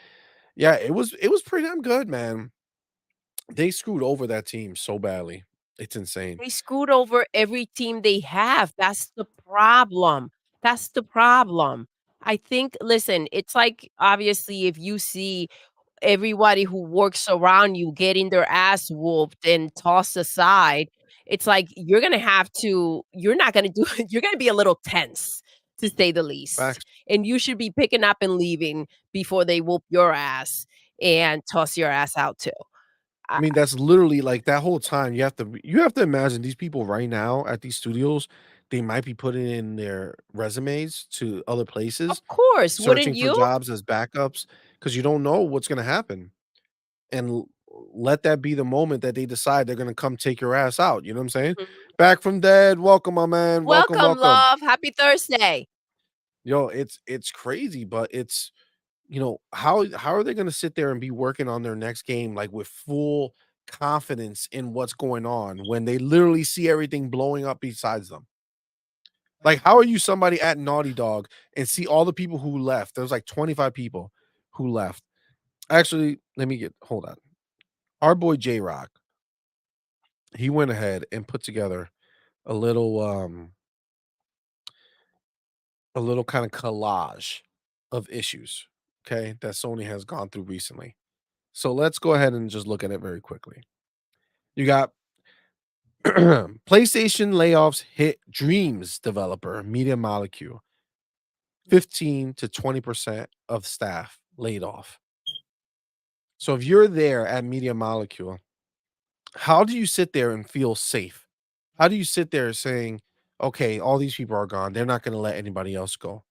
Speaker 1: Yeah, it was pretty damn good, man. They screwed over that team so badly. It's insane.
Speaker 2: They screwed over every team they have. That's the problem. That's the problem. I think, listen, it's like obviously if you see everybody who works around you getting their ass whooped and tossed aside, it's like you're not gonna do it. You're gonna be a little tense to say the least.
Speaker 1: Facts.
Speaker 2: And you should be picking up and leaving before they whoop your ass and toss your ass out too.
Speaker 1: I
Speaker 2: I,
Speaker 1: mean, that's literally like that whole time you have to imagine these people right now at these studios, they might be putting in their resumes to other places,
Speaker 2: of course, wouldn't
Speaker 1: searching for
Speaker 2: you?
Speaker 1: jobs as backups because you don't know what's gonna happen. And let that be the moment that they decide they're gonna come take your ass out. You know what I'm saying?
Speaker 2: Mhm.
Speaker 1: Back from dead. Welcome, my man. Welcome,
Speaker 2: Welcome,
Speaker 1: welcome.
Speaker 2: love. Happy Thursday.
Speaker 1: Yo, it's crazy, but it's how are they gonna sit there and be working on their next game like with full confidence in what's going on when they literally see everything blowing up besides them? Like, how are you somebody at Naughty Dog and see all the people who left? There's like 25 people who left. Actually, let me get hold on. Our boy J Rock, he went ahead and put together a little kind of collage of issues, okay, that Sony has gone through recently. So let's go ahead and just look at it very quickly. You got PlayStation layoffs hit Dreams developer Media Molecule. 15 to 20% of staff laid off. So if you're there at Media Molecule, how do you sit there and feel safe? How do you sit there saying, okay, all these people are gone. They're not going to let anybody else go.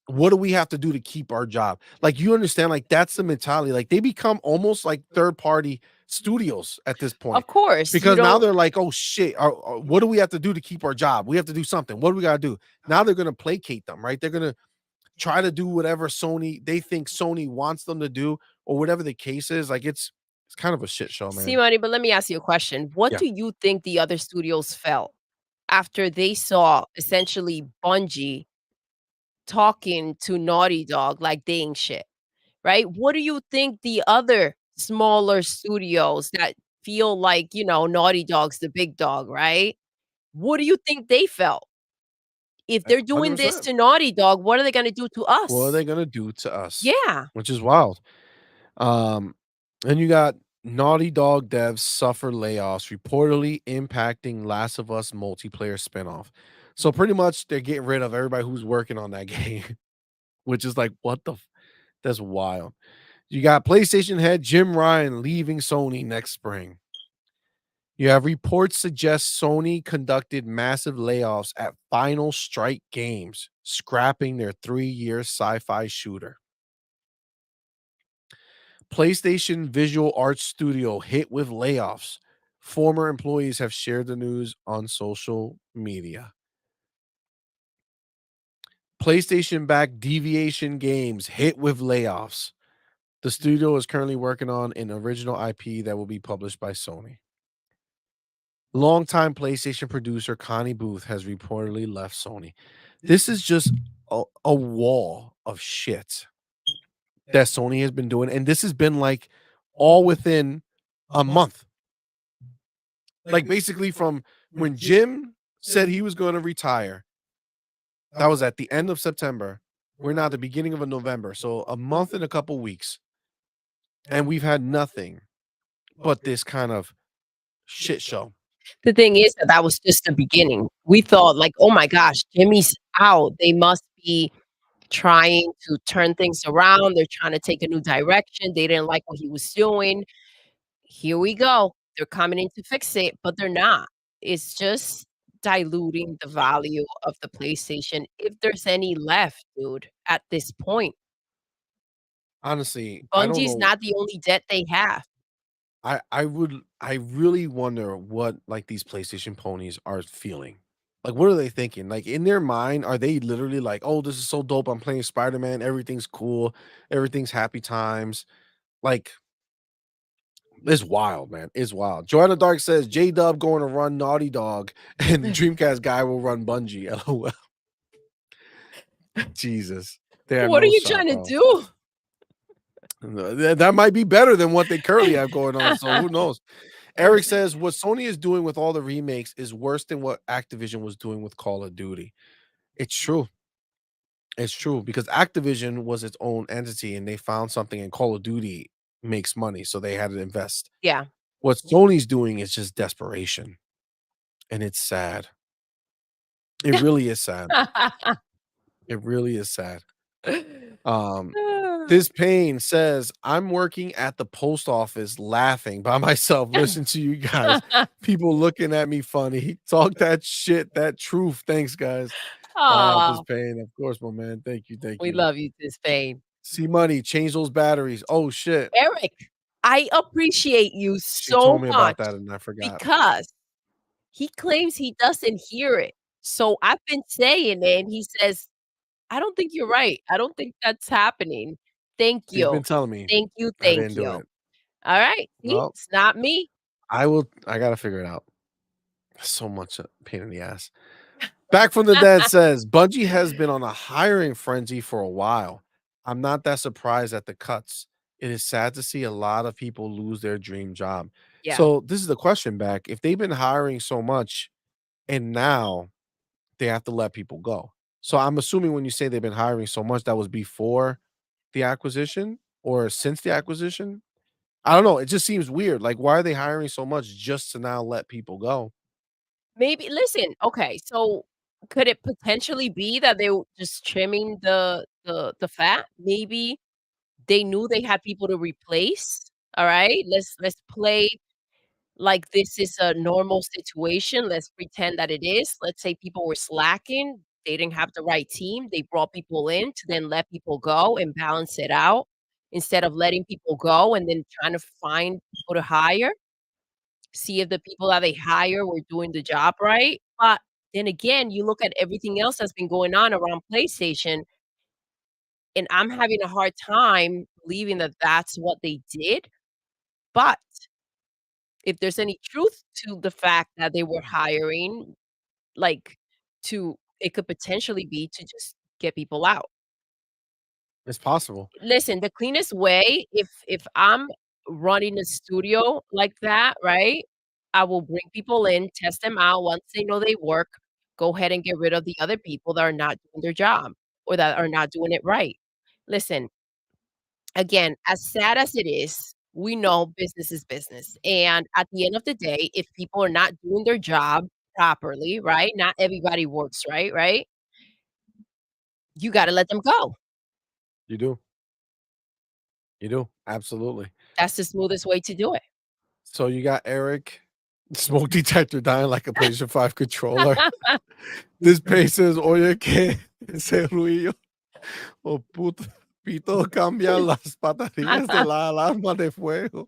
Speaker 1: What do we have to do to keep our job? Like, you understand, like, that's the mentality. Like, they become almost like third party studios at this point
Speaker 2: Of course, you
Speaker 1: because now
Speaker 2: don't
Speaker 1: they're like, oh shit, what do we have to do to keep our job? We have to do something. What do we got to do? Now they're going to placate them, right? They're going to try to do whatever they think Sony wants them to do or whatever the case is. Like it's kind of a shit show,
Speaker 2: see
Speaker 1: man.
Speaker 2: money, but let me ask you a question. What
Speaker 1: Yeah.
Speaker 2: do you think the other studios felt after they saw essentially Bungie talking to Naughty Dog like they ain't shit, right? What do you think the other smaller studios that feel like, Naughty Dog's the big dog, right? What do you think they felt? If they're doing this
Speaker 1: 100%.
Speaker 2: to Naughty Dog, what are they gonna do to
Speaker 1: What are
Speaker 2: us?
Speaker 1: they going to do to us?
Speaker 2: Yeah.
Speaker 1: Which is wild. Um, and you got Naughty Dog devs suffer layoffs, reportedly impacting Last of Us multiplayer spinoff. So pretty much they're getting rid of everybody who's working on that game, which is like, what the? That's wild. You got PlayStation head Jim Ryan leaving Sony next spring. You have reports suggest Sony conducted massive layoffs at Final Strike Games, scrapping their 3-year sci-fi shooter. PlayStation Visual Arts Studio hit with layoffs. Former employees have shared the news on social media. PlayStation backed Deviation Games hit with layoffs. The studio is currently working on an original IP that will be published by Sony. Longtime PlayStation producer Connie Booth has reportedly left Sony. This is just a wall of shit that Sony has been doing. And this has been like all within a month. Like basically from when Jim said he was going to retire, that was at the end of September. We're now at the beginning of November. So a month and a couple weeks. And we've had nothing but this kind of shit show.
Speaker 2: The thing is that was just the beginning. We thought like, "Oh my gosh, Jimmy's out. They must be trying to turn things around. They're trying to take a new direction. They didn't like what he was doing. Here we go. They're coming in to fix it, but they're not. It's just diluting the value of the PlayStation, if there's any left, dude, at this point.
Speaker 1: Honestly, I don't
Speaker 2: Bungie's
Speaker 1: know.
Speaker 2: not the only debt they have.
Speaker 1: I really wonder what like these PlayStation ponies are feeling. Like, what are they thinking? Like in their mind, are they literally like, "Oh, this is so dope. I'm playing Spider-Man. Everything's cool. Everything's happy times." Like, it's wild, man. It's wild. Joanna Dark says J Dub going to run Naughty Dog, and the Dreamcast guy will run Bungie. LOL. Jesus, they have
Speaker 2: What are
Speaker 1: no
Speaker 2: you
Speaker 1: shot,
Speaker 2: trying to
Speaker 1: bro.
Speaker 2: do?
Speaker 1: That might be better than what they currently have going on. So who knows? Eric says what Sony is doing with all the remakes is worse than what Activision was doing with Call of Duty. It's true. It's true because Activision was its own entity and they found something and Call of Duty makes money, so they had to invest.
Speaker 2: Yeah.
Speaker 1: What Sony's doing is just desperation. And it's sad. It really is sad. It really is sad. This pain says, I'm working at the post office laughing by myself. Listen to you guys. People looking at me funny. Talk that shit, that truth. Thanks, guys. This
Speaker 2: Aw,
Speaker 1: pain. Of course, my man. Thank you. Thank
Speaker 2: we
Speaker 1: you.
Speaker 2: love you, Tispain.
Speaker 1: CMoney, change those batteries. Oh shit.
Speaker 2: Eric, I appreciate you
Speaker 1: She
Speaker 2: so
Speaker 1: told me about
Speaker 2: much
Speaker 1: that and I forgot.
Speaker 2: because he claims he doesn't hear it. So I've been saying it, and he says, "I don't think you're right. I don't think that's happening." Thank
Speaker 1: He's been
Speaker 2: you.
Speaker 1: telling me
Speaker 2: Thank you,
Speaker 1: I
Speaker 2: thank
Speaker 1: didn't do
Speaker 2: you.
Speaker 1: it.
Speaker 2: Alright, see?
Speaker 1: Well,
Speaker 2: It's not me.
Speaker 1: I gotta figure it out. So much pain in the ass. Back from the Dead says Bungie has been on a hiring frenzy for a while. I'm not that surprised at the cuts. It is sad to see a lot of people lose their dream job.
Speaker 2: Yeah.
Speaker 1: So this is the question back. If they've been hiring so much and now they have to let people go. So I'm assuming when you say they've been hiring so much, that was before the acquisition or since the acquisition. I don't know. It just seems weird. Like, why are they hiring so much just to now let people go?
Speaker 2: Maybe listen, okay, so could it potentially be that they were just trimming the fat? Maybe they knew they had people to replace, alright? Let's play like this is a normal situation. Let's pretend that it is. Let's say people were slacking. They didn't have the right team. They brought people in to then let people go and balance it out. instead of letting people go and then trying to find people to hire, see if the people that they hire were doing the job right. But then again, you look at everything else that's been going on around PlayStation, and I'm having a hard time believing that that's what they did. But if there's any truth to the fact that they were hiring, like, to it could potentially be to just get people out.
Speaker 1: It's possible.
Speaker 2: Listen, the cleanest way, if I'm running a studio like that, right, I will bring people in, test them out. Once they know they work, go ahead and get rid of the other people that are not doing their job or that are not doing it right. Listen, again, as sad as it is, we know business is business, and at the end of the day, if people are not doing their job properly, right, not everybody works right, you gotta let them go.
Speaker 1: You do. You do. Absolutely.
Speaker 2: That's the smoothest way to do it.
Speaker 1: So you got Eric, smoke detector dying like a PlayStation 5 controller. This page says, oye, que ese ruido o puto pito cambian las baterías de la alarma de fuego.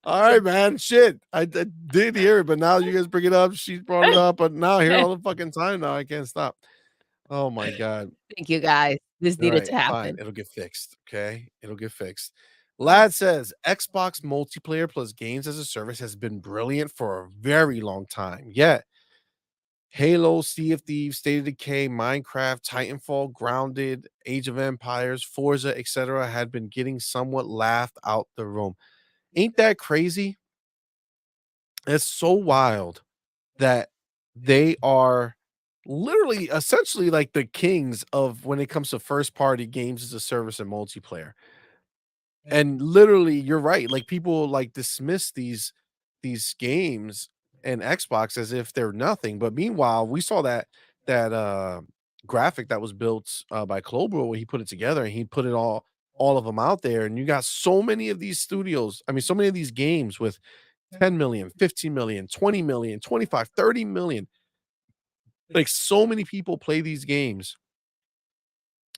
Speaker 1: All right, man. Shit. I did hear it, but now you guys bring it up. She brought it up, but now I hear it all the fucking time now. I can't stop. Oh my God.
Speaker 2: Thank you, guys. This
Speaker 1: All
Speaker 2: needed
Speaker 1: right,
Speaker 2: to
Speaker 1: fine.
Speaker 2: happen.
Speaker 1: It'll get fixed. Okay. It'll get fixed. Lad says Xbox multiplayer plus games as a service has been brilliant for a very long time. Yet Halo, Sea of Thieves, State of Decay, Minecraft, Titanfall, Grounded, Age of Empires, Forza, etc. had been getting somewhat laughed out the room. Ain't that crazy? It's so wild that they are literally essentially like the kings of when it comes to first party games as a service and multiplayer. And literally, you're right. Like people like dismiss these games and Xbox as if they're nothing. But meanwhile, we saw that graphic that was built by Clobro when he put it together and he put it all of them out there. And you got so many of these studios. I mean, so many of these games with 10 million, 15 million, 20 million, 25, 30 million. Like so many people play these games.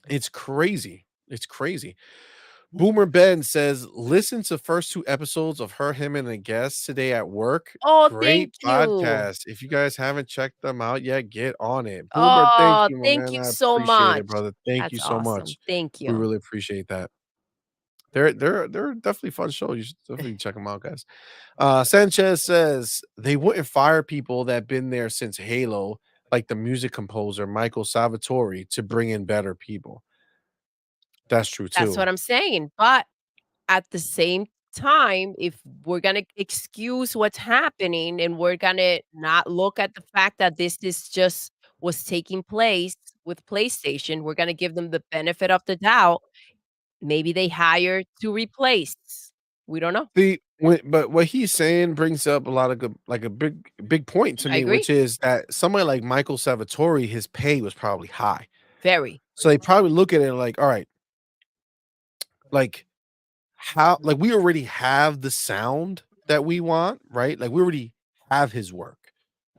Speaker 1: It's crazy. It's crazy. Boomer Ben says, listen to first 2 episodes of Her, Him, and a Guest today at work.
Speaker 2: Oh,
Speaker 1: Great
Speaker 2: thank you.
Speaker 1: podcast. If you guys haven't checked them out yet, get on it. Boomer, thank
Speaker 2: Oh,
Speaker 1: you, my
Speaker 2: thank
Speaker 1: man.
Speaker 2: you
Speaker 1: I
Speaker 2: so
Speaker 1: appreciate
Speaker 2: much.
Speaker 1: it, brother. Thank you
Speaker 2: That's
Speaker 1: so
Speaker 2: awesome.
Speaker 1: much.
Speaker 2: Thank
Speaker 1: We
Speaker 2: you.
Speaker 1: really appreciate that. They're definitely fun show. You should definitely check them out, guys. Sanchez says they wouldn't fire people that been there since Halo, like the music composer Michael Salvatore, to bring in better people. That's true
Speaker 2: That's what
Speaker 1: too.
Speaker 2: I'm saying, but at the same time, if we're gonna excuse what's happening and we're gonna not look at the fact that this is just was taking place with PlayStation, we're gonna give them the benefit of the doubt. Maybe they hired to replace. We don't know.
Speaker 1: See, but what he's saying brings up a lot of good, like a big point to
Speaker 2: I
Speaker 1: me,
Speaker 2: agree.
Speaker 1: which is that somebody like Michael Salvatore, his pay was probably high.
Speaker 2: Very.
Speaker 1: So they probably look at it like, all right, like how like we already have the sound that we want, right? Like we already have his work,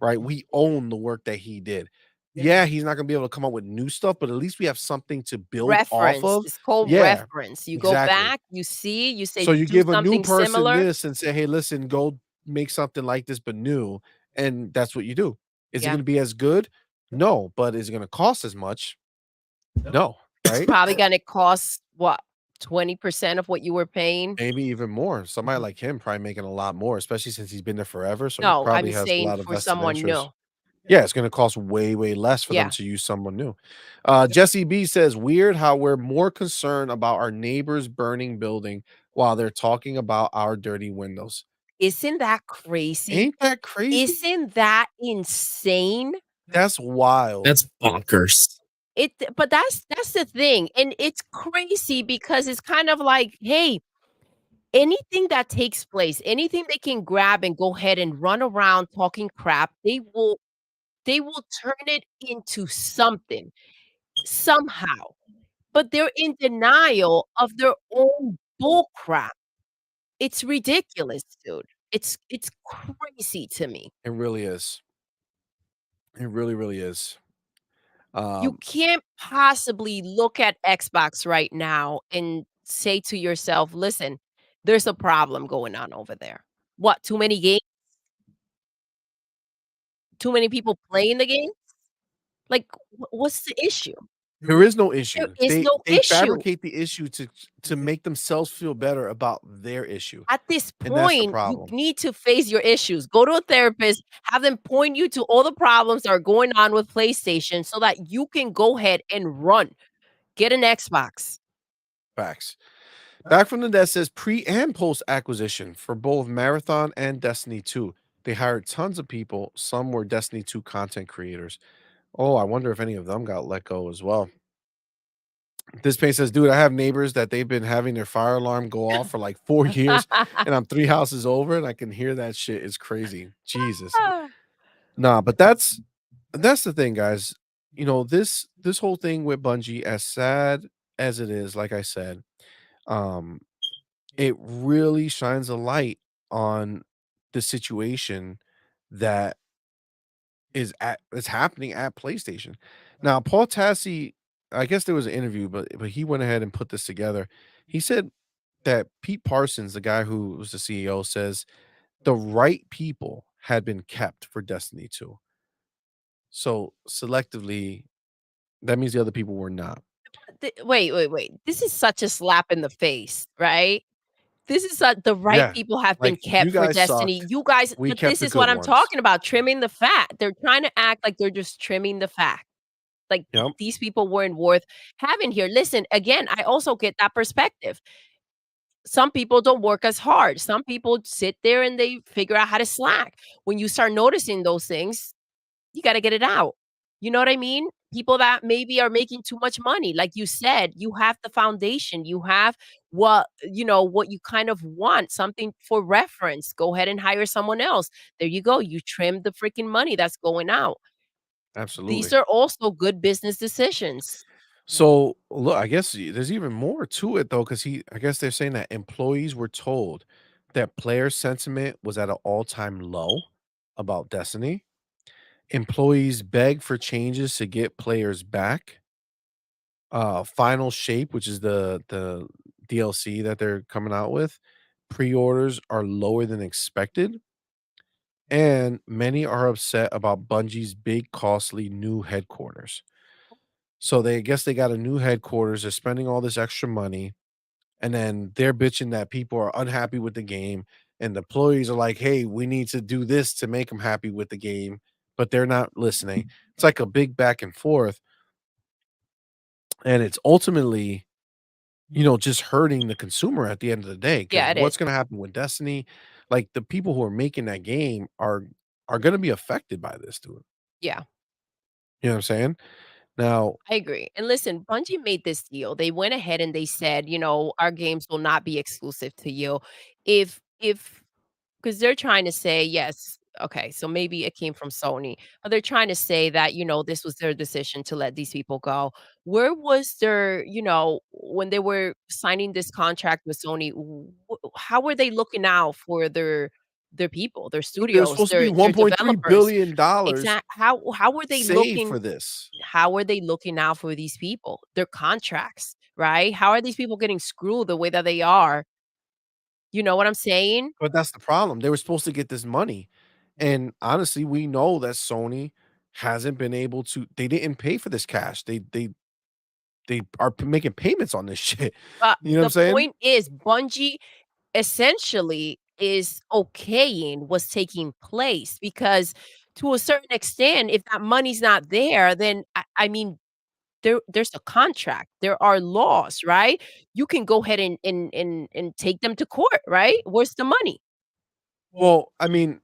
Speaker 1: right? We own the work that he did. Yeah, he's not gonna be able to come up with new stuff, but at least we have something to build off
Speaker 2: Reference.
Speaker 1: of.
Speaker 2: It's called
Speaker 1: Yeah,
Speaker 2: reference. You go
Speaker 1: exactly.
Speaker 2: back, you see, you say,
Speaker 1: So you
Speaker 2: "Do
Speaker 1: give a new
Speaker 2: something
Speaker 1: person
Speaker 2: similar."
Speaker 1: this and say, "Hey, listen, go make something like this but new," and that's what you do. Is it
Speaker 2: Yeah.
Speaker 1: gonna be as good? No, but is it gonna cost as much? No,
Speaker 2: It's
Speaker 1: right?
Speaker 2: probably gonna cost, what, 20% of what you were paying?
Speaker 1: Maybe even more. Somebody
Speaker 2: Mhm.
Speaker 1: like him probably making a lot more, especially since he's been there forever, so he
Speaker 2: No,
Speaker 1: probably
Speaker 2: I'm
Speaker 1: has a
Speaker 2: saying
Speaker 1: lot of
Speaker 2: for
Speaker 1: vested
Speaker 2: someone
Speaker 1: interest.
Speaker 2: new.
Speaker 1: Yeah, it's gonna cost way, way less for them
Speaker 2: Yeah.
Speaker 1: to use someone new. Jesse B says, "Weird how we're more concerned about our neighbors burning building while they're talking about our dirty windows."
Speaker 2: Isn't that crazy?
Speaker 1: Ain't that crazy?
Speaker 2: Isn't that insane?
Speaker 1: That's wild.
Speaker 3: That's bonkers.
Speaker 2: But that's the thing, and it's crazy because it's kind of like, hey, anything that takes place, anything they can grab and go ahead and run around talking crap, they will turn it into something, somehow, but they're in denial of their own bull crap. It's ridiculous, dude. It's crazy to me.
Speaker 1: It really is. It really, really is.
Speaker 2: You
Speaker 1: Um,
Speaker 2: can't possibly look at Xbox right now and say to yourself, "Listen, there's a problem going on over there." What, too many games? Too many people playing the game? Like, what's the issue?
Speaker 1: There is no
Speaker 2: There
Speaker 1: issue.
Speaker 2: is no
Speaker 1: They
Speaker 2: issue.
Speaker 1: fabricate the issue to make themselves feel better about their issue,
Speaker 2: At this
Speaker 1: and that's the
Speaker 2: point, you
Speaker 1: problem.
Speaker 2: need to face your issues. Go to a therapist, have them point you to all the problems that are going on with PlayStation so that you can go ahead and run. Get an Xbox.
Speaker 1: Facts. Back from the desk says pre and post acquisition for both Marathon and Destiny 2. They hired tons of people. Some were Destiny 2 content creators. Oh, I wonder if any of them got let go as well. This page says, dude, I have neighbors that they've been having their fire alarm go off for like 4 years, and I'm 3 houses over, and I can hear that shit. It's crazy. Jesus. Nah, but that's the thing, guys. This whole thing with Bungie, as sad as it is, like I said, um, it really shines a light on the situation that is happening at PlayStation. Now, Paul Tassi, I guess there was an interview, but he went ahead and put this together. He said that Pete Parsons, the guy who was the CEO, says the right people had been kept for Destiny 2. So selectively, that means the other people were not.
Speaker 2: Wait, wait, wait. This is such a slap in the face, right? This is the right
Speaker 1: Yeah.
Speaker 2: people have been
Speaker 1: Like, you
Speaker 2: kept for
Speaker 1: guys
Speaker 2: Destiny.
Speaker 1: sucked.
Speaker 2: You guys,
Speaker 1: We
Speaker 2: but
Speaker 1: kept
Speaker 2: this
Speaker 1: the
Speaker 2: is
Speaker 1: good
Speaker 2: what I'm
Speaker 1: ones.
Speaker 2: talking about, trimming the fat. They're trying to act like they're just trimming the fat. Like
Speaker 1: Yep.
Speaker 2: these people weren't worth having here. Listen, again, I also get that perspective. Some people don't work as hard. Some people sit there and they figure out how to slack. When you start noticing those things, you got to get it out. You know what I mean? People that maybe are making too much money. Like you said, you have the foundation. You have what you kind of want, something for reference. Go ahead and hire someone else. There you go. You trim the freaking money that's going out. These
Speaker 1: Absolutely.
Speaker 2: are also good business decisions.
Speaker 1: So, look, I guess there's even more to it though, because I guess they're saying that employees were told that player sentiment was at an all-time low about Destiny. Employees begged for changes to get players back. Final Shape, which is the DLC that they're coming out with, pre-orders are lower than expected, and many are upset about Bungie's big, costly new headquarters. So they I guess they got a new headquarters. They're spending all this extra money, and then they're bitching that people are unhappy with the game, and the employees are like, "Hey, we need to do this to make them happy with the game," but they're not listening. It's like a big back and forth, and it's ultimately, just hurting the consumer at the end of the day. Because
Speaker 2: Yeah, it is.
Speaker 1: what's gonna happen with Destiny? Like, the people who are making that game are gonna be affected by this, dude.
Speaker 2: Yeah.
Speaker 1: You know what I'm saying? Now,
Speaker 2: I agree. And listen, Bungie made this deal. They went ahead and they said, our games will not be exclusive to you. If because they're trying to say, yes, okay, so maybe it came from Sony. But they're trying to say that, this was their decision to let these people go. Where was their, when they were signing this contract with Sony, how were they looking out for their people, their
Speaker 1: there was
Speaker 2: studios,
Speaker 1: supposed to be
Speaker 2: their
Speaker 1: $1.3
Speaker 2: developers?
Speaker 1: billion dollars
Speaker 2: Exact how were they
Speaker 1: saved for
Speaker 2: looking
Speaker 1: this.
Speaker 2: how are they looking out for these people? Their contracts, right? How are these people getting screwed the way that they are? You know what I'm saying?
Speaker 1: But that's the problem. They were supposed to get this money. And honestly, we know that Sony hasn't been able to they didn't pay for this cash. They are making payments on this shit.
Speaker 2: But
Speaker 1: You know what I'm
Speaker 2: the
Speaker 1: saying?
Speaker 2: point is Bungie essentially is okaying what's taking place because to a certain extent, if that money's not there, then I mean, there's a contract. There are laws, right? You can go ahead and take them to court, right? Where's the money?
Speaker 1: Well, at the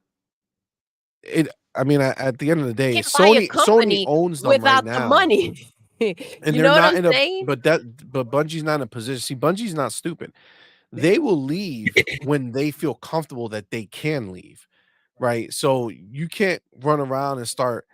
Speaker 1: end of the
Speaker 2: You
Speaker 1: day,
Speaker 2: can't buy a
Speaker 1: Sony
Speaker 2: company
Speaker 1: owns them right
Speaker 2: without the
Speaker 1: now,
Speaker 2: money.
Speaker 1: and
Speaker 2: You
Speaker 1: they're
Speaker 2: know what
Speaker 1: not
Speaker 2: I'm
Speaker 1: in a
Speaker 2: saying?
Speaker 1: but Bungie's not in a position. See, Bungie's not stupid. They will leave when they feel comfortable that they can leave, right? So you can't run around and start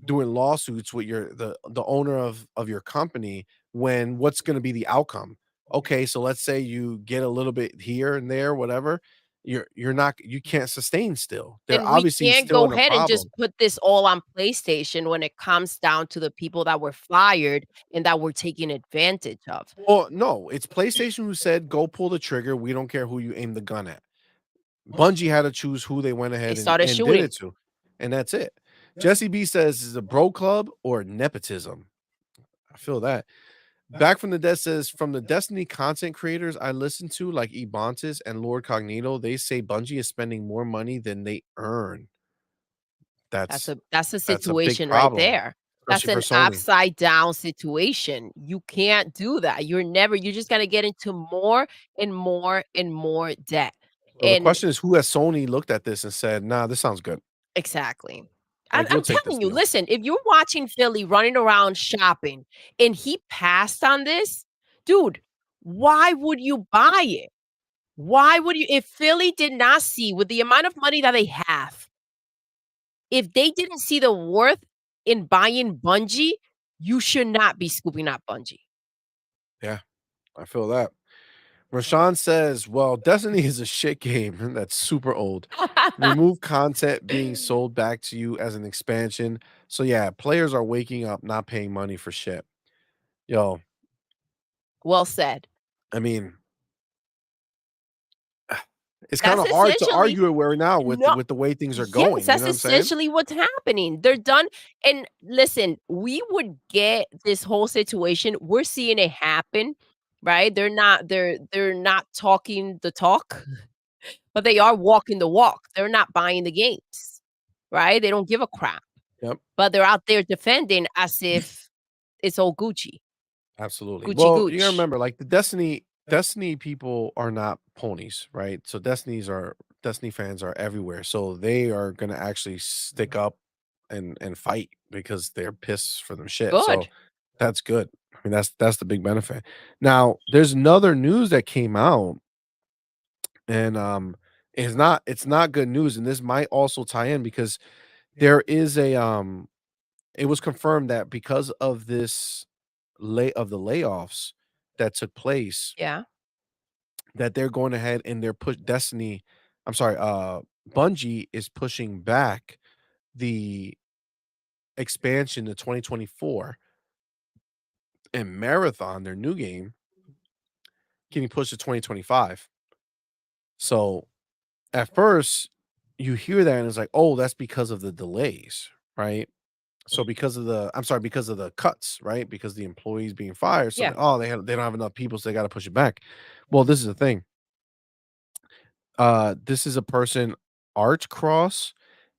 Speaker 1: doing lawsuits with the owner of your company when what's going to be the outcome. Okay, so let's say you get a little bit here and there, whatever. you can't sustain still. They're
Speaker 2: And we
Speaker 1: obviously
Speaker 2: can't
Speaker 1: still
Speaker 2: go
Speaker 1: in a
Speaker 2: ahead and just
Speaker 1: problem.
Speaker 2: put this all on PlayStation when it comes down to the people that were fired and that were taken advantage of.
Speaker 1: Well, no, it's PlayStation who said, "Go pull the trigger. We don't care who you aim the gun at." Bungie had to choose who they went
Speaker 2: They
Speaker 1: ahead
Speaker 2: started
Speaker 1: and did
Speaker 2: shooting.
Speaker 1: it to, and that's it. Jesse B says, "Is it a bro club or nepotism?" I feel that. Back from the Dead says, "From the Destiny content creators I listen to, like Ebontis and Lord Cognito, they say Bungie is spending more money than they earn.
Speaker 2: That's
Speaker 1: That's
Speaker 2: a
Speaker 1: that's a big
Speaker 2: situation right
Speaker 1: problem,
Speaker 2: there. That's
Speaker 1: especially for
Speaker 2: an
Speaker 1: Sony."
Speaker 2: upside down situation. You can't do that. You're just gonna get into more and more and more debt.
Speaker 1: So the
Speaker 2: And
Speaker 1: question is, who has Sony looked at this and said, "Nah, this sounds good.
Speaker 2: exactly.
Speaker 1: Like,
Speaker 2: I'm
Speaker 1: we'll take this
Speaker 2: telling you,
Speaker 1: deal."
Speaker 2: listen, if you're watching Philly running around shopping and he passed on this, dude, why would you buy it? Why would you if Philly did not see with the amount of money that they have, if they didn't see the worth in buying Bungie, you should not be scooping up Bungie.
Speaker 1: Yeah, I feel that. Rashawn says, "Well, Destiny is a shit game that's super old. Remove content being sold back to you as an expansion. So yeah, players are waking up not paying money for shit." Yo,
Speaker 2: Well said.
Speaker 1: I mean, it's kind
Speaker 2: That's
Speaker 1: of hard to
Speaker 2: essentially
Speaker 1: argue it where now with
Speaker 2: no.
Speaker 1: the way things are
Speaker 2: Yes,
Speaker 1: going. You
Speaker 2: that's
Speaker 1: know what I'm saying?
Speaker 2: essentially what's happening. They're done. And listen, we would get this whole situation. We're seeing it happen, right? They're not talking the talk, but they are walking the walk. They're not buying the games, right? They don't give a crap.
Speaker 1: Yep,
Speaker 2: But they're out there defending as if it's all Gucci.
Speaker 1: absolutely.
Speaker 2: Gucci
Speaker 1: Well, you gotta
Speaker 2: Gooch.
Speaker 1: remember, like the Destiny people are not ponies, right? So Destiny fans are everywhere. So they are gonna actually stick up and fight because they're pissed for them shit. So
Speaker 2: Good.
Speaker 1: that's good. I mean, that's the big benefit. Now, there's another news that came out, and it's not good news, and this might also tie in because there is a it was confirmed that because of this the layoffs that took place,
Speaker 2: Yeah.
Speaker 1: that they're going ahead and they're push Destiny I'm sorry, Bungie is pushing back the expansion to 2024, and Marathon, their new game, getting pushed to 2025. So at first, you hear that and it's like, "Oh, that's because of the delays," right? So because of the cuts, right? Because the employees being fired, so
Speaker 2: Yeah.
Speaker 1: they don't have enough people, so they gotta push it back. Well, this is the thing. This is a person, Archcross,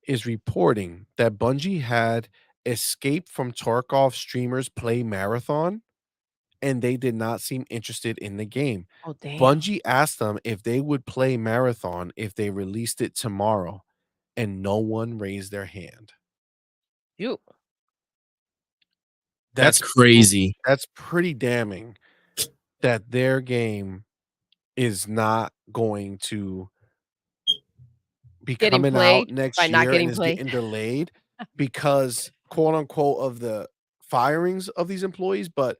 Speaker 1: is reporting that Bungie had Escape from Tarkov streamers play marathon, and they did not seem interested in the game.
Speaker 2: Oh, damn.
Speaker 1: Bungie asked them if they would play marathon if they released it tomorrow, and no one raised their hand.
Speaker 2: You.
Speaker 3: That's
Speaker 1: That's
Speaker 3: crazy.
Speaker 1: that's pretty damning that their game is not going to be
Speaker 2: Getting
Speaker 1: coming out
Speaker 2: played
Speaker 1: next
Speaker 2: by not
Speaker 1: year and
Speaker 2: getting
Speaker 1: is
Speaker 2: played.
Speaker 1: getting delayed because, quote unquote, of the firings of these employees, but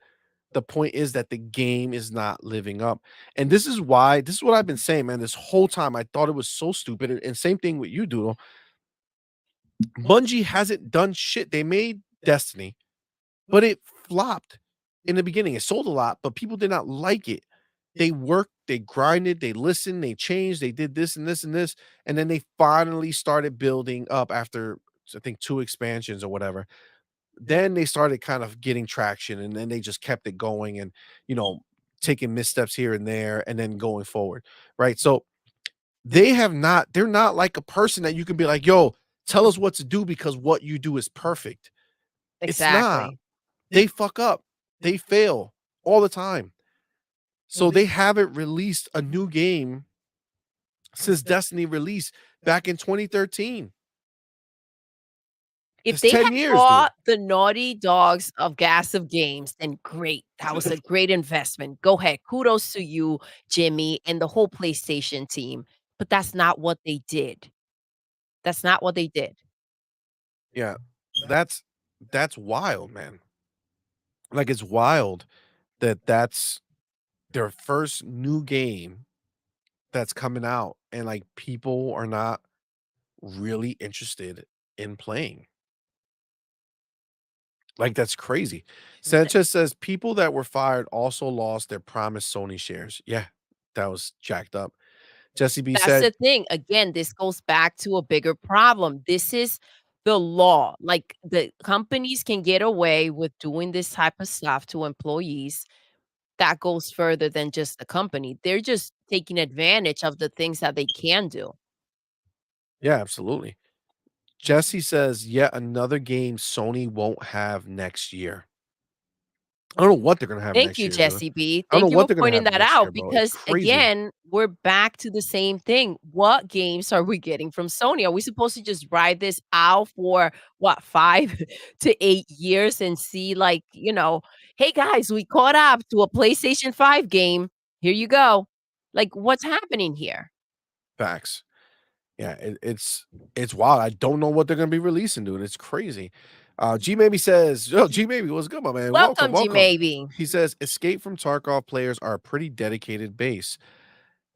Speaker 1: the point is that the game is not living up. And this is what I've been saying, man. This whole time I thought it was so stupid. And same thing with you, Doodle. Bungie hasn't done shit. They made Destiny, but it flopped in the beginning. It sold a lot, but people did not like it. They worked, they grinded, they listened, they changed, they did this and this and this, and then they finally started building up after I think 2 expansions or whatever. Then they started kind of getting traction, and then they just kept it going and, you know, taking missteps here and there and then going forward, right? So they're not like a person that you can be like, "Yo, tell us what to do because what you do is perfect." It's not.
Speaker 2: Exactly.
Speaker 1: They fuck up. They fail all the time. So they haven't released a new game since Destiny released back in 2013.
Speaker 2: If
Speaker 1: That's
Speaker 2: they
Speaker 1: 10
Speaker 2: had
Speaker 1: years, dude.
Speaker 2: bought the naughty dogs of Gas of Games, then great. That was a great investment. Go ahead. Kudos to you, Jimmy, and the whole PlayStation team. But that's not what they did. That's not what they did.
Speaker 1: Yeah. That's that's wild, man. Like, it's wild that that's their first new game that's coming out, and like people are not really interested in playing. Like, that's crazy. Sanchez says people that were fired also lost their promised Sony shares. Yeah, that was jacked up. Jesse B
Speaker 2: That's
Speaker 1: said,
Speaker 2: the thing. Again, this goes back to a bigger problem. This is the law. Like, the companies can get away with doing this type of stuff to employees. That goes further than just the company. They're just taking advantage of the things that they can do.
Speaker 1: yeah, absolutely. Jesse says, yet another game Sony won't have next year. I don't know what they're gonna have
Speaker 2: Thank
Speaker 1: next
Speaker 2: you,
Speaker 1: year, dude.
Speaker 2: Jesse B.
Speaker 1: I don't know
Speaker 2: Thank you
Speaker 1: what
Speaker 2: for
Speaker 1: they're gonna
Speaker 2: pointing
Speaker 1: have
Speaker 2: that
Speaker 1: next year,
Speaker 2: out
Speaker 1: bro. It's
Speaker 2: because,
Speaker 1: crazy.
Speaker 2: again, we're back to the same thing. What games are we getting from Sony? Are we supposed to just ride this out for what, 5 to 8 years and see, like, "Hey, guys, we caught up to a PlayStation 5 game. Here you go." Like, what's happening here?
Speaker 1: Facts. Yeah, it's wild. I don't know what they're gonna be releasing, dude. It's crazy. G Maybe says, "Yo, G Maybe, what's good, my man? Welcome,
Speaker 2: Welcome, G
Speaker 1: welcome."
Speaker 2: Maybe.
Speaker 1: He says, "Escape from Tarkov players are a pretty dedicated base.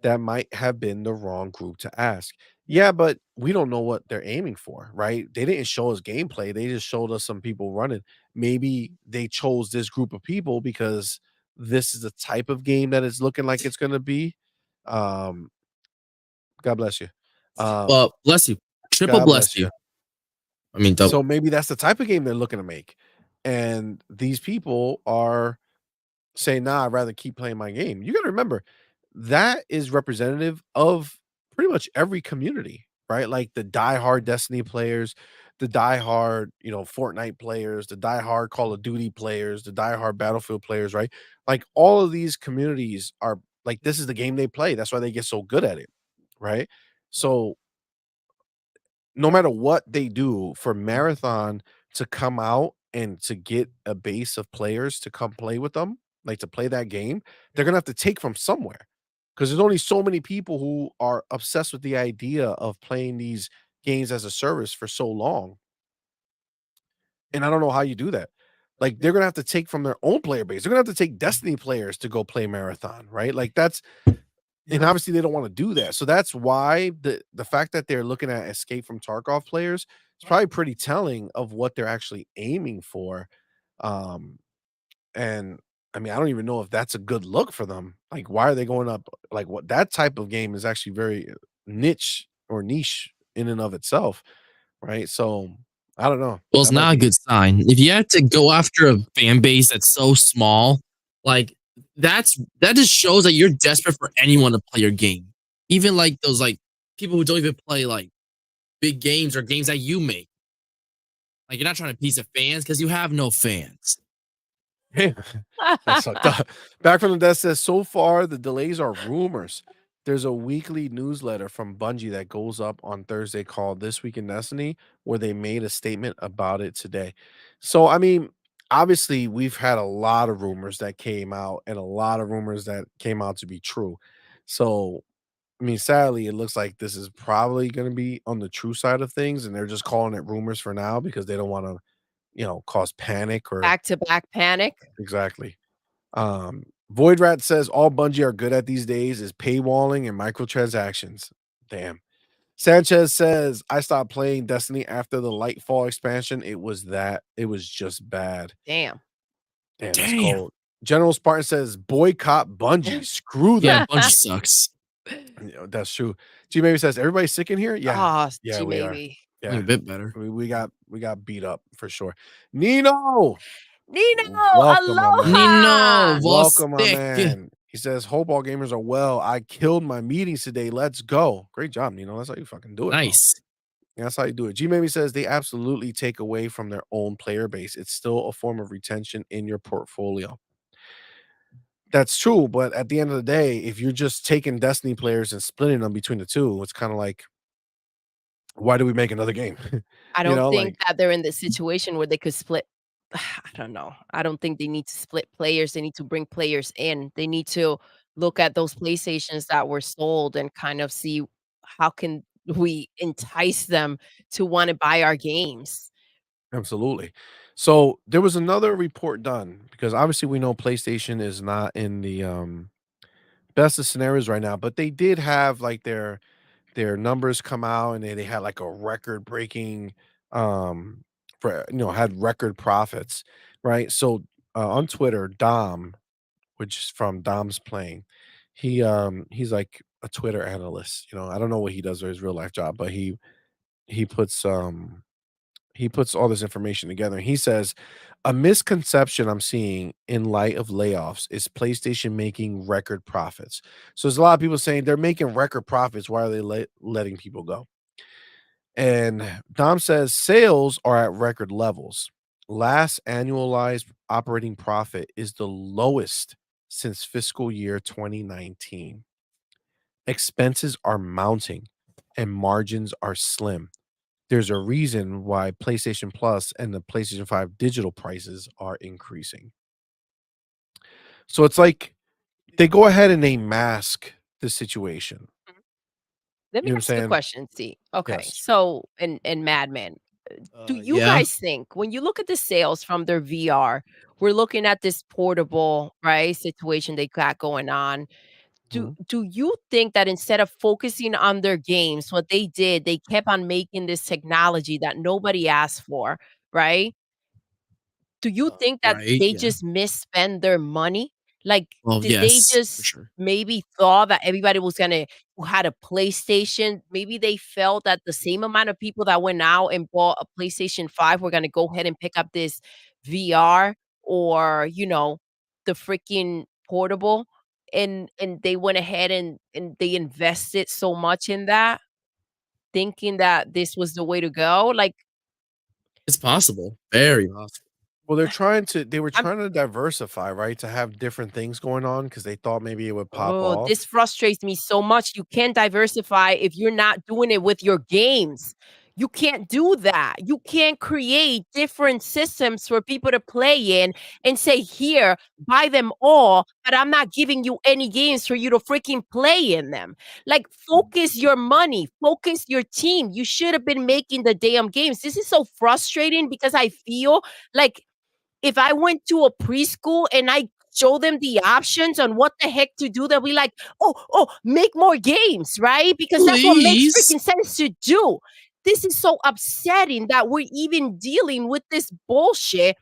Speaker 1: That might have been the wrong group to ask." Yeah, but we don't know what they're aiming for, right? They didn't show us gameplay. They just showed us some people running. Maybe they chose this group of people because this is the type of game that it's looking like it's gonna be. Um, God bless you. Um,
Speaker 3: Well, bless you. Triple
Speaker 1: God
Speaker 3: bless
Speaker 1: bless
Speaker 3: you.
Speaker 1: you.
Speaker 3: I mean, double.
Speaker 1: So maybe that's the type of game they're looking to make. And these people are saying, nah, I'd rather keep playing my game. You got to remember that is representative of pretty much every community, right? Like the diehard Destiny players, the diehard, Fortnite players, the diehard Call of Duty players, the diehard Battlefield players, right? Like all of these communities are like, this is the game they play. That's why they get so good at it, right? So no matter what they do for Marathon to come out and to get a base of players to come play with them, like to play that game, they're gonna have to take from somewhere. Because there's only so many people who are obsessed with the idea of playing these games as a service for so long. And I don't know how you do that. Like they're gonna have to take from their own player base. They're gonna have to take Destiny players to go play Marathon, right? Like that's and obviously they don't want to do that. So that's why the fact that they're looking at Escape from Tarkov players is probably pretty telling of what they're actually aiming for. Um, and I mean, I don't even know if that's a good look for them. Like, why are they going up? Like, what that type of game is actually very niche or niche in and of itself, right? So I don't know.
Speaker 3: Well, it's
Speaker 1: That might
Speaker 3: not a
Speaker 1: be
Speaker 3: good sign. If you had to go after a fan base that's so small, like that just shows that you're desperate for anyone to play your game. Even like those like people who don't even play like big games or games that you make. Like you're not trying to appease the fans because you have no fans.
Speaker 1: That sucked up. Back from the desk says, so far the delays are rumors. There's a weekly newsletter from Bungie that goes up on Thursday called This Week in Destiny, where they made a statement about it today. So, I mean, obviously, we've had a lot of rumors that came out and a lot of rumors that came out to be true. So, I mean, sadly, it looks like this is probably going to be on the true side of things, and they're just calling it rumors for now because they don't want to, cause panic or
Speaker 2: Back to back panic.
Speaker 1: exactly. Void Rat says all Bungie are good at these days is paywalling and microtransactions. Damn. Sanchez says I stopped playing Destiny after the Lightfall expansion. It was just bad.
Speaker 2: Damn.
Speaker 1: Damn, that's
Speaker 3: Damn.
Speaker 1: cold. General Spartan says boycott Bungie. Screw
Speaker 3: Yeah,
Speaker 1: them.
Speaker 3: Bungie sucks.
Speaker 1: That's true. G Maybe says everybody sick in here. Yeah,
Speaker 2: Oh,
Speaker 1: yeah,
Speaker 2: G
Speaker 1: we are.
Speaker 2: maybe.
Speaker 3: Only a
Speaker 1: Yeah,
Speaker 3: bit better.
Speaker 1: we got beat up for sure. Nino,
Speaker 2: Nino,
Speaker 1: welcome, my man.
Speaker 3: Nino,
Speaker 2: aloha.
Speaker 1: Welcome, my
Speaker 3: Vostek.
Speaker 1: man. He says, Hope all gamers are well. I killed my meetings today. Let's go. Great job, Nino. That's how you fucking do it, bro.
Speaker 3: Nice.
Speaker 1: Yeah, that's how you do it. G Maybe says they absolutely take away from their own player base. It's still a form of retention in your portfolio. That's true, but at the end of the day, if you're just taking Destiny players and splitting them between the two, it's kind of like, why do we make another game?
Speaker 2: I don't think
Speaker 1: Like
Speaker 2: that they're in this situation where they could split. I don't know. I don't think they need to split players. They need to bring players in. They need to look at those PlayStations that were sold and kind of see how can we entice them to want to buy our games.
Speaker 1: absolutely. So there was another report done because obviously we know PlayStation is not in the best of scenarios right now, but they did have like their numbers come out and they had like a record breaking um for had record profits, right? So on Twitter, Dom, which is from Dom's Playing, he's like a Twitter analyst. I don't know what he does or his real life job, but he puts he puts all this information together. And he says, a misconception I'm seeing in light of layoffs is PlayStation making record profits. So there's a lot of people saying they're making record profits. Why are they letting people go? And Dom says sales are at record levels. Last annualized operating profit is the lowest since fiscal year 2019. Expenses are mounting and margins are slim. There's a reason why PlayStation Plus and the PlayStation 5 digital prices are increasing. So it's like they go ahead and they mask the situation.
Speaker 2: Let
Speaker 1: You
Speaker 2: me
Speaker 1: know what I'm
Speaker 2: ask you a
Speaker 1: saying?
Speaker 2: question, see. Okay,
Speaker 1: Yes.
Speaker 2: so in Madman, do you
Speaker 3: Yeah.
Speaker 2: guys think when you look at the sales from their VR, we're looking at this portable, right, situation they got going on. Do
Speaker 1: Mhm.
Speaker 2: do you think that instead of focusing on their games, what they did, they kept on making this technology that nobody asked for, right? Do you think that
Speaker 3: Right,
Speaker 2: they
Speaker 3: yeah.
Speaker 2: just misspend their money? Like,
Speaker 3: Well,
Speaker 2: did they
Speaker 3: yes, for
Speaker 2: just
Speaker 3: sure.
Speaker 2: maybe thought that everybody was gonna who had a PlayStation, maybe they felt that the same amount of people that went out and bought a PlayStation 5 were gonna go ahead and pick up this VR or, the freaking portable, and they went ahead and they invested so much in that, thinking that this was the way to go? Like,
Speaker 3: It's possible. Very possible.
Speaker 1: Well, they were
Speaker 2: I'm
Speaker 1: trying to diversify, right? To have different things going on because they thought maybe it would pop
Speaker 2: Oh, this
Speaker 1: off.
Speaker 2: frustrates me so much. You can't diversify if you're not doing it with your games. You can't do that. You can't create different systems for people to play in and say, "Here, buy them all, but I'm not giving you any games for you to freaking play in them." Like, focus your money, focus your team. You should have been making the damn games. This is so frustrating because I feel like if I went to a preschool and I show them the options on what the heck to do, they'll be like, "Oh, make more games," right? Because that's what makes
Speaker 3: Please.
Speaker 2: freaking sense to do. This is so upsetting that we're even dealing with this bullshit,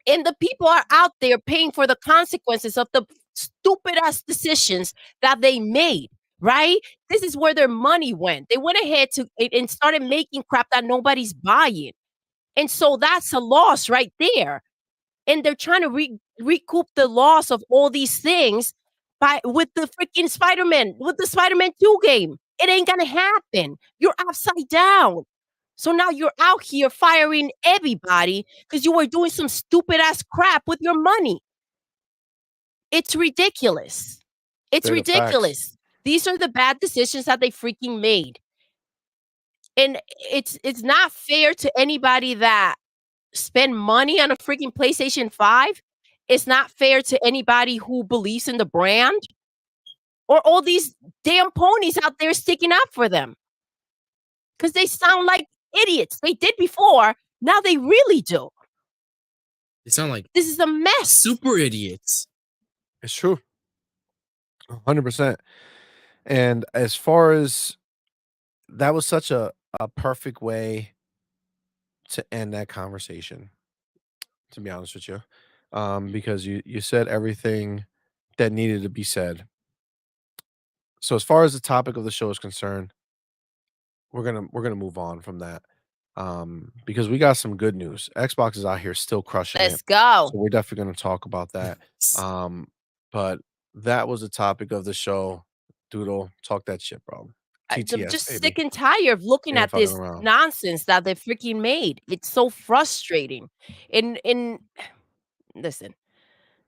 Speaker 2: and the people are out there paying for the consequences of the stupid ass decisions that they made, right? This is where their money went. They went ahead to and started making crap that nobody's buying. And so that's a loss right there, and they're trying to recoup the loss of all these things by with the freaking Spider-Man, with the Spider-Man 2 game. It ain't gonna happen. You're upside down. So now you're out here firing everybody because you were doing some stupid ass crap with your money. It's ridiculous. It's
Speaker 1: Straight up facts.
Speaker 2: ridiculous. These are the bad decisions that they freaking made. And it's not fair to anybody that spend money on a freaking PlayStation 5. It's not fair to anybody who believes in the brand or all these damn ponies out there sticking up for them because they sound like idiots. They did before. Now they really do.
Speaker 3: They sound like
Speaker 2: This is a mess.
Speaker 3: super idiots.
Speaker 1: It's true. 100%. And as far as that was such a perfect way to end that conversation, to be honest with you. Because you said everything that needed to be said. So as far as the topic of the show is concerned, we're gonna move on from that. Because we got some good news. Xbox is out here still crushing it.
Speaker 2: Let's go.
Speaker 1: So we're definitely gonna talk about that. Um, but that was the topic of the show. Doodle, talk that shit, bro.
Speaker 2: I'm
Speaker 1: TTS,
Speaker 2: just
Speaker 1: baby.
Speaker 2: sick and tired of looking
Speaker 1: We ain't
Speaker 2: at
Speaker 1: fucking
Speaker 2: this
Speaker 1: around.
Speaker 2: nonsense that they freaking made. It's so frustrating. And listen,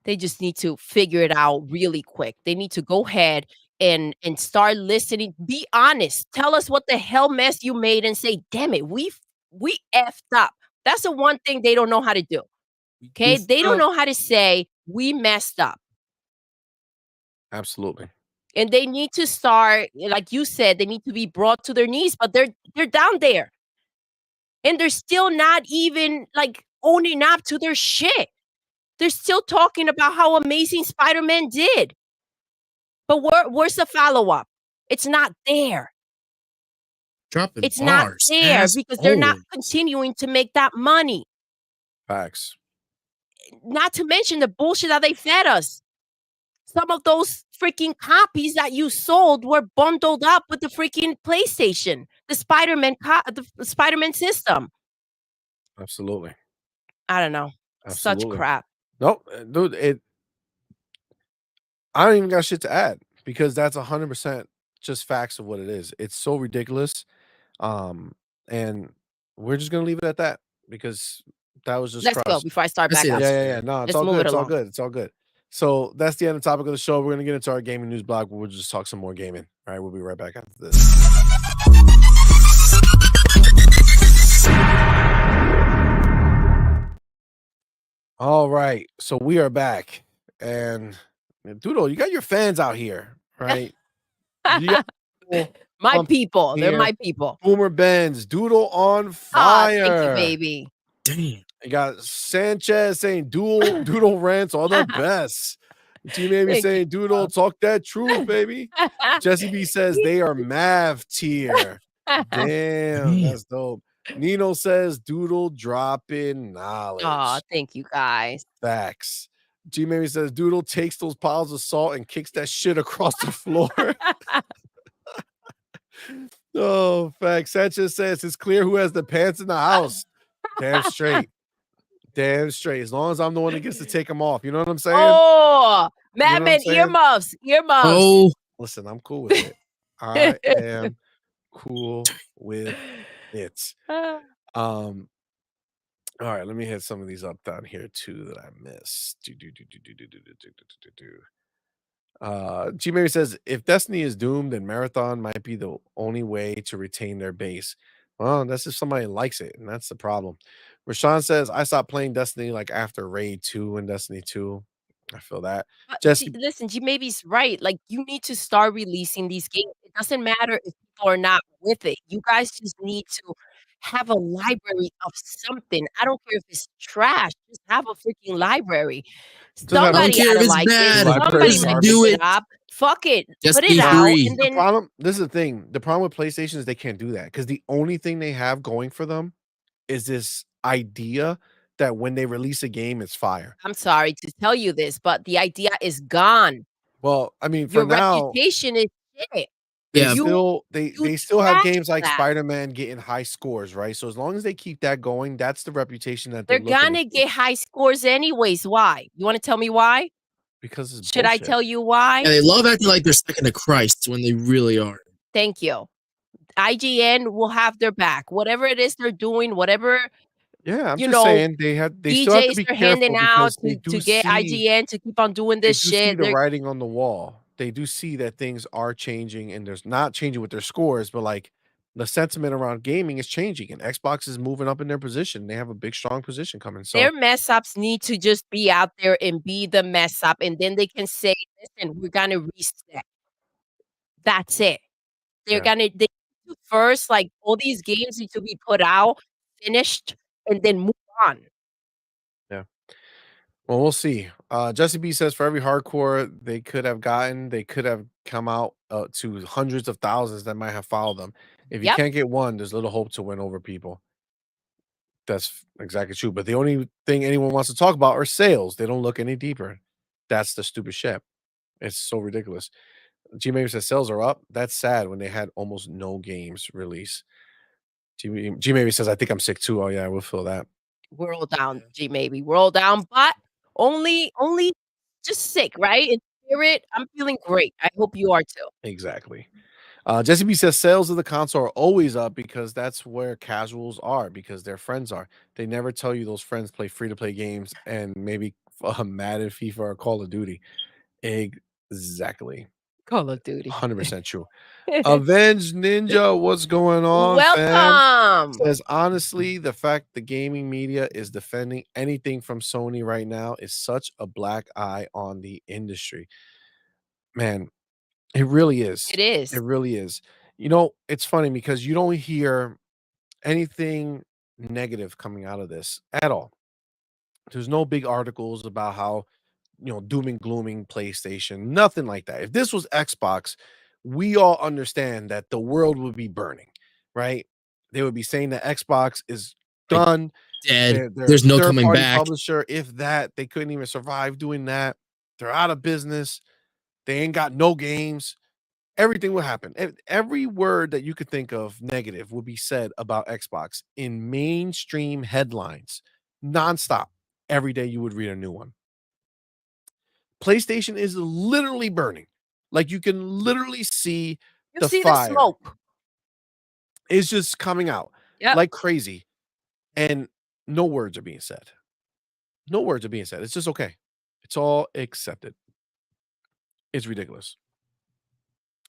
Speaker 2: they just need to figure it out really quick. They need to go ahead and start listening. Be honest. Tell us what the hell mess you made and say, "Damn it, we effed up." That's the one thing they don't know how to do.
Speaker 3: We
Speaker 2: Okay?
Speaker 3: goofed
Speaker 2: They don't
Speaker 3: up.
Speaker 2: know how to say, "We messed up."
Speaker 1: Absolutely.
Speaker 2: And they need to start, like you said, they need to be brought to their knees, but they're down there. And they're still not even like owning up to their shit. They're still talking about how amazing Spider-Man did. But where's the follow-up? It's not there.
Speaker 3: Dropping
Speaker 2: It's not
Speaker 3: bars.
Speaker 2: there because they're not
Speaker 3: Assholes.
Speaker 2: continuing to make that money.
Speaker 1: Facts.
Speaker 2: Not to mention the bullshit that they fed us. Some of those freaking copies that you sold were bundled up with the freaking PlayStation, the Spider-Man system.
Speaker 1: Absolutely.
Speaker 2: I don't know. Such
Speaker 1: Absolutely.
Speaker 2: crap.
Speaker 1: Nope, dude. I don't even got shit to add because that's 100% just facts of what it is. It's so ridiculous, and we're just gonna leave it at that because that was just
Speaker 2: Let's go
Speaker 1: crushed.
Speaker 2: before I start
Speaker 3: I
Speaker 2: back
Speaker 3: say
Speaker 2: up.
Speaker 3: that's
Speaker 1: Yeah.
Speaker 3: fair.
Speaker 1: No, it's
Speaker 2: Let's
Speaker 1: all
Speaker 2: move
Speaker 1: good.
Speaker 2: it
Speaker 1: It's all
Speaker 2: along.
Speaker 1: good. It's all good. So that's the end of the topic of the show. We're gonna get into our gaming news blog. We'll just talk some more gaming. All right, we'll be right back after this. All right, so we are back, and Doodle, you got your fans out here, right? You got people
Speaker 2: My
Speaker 1: pumped
Speaker 2: people. They're
Speaker 1: here.
Speaker 2: my people.
Speaker 1: Boomer Benz, Doodle on
Speaker 2: Ah, thank you,
Speaker 1: fire.
Speaker 2: baby.
Speaker 3: Damn.
Speaker 1: You got Sanchez saying Doodle rants are the best. T maybe
Speaker 2: Thank you,
Speaker 1: saying Doodle talk that truth, baby. Jesse B says they are Mav tier. Damn, that's dope. Nino says Doodle dropping knowledge.
Speaker 2: Aw, thank you guys.
Speaker 1: Facts. G maybe says Doodle takes those piles of salt and kicks that shit across the floor. Oh, facts. Sanchez says it's clear who has the pants in the house. Damn straight. Damn straight. As long as I'm the one that gets to take them off. You know what I'm saying?
Speaker 2: Oh,
Speaker 1: You know what I'm
Speaker 2: Madman
Speaker 1: saying?
Speaker 2: earmuffs. Earmuffs.
Speaker 3: Oh,
Speaker 1: Listen, I'm cool with it. I am cool with it. All right, let me hit some of these up down here too that I missed. G Mary says if Destiny is doomed, then Marathon might be the only way to retain their base. Well, that's if somebody likes it, and that's the problem. Rashawn says I stopped playing Destiny like after Raid 2 and Destiny 2. I feel that. Jesse,
Speaker 2: Listen, G maybe's right. Like, you need to start releasing these games. It doesn't matter if people are not with it. You guys just need to have a library of something. I don't care if it's trash. Just have a freaking library.
Speaker 1: Just have-
Speaker 3: I don't
Speaker 2: Somebody
Speaker 3: care if
Speaker 2: gotta
Speaker 3: it's
Speaker 2: like
Speaker 3: bad.
Speaker 2: it.
Speaker 1: Library
Speaker 2: Somebody
Speaker 3: Just
Speaker 2: might
Speaker 3: do
Speaker 2: pick
Speaker 3: it.
Speaker 2: it up. Fuck it.
Speaker 3: Just
Speaker 2: Put it
Speaker 3: be
Speaker 2: out,
Speaker 3: free.
Speaker 2: and
Speaker 1: the
Speaker 2: then
Speaker 1: problem, this is the thing. The problem with PlayStation is they can't do that because the only thing they have going for them is this idea that when they release a game, it's fire.
Speaker 2: I'm sorry to tell you this, but the idea is gone.
Speaker 1: Well, I mean, for
Speaker 2: Your
Speaker 1: now,
Speaker 2: reputation is shit.
Speaker 1: they
Speaker 3: Yeah.
Speaker 1: still they still have
Speaker 2: trash
Speaker 1: games like
Speaker 2: that.
Speaker 1: Spider-Man getting high scores, right? So as long as they keep that going, that's the reputation that
Speaker 2: They're
Speaker 1: they're looking
Speaker 2: gonna
Speaker 1: to
Speaker 2: get high scores anyways. Why? You wanna tell me why?
Speaker 1: because it's
Speaker 2: Should I
Speaker 1: bullshit.
Speaker 2: tell you why?
Speaker 3: Yeah, they love acting like they're second to Christ when they really are.
Speaker 2: Thank you. IGN will have their back. Whatever it is they're doing, whatever
Speaker 1: Yeah, I'm
Speaker 2: you
Speaker 1: just
Speaker 2: know,
Speaker 1: saying they still have to
Speaker 2: DJs
Speaker 1: be
Speaker 2: are handing
Speaker 1: careful
Speaker 2: out
Speaker 1: because they
Speaker 2: to
Speaker 1: do
Speaker 2: get
Speaker 1: see
Speaker 2: IGN to keep on doing
Speaker 1: they
Speaker 2: this
Speaker 1: do see
Speaker 2: shit.
Speaker 1: the
Speaker 2: They're
Speaker 1: writing on the wall. They do see that things are changing and there's not changing with their scores, but like the sentiment around gaming is changing and Xbox is moving up in their position. They have a big strong position coming. So
Speaker 2: their mess ups need to just be out there and be the mess up, and then they can say, "Listen, we're gonna reset." That's it. They're
Speaker 1: Yeah.
Speaker 2: gonna they need to first, like, all these games need to be put out, finished, and then move on.
Speaker 1: Yeah. Well, we'll see. Jesse B says for every hardcore they could have gotten, they could have come out to hundreds of thousands that might have followed them. If you
Speaker 2: Yep.
Speaker 1: can't get one, there's little hope to win over people. That's exactly true. But the only thing anyone wants to talk about are sales. They don't look any deeper. That's the stupid shit. It's so ridiculous. G Maybe says sales are up. That's sad when they had almost no games release. G Maybe says, I think I'm sick too. Oh, yeah, I will feel that.
Speaker 2: We're all down, G maybe. We're all down, but only just sick, right? In spirit, I'm feeling great. I hope you are too.
Speaker 1: Exactly. Jesse B says sales of the console are always up because that's where casuals are, because their friends are. They never tell you those friends play free to play games and maybe Madden, FIFA, or Call of Duty. Exactly.
Speaker 2: Call of Duty.
Speaker 1: 100% true. Avenged Ninja, what's going on, fam?
Speaker 2: Welcome.
Speaker 1: Says honestly, the fact the gaming media is defending anything from Sony right now is such a black eye on the industry. Man, it really is.
Speaker 2: It is.
Speaker 1: It really is. You know, it's funny because you don't hear anything negative coming out of this at all. There's no big articles about how doom and glooming PlayStation, nothing like that. If this was Xbox, we all understand that the world would be burning, right? They would be saying that Xbox is
Speaker 3: Like,
Speaker 1: done.
Speaker 3: dead.
Speaker 1: They're a
Speaker 3: There's no coming
Speaker 1: third-party
Speaker 3: back.
Speaker 1: publisher. If that, they couldn't even survive doing that. They're out of business. They ain't got no games. Everything will happen. Every word that you could think of negative will be said about Xbox in mainstream headlines, nonstop. Every day you would read a new one. PlayStation is literally burning. Like you can literally see
Speaker 2: You
Speaker 1: the
Speaker 2: see the
Speaker 1: fire.
Speaker 2: smoke.
Speaker 1: It's just coming out
Speaker 2: Yep.
Speaker 1: like crazy. And no words are being said. No words are being said. It's just okay. It's all accepted. It's ridiculous.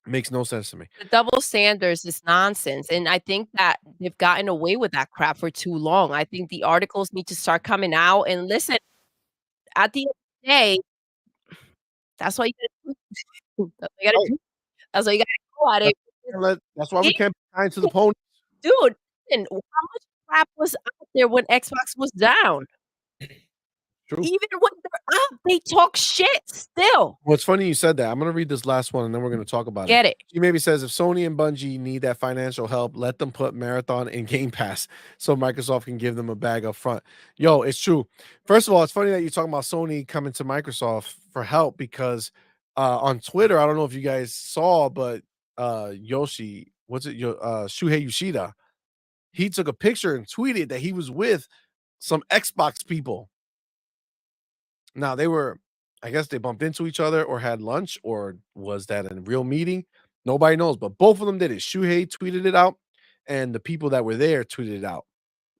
Speaker 1: Makes no sense to me.
Speaker 2: The double standards is nonsense, and I think that they've gotten away with that crap for too long. I think the articles need to start coming out, and listen, at the end of the day, that's why you gotta do. That's what you gotta
Speaker 1: Right.
Speaker 2: do. That's why you gotta go at it.
Speaker 1: That's why we can't be kind to the pony.
Speaker 2: Dude, listen, how much crap was out there when Xbox was down?
Speaker 1: True.
Speaker 2: Even when they're up, they talk shit still.
Speaker 1: Well, it's funny you said that. I'm gonna read this last one and then we're gonna talk about
Speaker 2: Get it.
Speaker 1: She maybe says if Sony and Bungie need that financial help, let them put Marathon in Game Pass so Microsoft can give them a bag up front. Yo, it's true. First of all, it's funny that you're talking about Sony coming to Microsoft for help because on Twitter, I don't know if you guys saw, but Yoshi, Shuhei Yoshida, he took a picture and tweeted that he was with some Xbox people. Now I guess they bumped into each other or had lunch, or was that a real meeting? Nobody knows, but both of them did it. Shuhei tweeted it out, and the people that were there tweeted it out.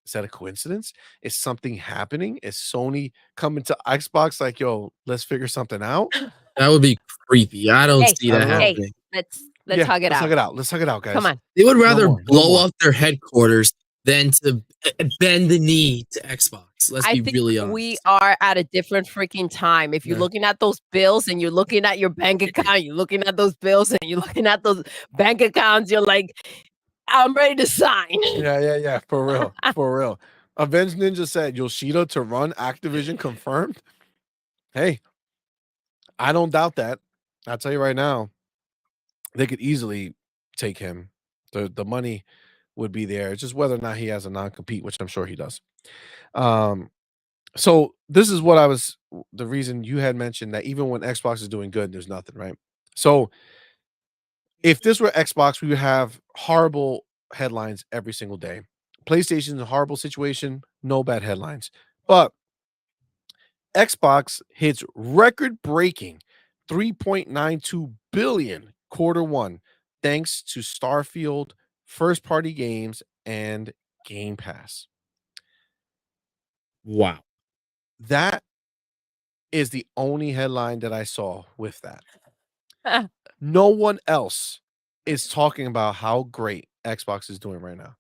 Speaker 1: Is that a coincidence? Is something happening? Is Sony coming to Xbox like, yo, let's figure something out?
Speaker 3: That would be creepy. I don't
Speaker 2: Hey,
Speaker 3: see that
Speaker 1: hey,
Speaker 3: happening.
Speaker 2: let's
Speaker 1: Yeah,
Speaker 2: hug it
Speaker 1: let's
Speaker 2: out.
Speaker 1: hug it out. Let's hug it out, guys.
Speaker 2: Come on.
Speaker 3: They would rather
Speaker 1: more, no
Speaker 3: blow
Speaker 1: more.
Speaker 3: up their headquarters than to bend the knee to Xbox. Let's
Speaker 2: I
Speaker 3: be
Speaker 2: think
Speaker 3: really honest.
Speaker 2: we are at a different freaking time. If you're
Speaker 1: Yeah.
Speaker 2: looking at those bills and you're looking at your bank account, you're looking at those bills and you're looking at those bank accounts, you're like, I'm ready to sign.
Speaker 1: Yeah. For real. For real. Avenged Ninja said Yoshida to run Activision confirmed. Hey, I don't doubt that. I'll tell you right now, they could easily take him. The money would be there. It's just whether or not he has a non-compete, which I'm sure he does. So this is what the reason you had mentioned that even when Xbox is doing good, there's nothing, right? So if this were Xbox, we would have horrible headlines every single day. PlayStation's a horrible situation, no bad headlines. But Xbox hits record-breaking 3.92 billion quarter one thanks to Starfield, first-party games, and Game Pass.
Speaker 3: Wow.
Speaker 1: That is the only headline that I saw with that. No one else is talking about how great Xbox is doing right now.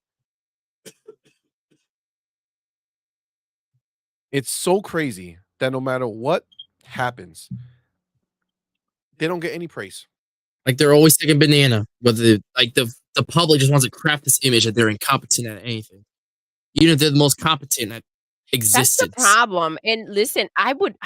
Speaker 1: It's so crazy that no matter what happens, they don't get any praise.
Speaker 3: Like they're always taking banana, but the public just wants to craft this image that they're incompetent at anything. Even if they're the most competent at existence.
Speaker 2: That's the problem. And listen, I would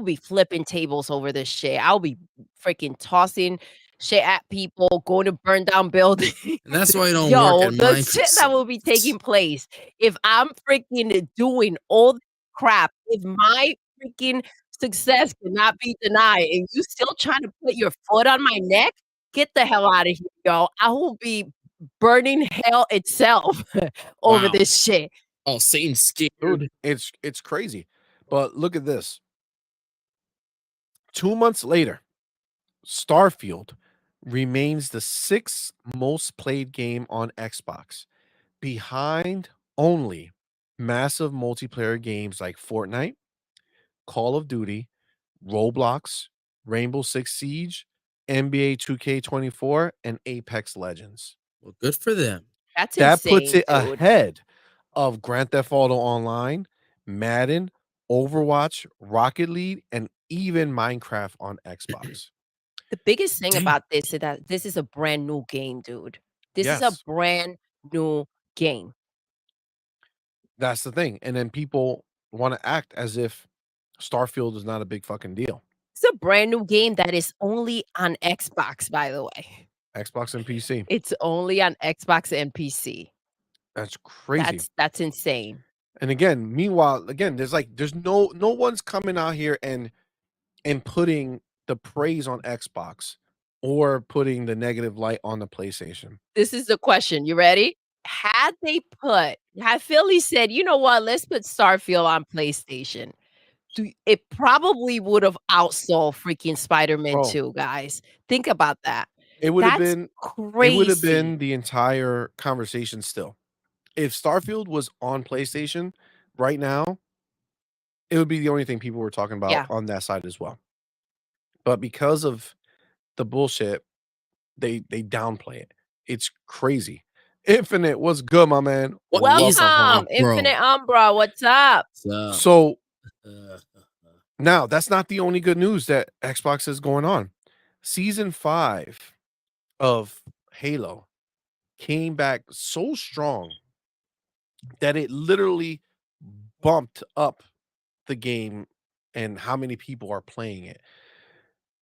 Speaker 2: be flipping tables over this shit. I'll be freaking tossing shit at people, going to burn down buildings.
Speaker 3: And that's why I don't work at
Speaker 2: the
Speaker 3: Minecraft.
Speaker 2: shit that will be taking place if I'm freaking doing all this crap, if my freaking success cannot be denied and you still trying to put your foot on my neck, get the hell out of here, yo. I will be burning hell itself over
Speaker 3: Wow.
Speaker 2: this shit.
Speaker 3: Oh, Satan's scared.
Speaker 1: Dude, it's crazy. But look at this. 2 months later, Starfield remains the 6th most played game on Xbox, behind only massive multiplayer games like Fortnite, Call of Duty, Roblox, Rainbow Six Siege, NBA 2K24, and Apex Legends.
Speaker 3: Well, good for them.
Speaker 2: That's
Speaker 1: That
Speaker 2: insane,
Speaker 1: puts it
Speaker 2: dude.
Speaker 1: ahead of Grand Theft Auto Online, Madden, Overwatch, Rocket League, and even Minecraft on Xbox.
Speaker 2: The biggest thing
Speaker 3: Damn.
Speaker 2: about this is that this is a brand new game, dude. This is a
Speaker 1: Yes.
Speaker 2: brand new game.
Speaker 1: That's the thing. And then people want to act as if Starfield is not a big fucking deal.
Speaker 2: It's a brand new game that is only on Xbox, by the way.
Speaker 1: Xbox and PC.
Speaker 2: It's only on Xbox and PC.
Speaker 1: That's crazy.
Speaker 2: That's insane.
Speaker 1: And again, meanwhile, again, there's no one's coming out here and putting the praise on Xbox or putting the negative light on the PlayStation.
Speaker 2: This is the question. You ready? Had Philly said, "You know what? Let's put Starfield on PlayStation." It probably would have outsold freaking Spider-Man
Speaker 1: Bro,
Speaker 2: 2, guys. Think about that.
Speaker 1: it would have
Speaker 2: That's
Speaker 1: been
Speaker 2: crazy.
Speaker 1: the entire conversation still. If Starfield was on PlayStation right now, it would be the only thing people were talking about
Speaker 2: Yeah.
Speaker 1: on that side as well. But because of the bullshit, they downplay it. It's crazy. Infinite, what's good, my man?
Speaker 3: What is
Speaker 1: Welcome home.
Speaker 2: Welcome,
Speaker 3: bro?
Speaker 2: Infinite Umbra, what's up?
Speaker 1: So
Speaker 3: Uh,
Speaker 1: now that's not the only good news that Xbox is going on. Season 5 of Halo came back so strong that it literally bumped up the game and how many people are playing it.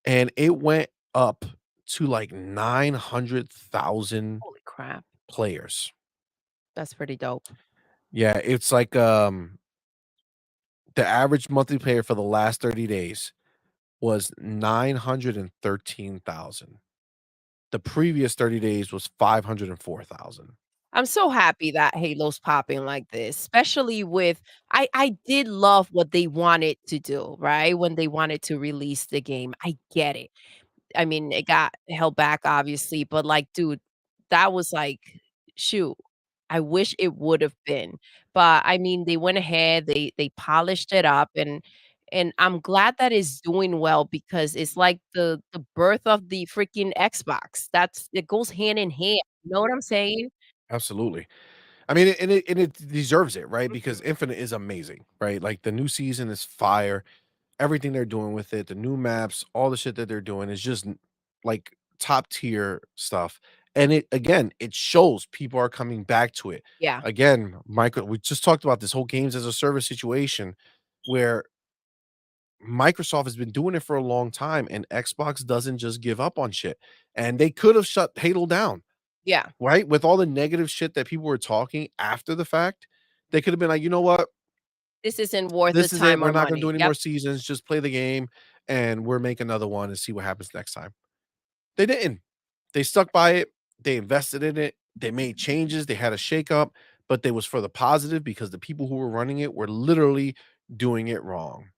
Speaker 1: And it went up to like 900,000
Speaker 2: Holy crap.
Speaker 1: players.
Speaker 2: That's pretty dope.
Speaker 1: Yeah, it's like the average monthly player for the last 30 days was 913,000. The previous 30 days was 504,000.
Speaker 2: I'm so happy that Halo's popping like this, especially with I did love what they wanted to do, right? When they wanted to release the game. I get it. I mean, it got held back obviously, but like, dude, that was like, shoot, I wish it would have been. But I mean, they went ahead, they polished it up and I'm glad that it's doing well because it's like the birth of the freaking Xbox. It goes hand in hand. You know what I'm saying?
Speaker 1: Absolutely. I mean, and it deserves it, right? Because
Speaker 2: Mhm.
Speaker 1: Infinite is amazing, right? Like the new season is fire. Everything they're doing with it, the new maps, all the shit that they're doing is just like top tier stuff. And it again, it shows people are coming back to it.
Speaker 2: Yeah.
Speaker 1: Again, Michael, we just talked about this whole games as a service situation where Microsoft has been doing it for a long time and Xbox doesn't just give up on shit. And they could have shut Halo down,
Speaker 2: Yeah.
Speaker 1: right? With all the negative shit that people were talking after the fact, they could have been like, you know what?
Speaker 2: This isn't worth the
Speaker 1: This is it.
Speaker 2: time
Speaker 1: We're
Speaker 2: or
Speaker 1: not going to do
Speaker 2: money.
Speaker 1: any
Speaker 2: Yep.
Speaker 1: more seasons. Just play the game and we're make another one and see what happens next time. They didn't. They stuck by it. They invested in it. They made changes. They had a shakeup, but they was for the positive because the people who were running it were literally doing it wrong.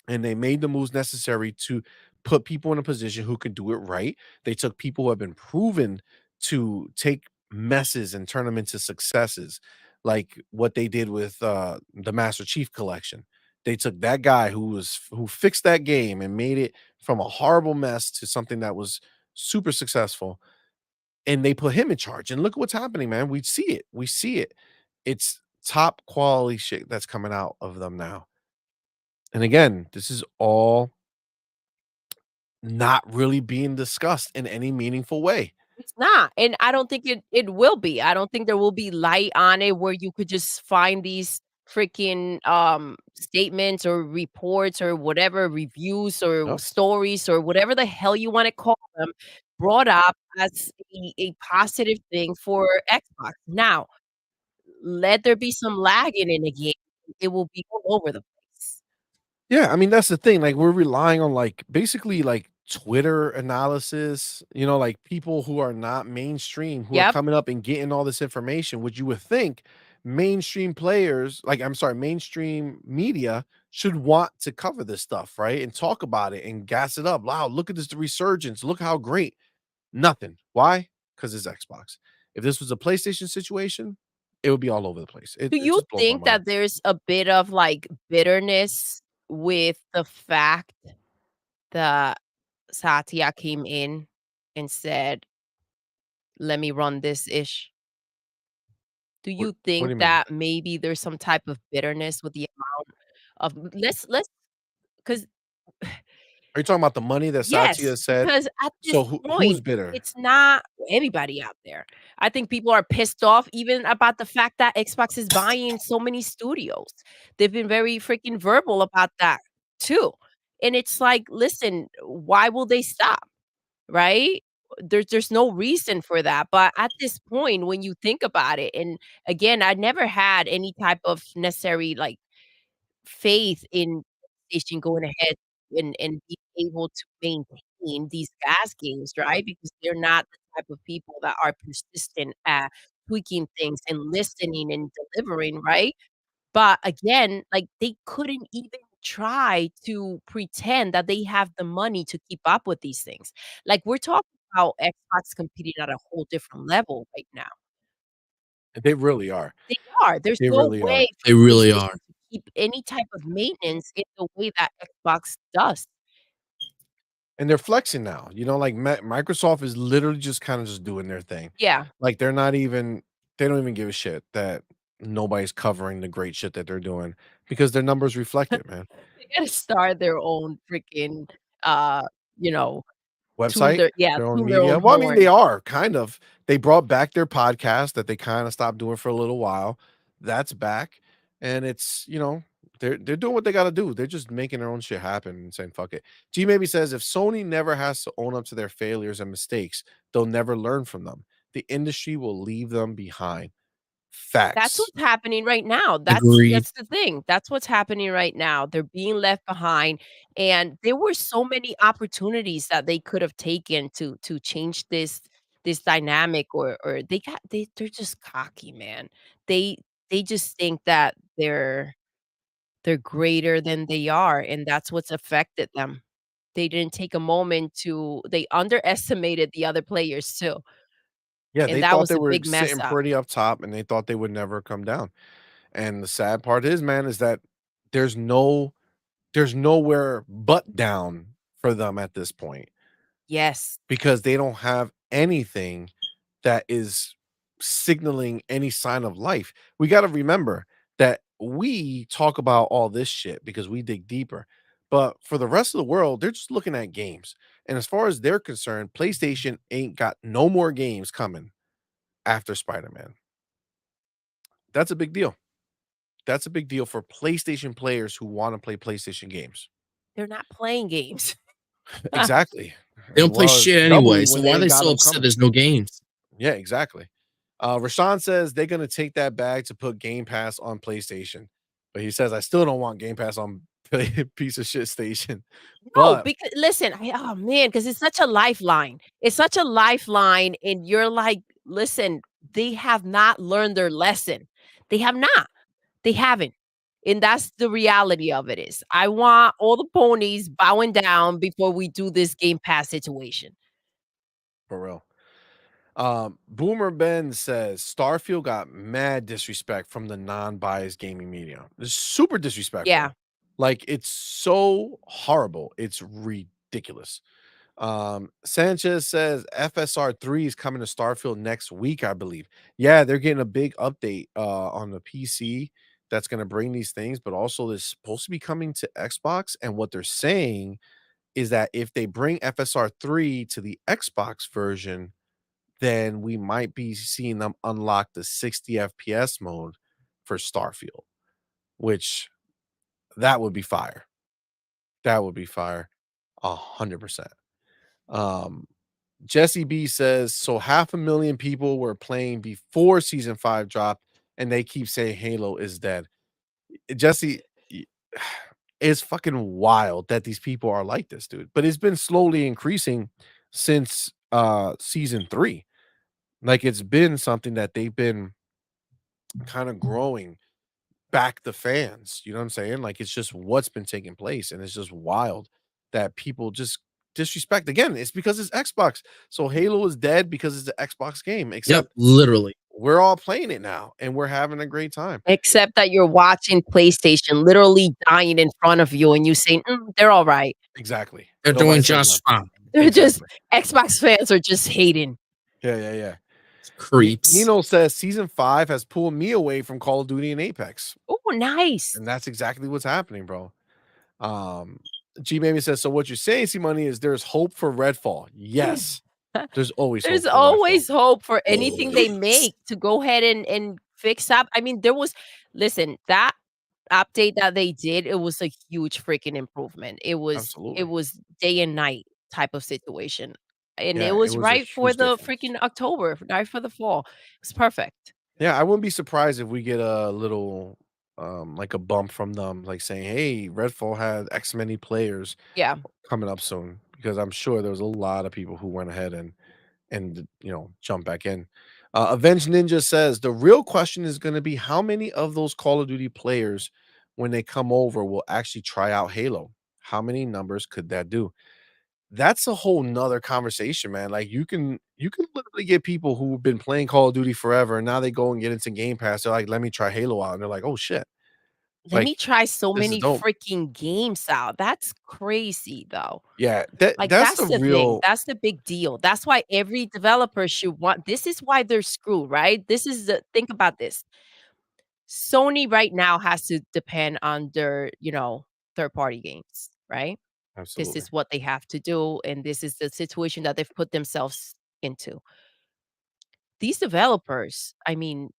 Speaker 1: And they made the moves necessary to put people in a position who could do it right. They took people who have been proven to take messes and turn them into successes, like what they did with the Master Chief Collection. They took that guy who fixed that game and made it from a horrible mess to something that was super successful, and they put him in charge. And look what's happening, man. We see it. We see it. It's top quality shit that's coming out of them now. And again, this is all not really being discussed in any meaningful way.
Speaker 2: It's not, and I don't think it will be. I don't think there will be light on it where you could just find these freaking, statements or reports or whatever, reviews or
Speaker 1: Yep.
Speaker 2: stories or whatever the hell you wanna call them, brought up as a positive thing for Xbox. Now, let there be some lagging in the game, it will be all over the place.
Speaker 1: Yeah, I mean, that's the thing. Like, we're relying on like basically like Twitter analysis, like people who are not mainstream, who are
Speaker 2: Yep.
Speaker 1: coming up and getting all this information, which you would think mainstream players, like I'm sorry, mainstream media should want to cover this stuff, right? And talk about it and gas it up. Wow, look at this resurgence. Look how great. Nothing. Why? Because it's Xbox. If this was a PlayStation situation, it would be all over the place. It,
Speaker 2: Do
Speaker 1: it
Speaker 2: you
Speaker 1: just blows my
Speaker 2: think
Speaker 1: mind.
Speaker 2: that there's a bit of, like, bitterness with the fact that Satya came in and said, "Let me run this ish." Do
Speaker 1: What,
Speaker 2: you
Speaker 1: what do
Speaker 2: think
Speaker 1: you mean?
Speaker 2: that maybe there's some type of bitterness with the amount of let's because
Speaker 1: Are you talking about the money that
Speaker 2: Yes,
Speaker 1: Satya said?
Speaker 2: because at this
Speaker 1: So who's
Speaker 2: point,
Speaker 1: bitter?
Speaker 2: it's not anybody out there. I think people are pissed off even about the fact that Xbox is buying so many studios. They've been very freaking verbal about that too. And it's like, listen, why will they stop? Right? There's no reason for that. But at this point, when you think about it, and again, I never had any type of necessary like faith in PlayStation going ahead and being able to maintain these gas games, right? Because they're not the type of people that are persistent at tweaking things and listening and delivering, right? But again, like, they couldn't even try to pretend that they have the money to keep up with these things. Like, we're talking about Xbox competing at a whole different level right now.
Speaker 1: They really are.
Speaker 2: They are. There's
Speaker 1: They
Speaker 2: no
Speaker 1: really are.
Speaker 2: way
Speaker 3: They
Speaker 2: for
Speaker 3: really
Speaker 2: PlayStation
Speaker 3: are.
Speaker 2: to keep any type of maintenance in the way that Xbox does.
Speaker 1: And they're flexing now. You know, like Microsoft is literally just kind of just doing their thing.
Speaker 2: Yeah.
Speaker 1: Like they're not even they don't even give a shit that nobody's covering the great shit that they're doing because their numbers reflect it, man.
Speaker 2: They gotta start their own freaking, uh, you know,
Speaker 1: Website, their own
Speaker 2: tune their
Speaker 1: media.
Speaker 2: own
Speaker 1: Well, I mean, they
Speaker 2: horn.
Speaker 1: are kind of. They brought back their podcast that they kind of stopped doing for a little while. That's back, and it's they're doing what they got to do. They're just making their own shit happen and saying fuck it. G maybe says if Sony never has to own up to their failures and mistakes, they'll never learn from them. The industry will leave them behind.
Speaker 2: That's
Speaker 1: Facts.
Speaker 2: what's happening right now.
Speaker 3: Agreed.
Speaker 2: That's the thing. That's what's happening right now. They're being left behind, and there were so many opportunities that they could have taken to change this dynamic, or they're just cocky, man. They they just think that they're greater than they are, and that's what's affected them. They didn't take a moment to they underestimated the other players too,
Speaker 1: Yeah,
Speaker 2: and
Speaker 1: they
Speaker 2: that
Speaker 1: thought
Speaker 2: was
Speaker 1: they
Speaker 2: a
Speaker 1: were
Speaker 2: big mess
Speaker 1: sitting
Speaker 2: up.
Speaker 1: pretty up top, and they thought they would never come down. And the sad part is, man, is that there's no there's nowhere but down for them at this point
Speaker 2: Yes.
Speaker 1: because they don't have anything that is signaling any sign of life. We got to remember that we talk about all this shit because we dig deeper. But for the rest of the world, they're just looking at games. And as far as they're concerned, PlayStation ain't got no more games coming after Spider-Man. That's a big deal. That's a big deal for PlayStation players who want to play PlayStation games.
Speaker 2: They're not playing games.
Speaker 1: Exactly.
Speaker 3: They
Speaker 1: As
Speaker 3: don't play
Speaker 1: well as
Speaker 3: shit anyway,
Speaker 1: doubly
Speaker 3: so
Speaker 1: when
Speaker 3: why
Speaker 1: they
Speaker 3: are
Speaker 1: ain't
Speaker 3: they
Speaker 1: got
Speaker 3: so
Speaker 1: them
Speaker 3: upset
Speaker 1: coming.
Speaker 3: there's no games?
Speaker 1: Yeah, exactly. Rashawn says they're gonna take that bag to put Game Pass on PlayStation, but he says I still don't want Game Pass on piece of shit station.
Speaker 2: No,
Speaker 1: But
Speaker 2: because listen, oh man, because it's such a lifeline. It's such a lifeline, and you're like, listen, they have not learned their lesson. They have not. They haven't. And that's the reality of it is. I want all the ponies bowing down before we do this Game Pass situation.
Speaker 1: for real. Boomer Ben says Starfield got mad disrespect from the non-biased gaming media. It's super
Speaker 2: Yeah.
Speaker 1: disrespectful. Like it's so horrible. It's ridiculous. Sanchez says FSR3 is coming to Starfield next week, I believe. Yeah, they're getting a big update on the PC that's going to bring these things, but also it's supposed to be coming to Xbox. And what they're saying is that if they bring FSR3 to the Xbox version, then we might be seeing them unlock the 60 FPS mode for Starfield, which that would be fire. That would be fire 100%. Um, Jesse B says, so 500,000 people were playing before season 5 dropped, and they keep saying Halo is dead. Jesse, it's fucking wild that these people are like this, dude. But it's been slowly increasing since season 3. Like it's been something that they've been kind of growing back the fans. You know what I'm saying? Like it's just what's been taking place, and it's just wild that people just disrespect. Again, it's because it's Xbox. So Halo is dead because it's an Xbox game.
Speaker 3: Yep,
Speaker 1: Except
Speaker 3: literally.
Speaker 1: we're all playing it now, and we're having a great time.
Speaker 2: Except that you're watching PlayStation literally dying in front of you and you saying, they're all right.
Speaker 1: Exactly.
Speaker 3: They're
Speaker 1: Nobody
Speaker 3: doing
Speaker 1: says
Speaker 3: just
Speaker 1: nothing.
Speaker 3: fine.
Speaker 2: They're just
Speaker 1: Exactly.
Speaker 2: Xbox fans are just hating.
Speaker 1: Yeah.
Speaker 3: Creeps.
Speaker 1: Nino says season 5 has pulled me away from Call of Duty and Apex.
Speaker 2: Oh, nice.
Speaker 1: And that's exactly what's happening, bro. G Baby says, so what you're saying, CMoney, is there's hope for Redfall. Yes. There's always hope
Speaker 2: There's
Speaker 1: for Redfall.
Speaker 2: always hope for anything they
Speaker 3: Always.
Speaker 2: make to go ahead and fix up. I mean, listen, that update that they did, it was a huge freaking improvement. It
Speaker 1: Absolutely.
Speaker 2: was day and night type of situation. And it
Speaker 1: Yeah, it
Speaker 2: was
Speaker 1: was a
Speaker 2: right for
Speaker 1: huge
Speaker 2: the
Speaker 1: difference.
Speaker 2: freaking October, right for the fall. It's perfect.
Speaker 1: Yeah, I wouldn't be surprised if we get a little like a bump from them, like saying, hey, Redfall had X many players
Speaker 2: Yeah.
Speaker 1: coming up soon. Because I'm sure there was a lot of people who went ahead and jump back in. Avenged Ninja says the real question is going to be how many of those Call of Duty players, when they come over, will actually try out Halo. How many numbers could that do? That's a whole nother conversation, man. Like you can literally get people who've been playing Call of Duty forever, and now they go and get into Game Pass. They're like, let me try Halo out, and they're like, oh shit,
Speaker 2: Let
Speaker 1: like
Speaker 2: me try so
Speaker 1: this is
Speaker 2: many
Speaker 1: dope.
Speaker 2: freaking games out. That's crazy though.
Speaker 1: Yeah, that
Speaker 2: Like,
Speaker 1: that's
Speaker 2: that's
Speaker 1: the
Speaker 2: the thing,
Speaker 1: real
Speaker 2: that's the big deal. That's why every developer should want this is why they're screwed, right? This is the think about this. Sony right now has to depend on their, third-party games, right? This
Speaker 1: absolutely.
Speaker 2: is what they have to do, and this is the situation that they've put themselves into. These developers, I mean,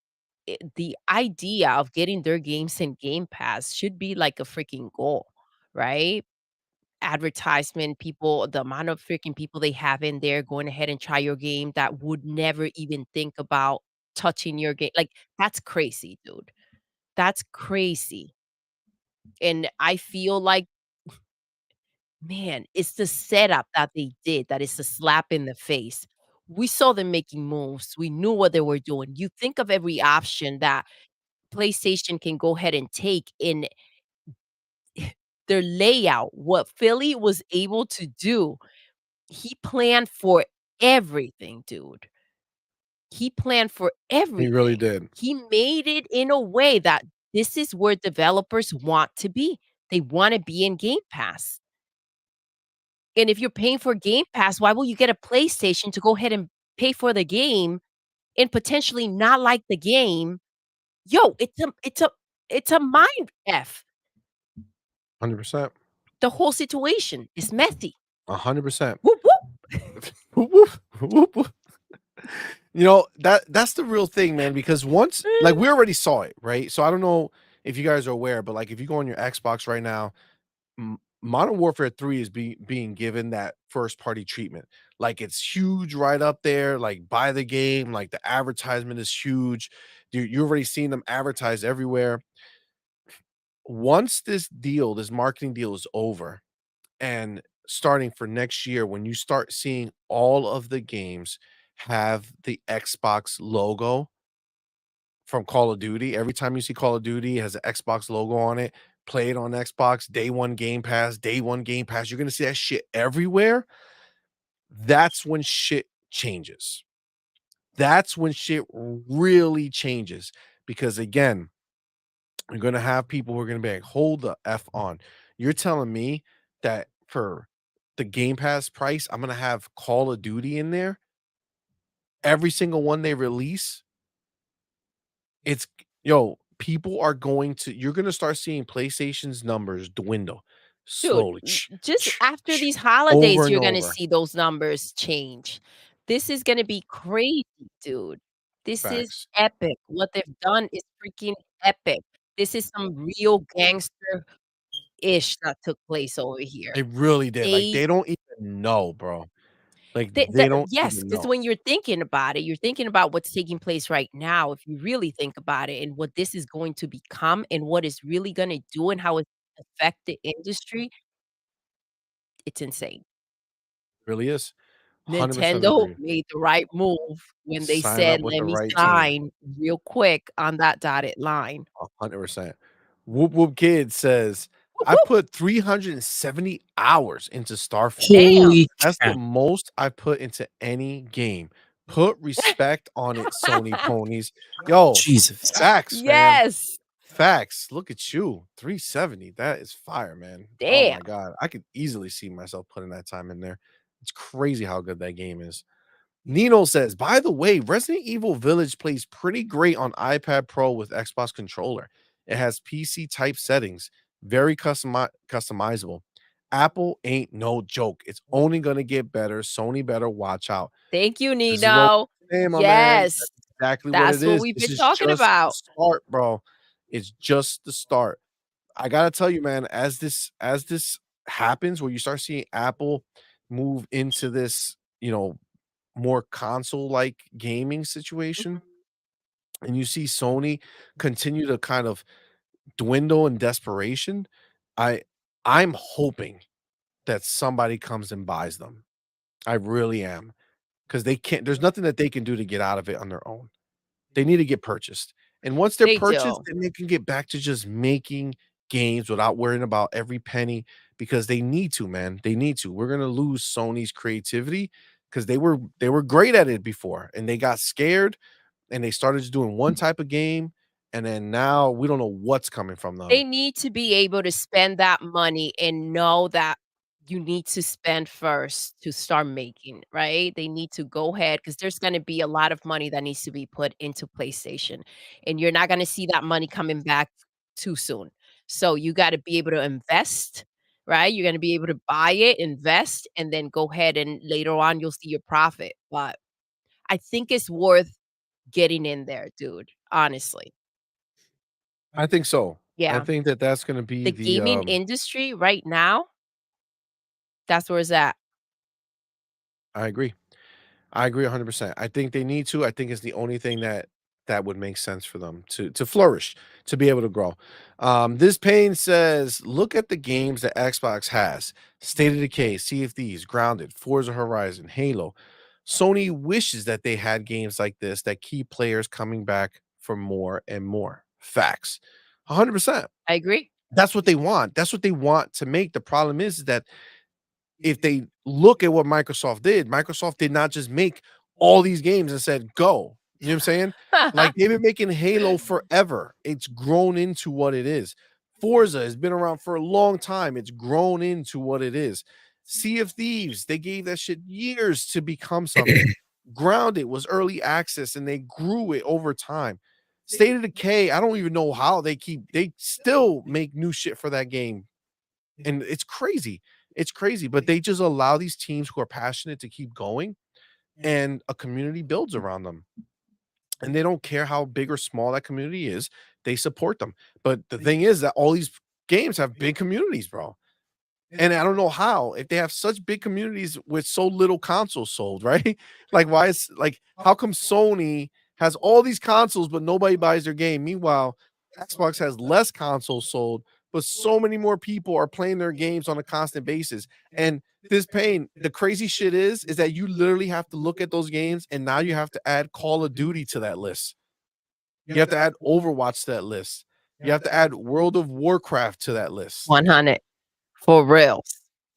Speaker 2: the idea of getting their games in Game Pass should be like a freaking goal, right? Advertisement, people, the amount of freaking people they have in there going ahead and try your game that would never even think about touching your game. Like, that's crazy, dude. That's crazy. And I feel like, man, it's the setup that they did that is a slap in the face. We saw them making moves. We knew what they were doing. You think of every option that PlayStation can go ahead and take in their layout, what Philly was able to do. He planned for everything, dude. He planned for
Speaker 1: He really
Speaker 2: everything.
Speaker 1: did.
Speaker 2: He made it in a way that this is where developers want to be. They wanna be in Game Pass. And if you're paying for Game Pass, why will you get a PlayStation to go ahead and pay for the game and potentially not like the game? Yo, it's a mind F.
Speaker 1: 100%.
Speaker 2: The whole situation is messy.
Speaker 1: 100%.
Speaker 2: Whoop, whoop.
Speaker 1: Whoop, whoop, whoop, whoop. That's the real thing, man, because once like we already saw it, right? So I don't know if you guys are aware, but like if you go on your Xbox right now, Modern Warfare 3 is being given that first party treatment. Like it's huge right up there, like buy the game, like the advertisement is huge. You already seen them advertised everywhere. Once this marketing deal is over, and starting for next year, when you start seeing all of the games have the Xbox logo from Call of Duty, every time you see Call of Duty it has an Xbox logo on it, play it on Xbox, day one Game Pass, you're gonna see that shit everywhere. That's when shit changes. That's when shit really changes. Because again, you're gonna have people who are gonna be like, hold the F on. You're telling me that for the Game Pass price, I'm gonna have Call of Duty in there? Every single one they release? It's people are going to you're gonna start seeing PlayStation's numbers dwindle
Speaker 2: Dude,
Speaker 1: slowly,
Speaker 2: just after these
Speaker 1: over
Speaker 2: holidays,
Speaker 1: and
Speaker 2: you're gonna
Speaker 1: over.
Speaker 2: see those numbers change. This is gonna be crazy, dude. This is
Speaker 1: Facts.
Speaker 2: epic. What they've done is freaking epic. This is some real gangster-ish that took place over here.
Speaker 1: They really did. Like,
Speaker 2: They
Speaker 1: they don't even know, bro. Like,
Speaker 2: they
Speaker 1: they don't
Speaker 2: yes,
Speaker 1: even
Speaker 2: because
Speaker 1: know.
Speaker 2: when you're thinking about it, you're thinking about what's taking place right now, if you really think about it and what this is going to become and what it's really gonna do and how it affect the industry, it's insane.
Speaker 1: Really is. 100%
Speaker 2: Nintendo
Speaker 1: agree.
Speaker 2: made the right move when they
Speaker 1: Signing up
Speaker 2: said,
Speaker 1: with
Speaker 2: "Let
Speaker 1: the
Speaker 2: me
Speaker 1: right team.
Speaker 2: sign real quick on that dotted line."
Speaker 1: 100%. Whoop Whoop Kid says,
Speaker 2: Whoop,
Speaker 1: I
Speaker 2: whoop.
Speaker 1: put 370 hours into Starfield.
Speaker 2: Damn.
Speaker 3: Holy
Speaker 1: That's the
Speaker 3: crap.
Speaker 1: most I put into any game. Put respect on it, Sony ponies. Yo,
Speaker 3: Jesus.
Speaker 1: facts, fam.
Speaker 2: Yes.
Speaker 1: Facts. Look at you. 370. That is fire, man. Oh
Speaker 2: Damn.
Speaker 1: my God. I could easily see myself putting that time in there. It's crazy how good that game is. Nino says, by the way, Resident Evil Village plays pretty great on iPad Pro with Xbox controller. It has PC type settings, very customizable. Apple ain't no joke. It's only gonna get better. Sony better watch out.
Speaker 2: Thank you,
Speaker 1: This is what
Speaker 2: Nino.
Speaker 1: I'm saying, my man.
Speaker 2: Yes,
Speaker 1: That's exactly what it
Speaker 2: that's what
Speaker 1: is.
Speaker 2: we've
Speaker 1: This
Speaker 2: been
Speaker 1: is
Speaker 2: talking
Speaker 1: just the
Speaker 2: about.
Speaker 1: start, bro. It's just the start. I gotta tell you, man, as this happens, where you start seeing Apple move into this, more console-like gaming situation, and you see Sony continue to kind of dwindle in desperation, I I'm hoping that somebody comes and buys them. I really am, because they can't there's nothing that they can do to get out of it on their own. They need to get purchased, and once they're
Speaker 2: They
Speaker 1: purchased,
Speaker 2: do.
Speaker 1: then they can get back to just making games without worrying about every penny, because they need to, man. They need to. We're gonna lose Sony's creativity, because they were great at it before, and they got scared, and they started just doing one type of game, and then now we don't know what's coming from
Speaker 2: They
Speaker 1: them.
Speaker 2: need to be able to spend that money and know that you need to spend first to start making, right? They need to go ahead because there's going to be a lot of money that needs to be put into PlayStation, and you're not going to see that money coming back too soon. So you got to be able to invest, right? You're going to be able to buy it, invest, and then go ahead and later on you'll see your profit. But I think it's worth getting in there, dude. Honestly.
Speaker 1: I think so. I
Speaker 2: Yeah.
Speaker 1: think that that's gonna be
Speaker 2: The
Speaker 1: the,
Speaker 2: gaming industry right now, that's where it's at.
Speaker 1: I agree. I agree 100%. I think they need to. I think it's the only thing that would make sense for them to flourish, to be able to grow. This Payne says, "Look at the games that Xbox has: State of Decay, Sea of Thieves, Grounded, Forza Horizon, Halo. Sony wishes that they had games like this that keep players coming back for more and more." Facts. 100%.
Speaker 2: I agree.
Speaker 1: That's what they want. That's what they want to make. The problem is that if they look at what Microsoft did not just make all these games and said, "Go." You know what I'm saying? Like, they've been making Halo forever. It's grown into what it is. Forza has been around for a long time. It's grown into what it is. Sea of Thieves, they gave that shit years to become something. Grounded was early access, and they grew it over time. State of Decay, I don't even know how they still make new shit for that game, and it's crazy. It's crazy, but they just allow these teams who are passionate to keep going, and a community builds around them. And they don't care how big or small that community is. They support them. But the thing is that all these games have big communities, bro. And I don't know how, if they have such big communities with so little consoles sold, right? Like, why is like how come Sony has all these consoles but nobody buys their game? Meanwhile, Xbox has less consoles sold, but so many more people are playing their games on a constant basis. And this pain, the crazy shit is that you literally have to look at those games, and now you have to add Call of Duty to that list. You have to add Overwatch to that list. You have to add World of Warcraft to that list.
Speaker 2: 100. For real.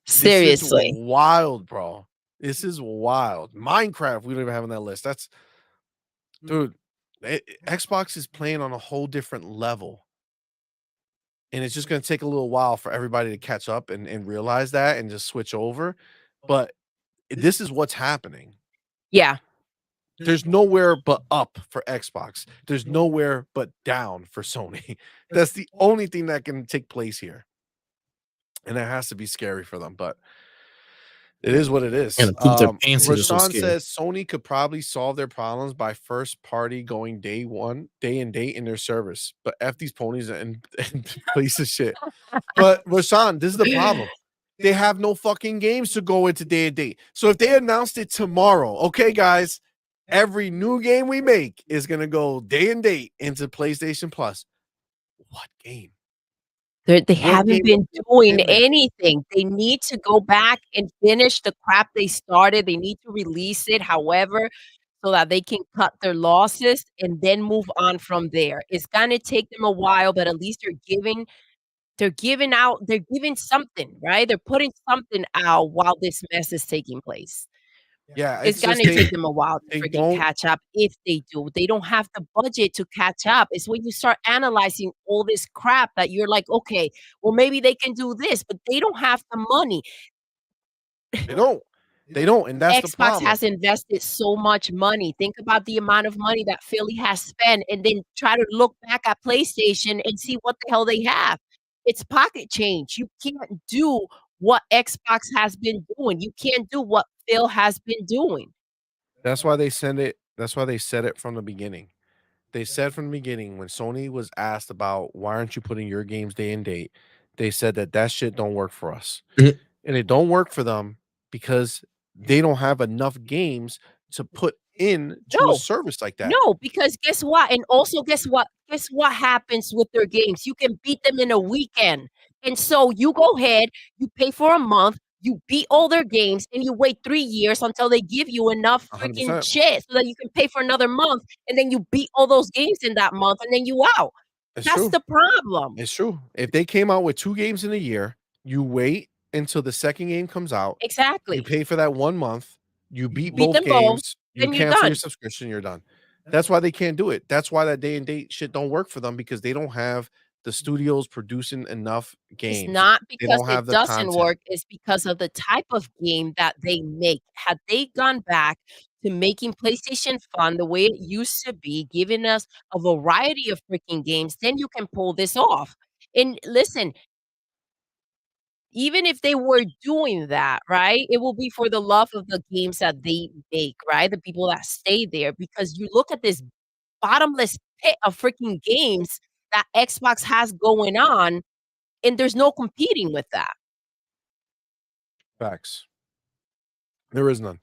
Speaker 1: This is
Speaker 2: Seriously.
Speaker 1: wild, bro. This is wild. Minecraft, we don't even have on that list. That's dude, Xbox is playing on a whole different level. And it's just gonna take a little while for everybody to catch up and realize that and just switch over. But this is what's happening.
Speaker 2: Yeah.
Speaker 1: There's nowhere but up for Xbox. There's nowhere but down for Sony. That's the only thing that can take place here. And that has to be scary for them, but it is what it is.
Speaker 3: Gonna poop their pants, they're so
Speaker 1: Rashawn
Speaker 3: scared.
Speaker 1: says Sony could probably solve their problems by first party going day and date in their service, but F these ponies and piece of shit. But Rashawn, this is the problem. They have no fucking games to go into day and date. So if they announced it tomorrow, okay, guys, every new game we make is gonna go day and date into PlayStation Plus. What game?
Speaker 2: They
Speaker 1: What
Speaker 2: haven't
Speaker 1: game
Speaker 2: been
Speaker 1: is
Speaker 2: doing
Speaker 1: in there?
Speaker 2: anything. They need to go back and finish the crap they started. They need to release it, however, so that they can cut their losses and then move on from there. It's gonna take them a while, but at least they're giving something, right? They're putting something out while this mess is taking place.
Speaker 1: Yeah,
Speaker 2: It's
Speaker 1: it's just
Speaker 2: gonna take them a while to
Speaker 1: they
Speaker 2: freaking
Speaker 1: don't
Speaker 2: catch up if they do. They don't have the budget to catch up. It's when you start analyzing all this crap that you're like, "Okay, well, maybe they can do this," but they don't have the money.
Speaker 1: they don't. They don't, and that's the
Speaker 2: Xbox
Speaker 1: problem.
Speaker 2: has invested so much money. Think about the amount of money that Philly has spent, and then try to look back at PlayStation and see what the hell they have. It's pocket change. You can't do what Xbox has been doing. You can't do what Phil has been doing.
Speaker 1: That's why they send it. That's why they said it from the beginning. They said from the beginning when Sony was asked about why aren't you putting your games day and date, they said that that shit don't work for us.
Speaker 3: Mhm.
Speaker 1: And it don't work for them because they don't have enough games to put in to a
Speaker 2: No.
Speaker 1: service like that.
Speaker 2: No, because guess what? And also guess what? Guess what happens with their games? You can beat them in a weekend. And so you go ahead, you pay for a month, you beat all their games, and you wait 3 years until they give you enough freaking
Speaker 1: 100%.
Speaker 2: shit so that you can pay for another month, and then you beat all those games in that month, and then you out.
Speaker 1: It's
Speaker 2: That's
Speaker 1: true.
Speaker 2: the problem.
Speaker 1: It's true. If they came out with 2 games in a year, you wait until the second game comes out, you
Speaker 2: Exactly.
Speaker 1: pay for that 1 month, you beat
Speaker 2: Beat
Speaker 1: both
Speaker 2: them both,
Speaker 1: games, you
Speaker 2: then you're
Speaker 1: cancel your
Speaker 2: done.
Speaker 1: subscription, you're done. That's why they can't do it. That's why that day and date shit don't work for them because they don't have the studios producing enough
Speaker 2: It's
Speaker 1: games.
Speaker 2: not
Speaker 1: They
Speaker 2: because
Speaker 1: don't have
Speaker 2: it
Speaker 1: the
Speaker 2: doesn't
Speaker 1: content.
Speaker 2: work, it's because of the type of game that they make. Had they gone back to making PlayStation fun the way it used to be, giving us a variety of freaking games, then you can pull this off. And listen, even if they were doing that, right, it will be for the love of the games that they make, right? The people that stay there, because you look at this bottomless pit of freaking games that Xbox has going on, and there's no competing with that.
Speaker 1: Facts. There is none.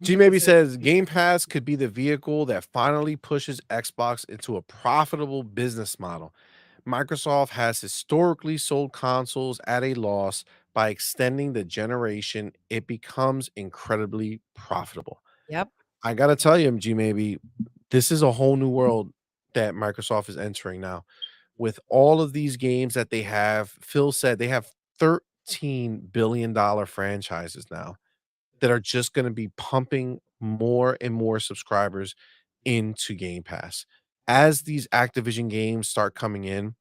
Speaker 1: G maybe says Game Pass could be the vehicle that finally pushes Xbox into a profitable business model. Microsoft has historically sold consoles at a loss. By extending the generation, it becomes incredibly profitable.
Speaker 2: Yep.
Speaker 1: I gotta tell you, G maybe this is a whole new world that Microsoft is entering now. With all of these games that they have, Phil said they have $13 billion franchises now that are just going to be pumping more and more subscribers into Game Pass. As these Activision games start coming in,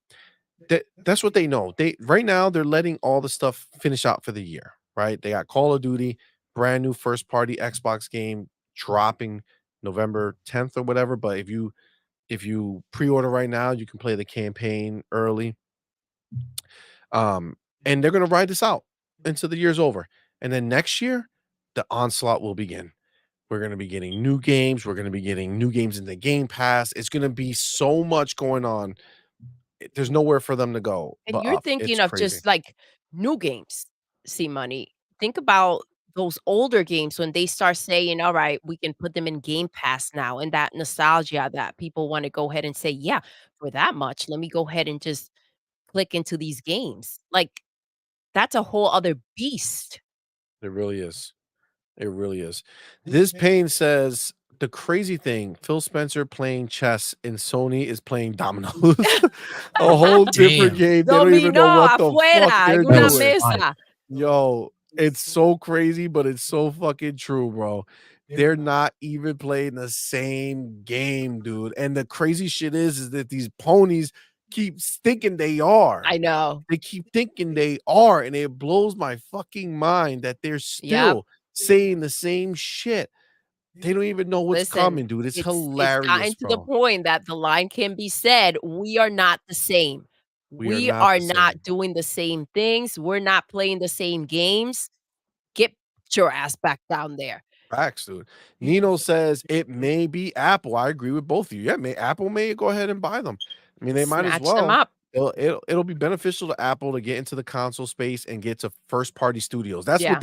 Speaker 1: that's what they know. They right now they're letting all the stuff finish out for the year, right? They got Call of Duty, brand new first party Xbox game dropping November 10th or whatever, but if you pre-order right now, you can play the campaign early. Um and they're going to ride this out until the year's over. And then next year, the onslaught will begin. We're gonna be getting new games. We're gonna be getting new games in the Game Pass. It's gonna be so much going on. There's nowhere for them to go
Speaker 2: And
Speaker 1: but
Speaker 2: you're
Speaker 1: up. It's
Speaker 2: thinking of
Speaker 1: crazy.
Speaker 2: just, like, new games, see money. Think about those older games when they start saying, "Alright, we can put them in Game Pass now," and that nostalgia that people wanna go ahead and say, "Yeah, for that much, let me go ahead and just click into these games." Like, that's a whole other beast.
Speaker 1: It really is. It really is. This pain says the crazy thing, Phil Spencer playing chess and Sony is playing dominoes. A whole different
Speaker 3: Damn.
Speaker 1: game. They don't even
Speaker 2: Dominó
Speaker 1: know what the fuck
Speaker 2: afuera
Speaker 1: they're
Speaker 2: en una
Speaker 3: That's
Speaker 1: doing.
Speaker 3: fire.
Speaker 2: mesa.
Speaker 1: Yo, it's so crazy, but it's so fucking true, bro. They're not even playing the same game, dude. And the crazy shit is that these ponies keep thinking they are.
Speaker 2: I know.
Speaker 1: They keep thinking they are, and it blows my fucking mind that they're
Speaker 2: Yep.
Speaker 1: still saying the same shit. They don't even know what's
Speaker 2: Listen,
Speaker 1: coming, dude. It's
Speaker 2: it's
Speaker 1: hilarious,
Speaker 2: gotten to the
Speaker 1: bro.
Speaker 2: point that the line can be said, "We are not the same.
Speaker 1: We are
Speaker 2: We
Speaker 1: not
Speaker 2: are
Speaker 1: the same.
Speaker 2: not doing the same things. We're not playing the same games. Get your ass back down there."
Speaker 1: Facts, dude. Nino says it may be Apple. I agree with both of you. Yeah, Apple may go ahead and buy them. I mean, they might as
Speaker 2: Snatch them
Speaker 1: well.
Speaker 2: up.
Speaker 1: It'll be beneficial to Apple to get into the console space and get to first party studios.
Speaker 2: Yeah.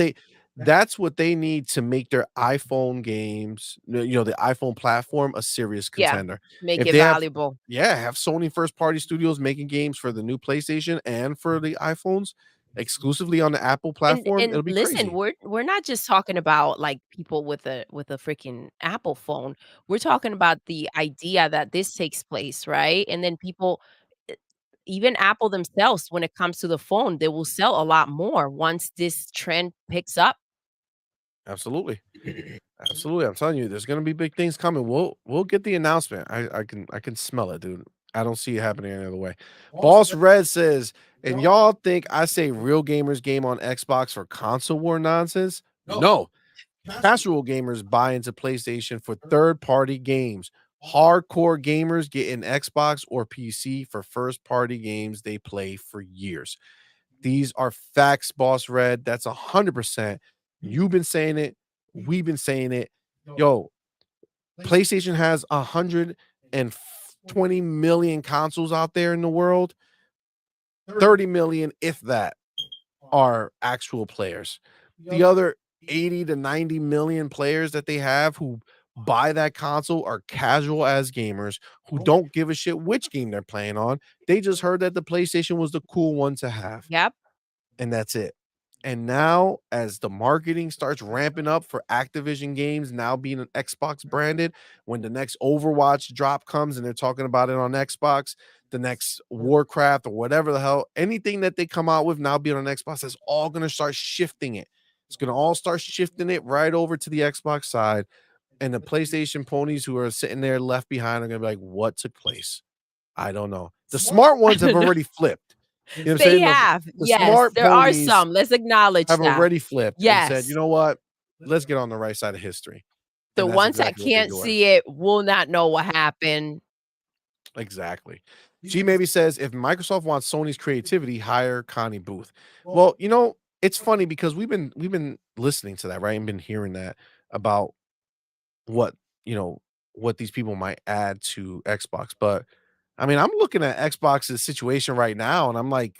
Speaker 1: That's what they need to make their iPhone games, the iPhone platform a serious
Speaker 2: Yeah.
Speaker 1: contender.
Speaker 2: Make
Speaker 1: If
Speaker 2: it
Speaker 1: they have
Speaker 2: valuable.
Speaker 1: yeah, have Sony first party studios making games for the new PlayStation and for the iPhones exclusively on the Apple platform,
Speaker 2: And
Speaker 1: it'll be
Speaker 2: listen,
Speaker 1: crazy.
Speaker 2: we're not just talking about, like, people with a freaking Apple phone. We're talking about the idea that this takes place, right? And then people e even Apple themselves, when it comes to the phone, they will sell a lot more once this trend picks up.
Speaker 1: Absolutely. Absolutely. I'm telling you, there's gonna be big things coming. We'll get the announcement. I can smell it, dude. I don't see it happening any other way. Boss Red says, and y'all think I say real gamers game on Xbox for console war nonsense? No. Casual gamers buy into PlayStation for third-party games. Hardcore gamers get an Xbox or PC for first-party games they play for years. These are facts, Boss Red. That's 100%. You've been saying it. We've been saying it. Yo, PlayStation has 120 million consoles out there in the world. 30 million, if that, are actual players. The other 80 to 90 million players that they have who buy that console are casual as gamers who don't give a shit which game they're playing on. They just heard that the PlayStation was the cool one to have.
Speaker 2: Yep.
Speaker 1: And that's it. And now, as the marketing starts ramping up for Activision games now being an Xbox branded, when the next Overwatch drop comes and they're talking about it on Xbox, the next Warcraft or whatever the hell, anything that they come out with now being on Xbox, is all going to start shifting it. It's going to all start shifting it right over to the Xbox side. And the PlayStation ponies who are sitting there left behind are going to be like, what took place? I don't know. The smart ones have already flipped. You know what I'm
Speaker 2: They
Speaker 1: saying?
Speaker 2: have.
Speaker 1: The
Speaker 2: Yes,
Speaker 1: smart
Speaker 2: there are
Speaker 1: ponies
Speaker 2: some. Let's acknowledge
Speaker 1: have
Speaker 2: that.
Speaker 1: already flipped and said, you
Speaker 2: Yes.
Speaker 1: know what? Let's get on the right side of history.
Speaker 2: The
Speaker 1: And that's
Speaker 2: ones
Speaker 1: exactly
Speaker 2: that
Speaker 1: what they're
Speaker 2: can't
Speaker 1: doing.
Speaker 2: see it will not know what happened.
Speaker 1: Exactly. G maybe says, if Microsoft wants Sony's creativity, hire Connie Booth. Well, you know, it's funny because we've been listening to that, right? And been hearing that about what, you know, what these people might add to Xbox. But I mean, I'm looking at Xbox's situation right now and I'm like,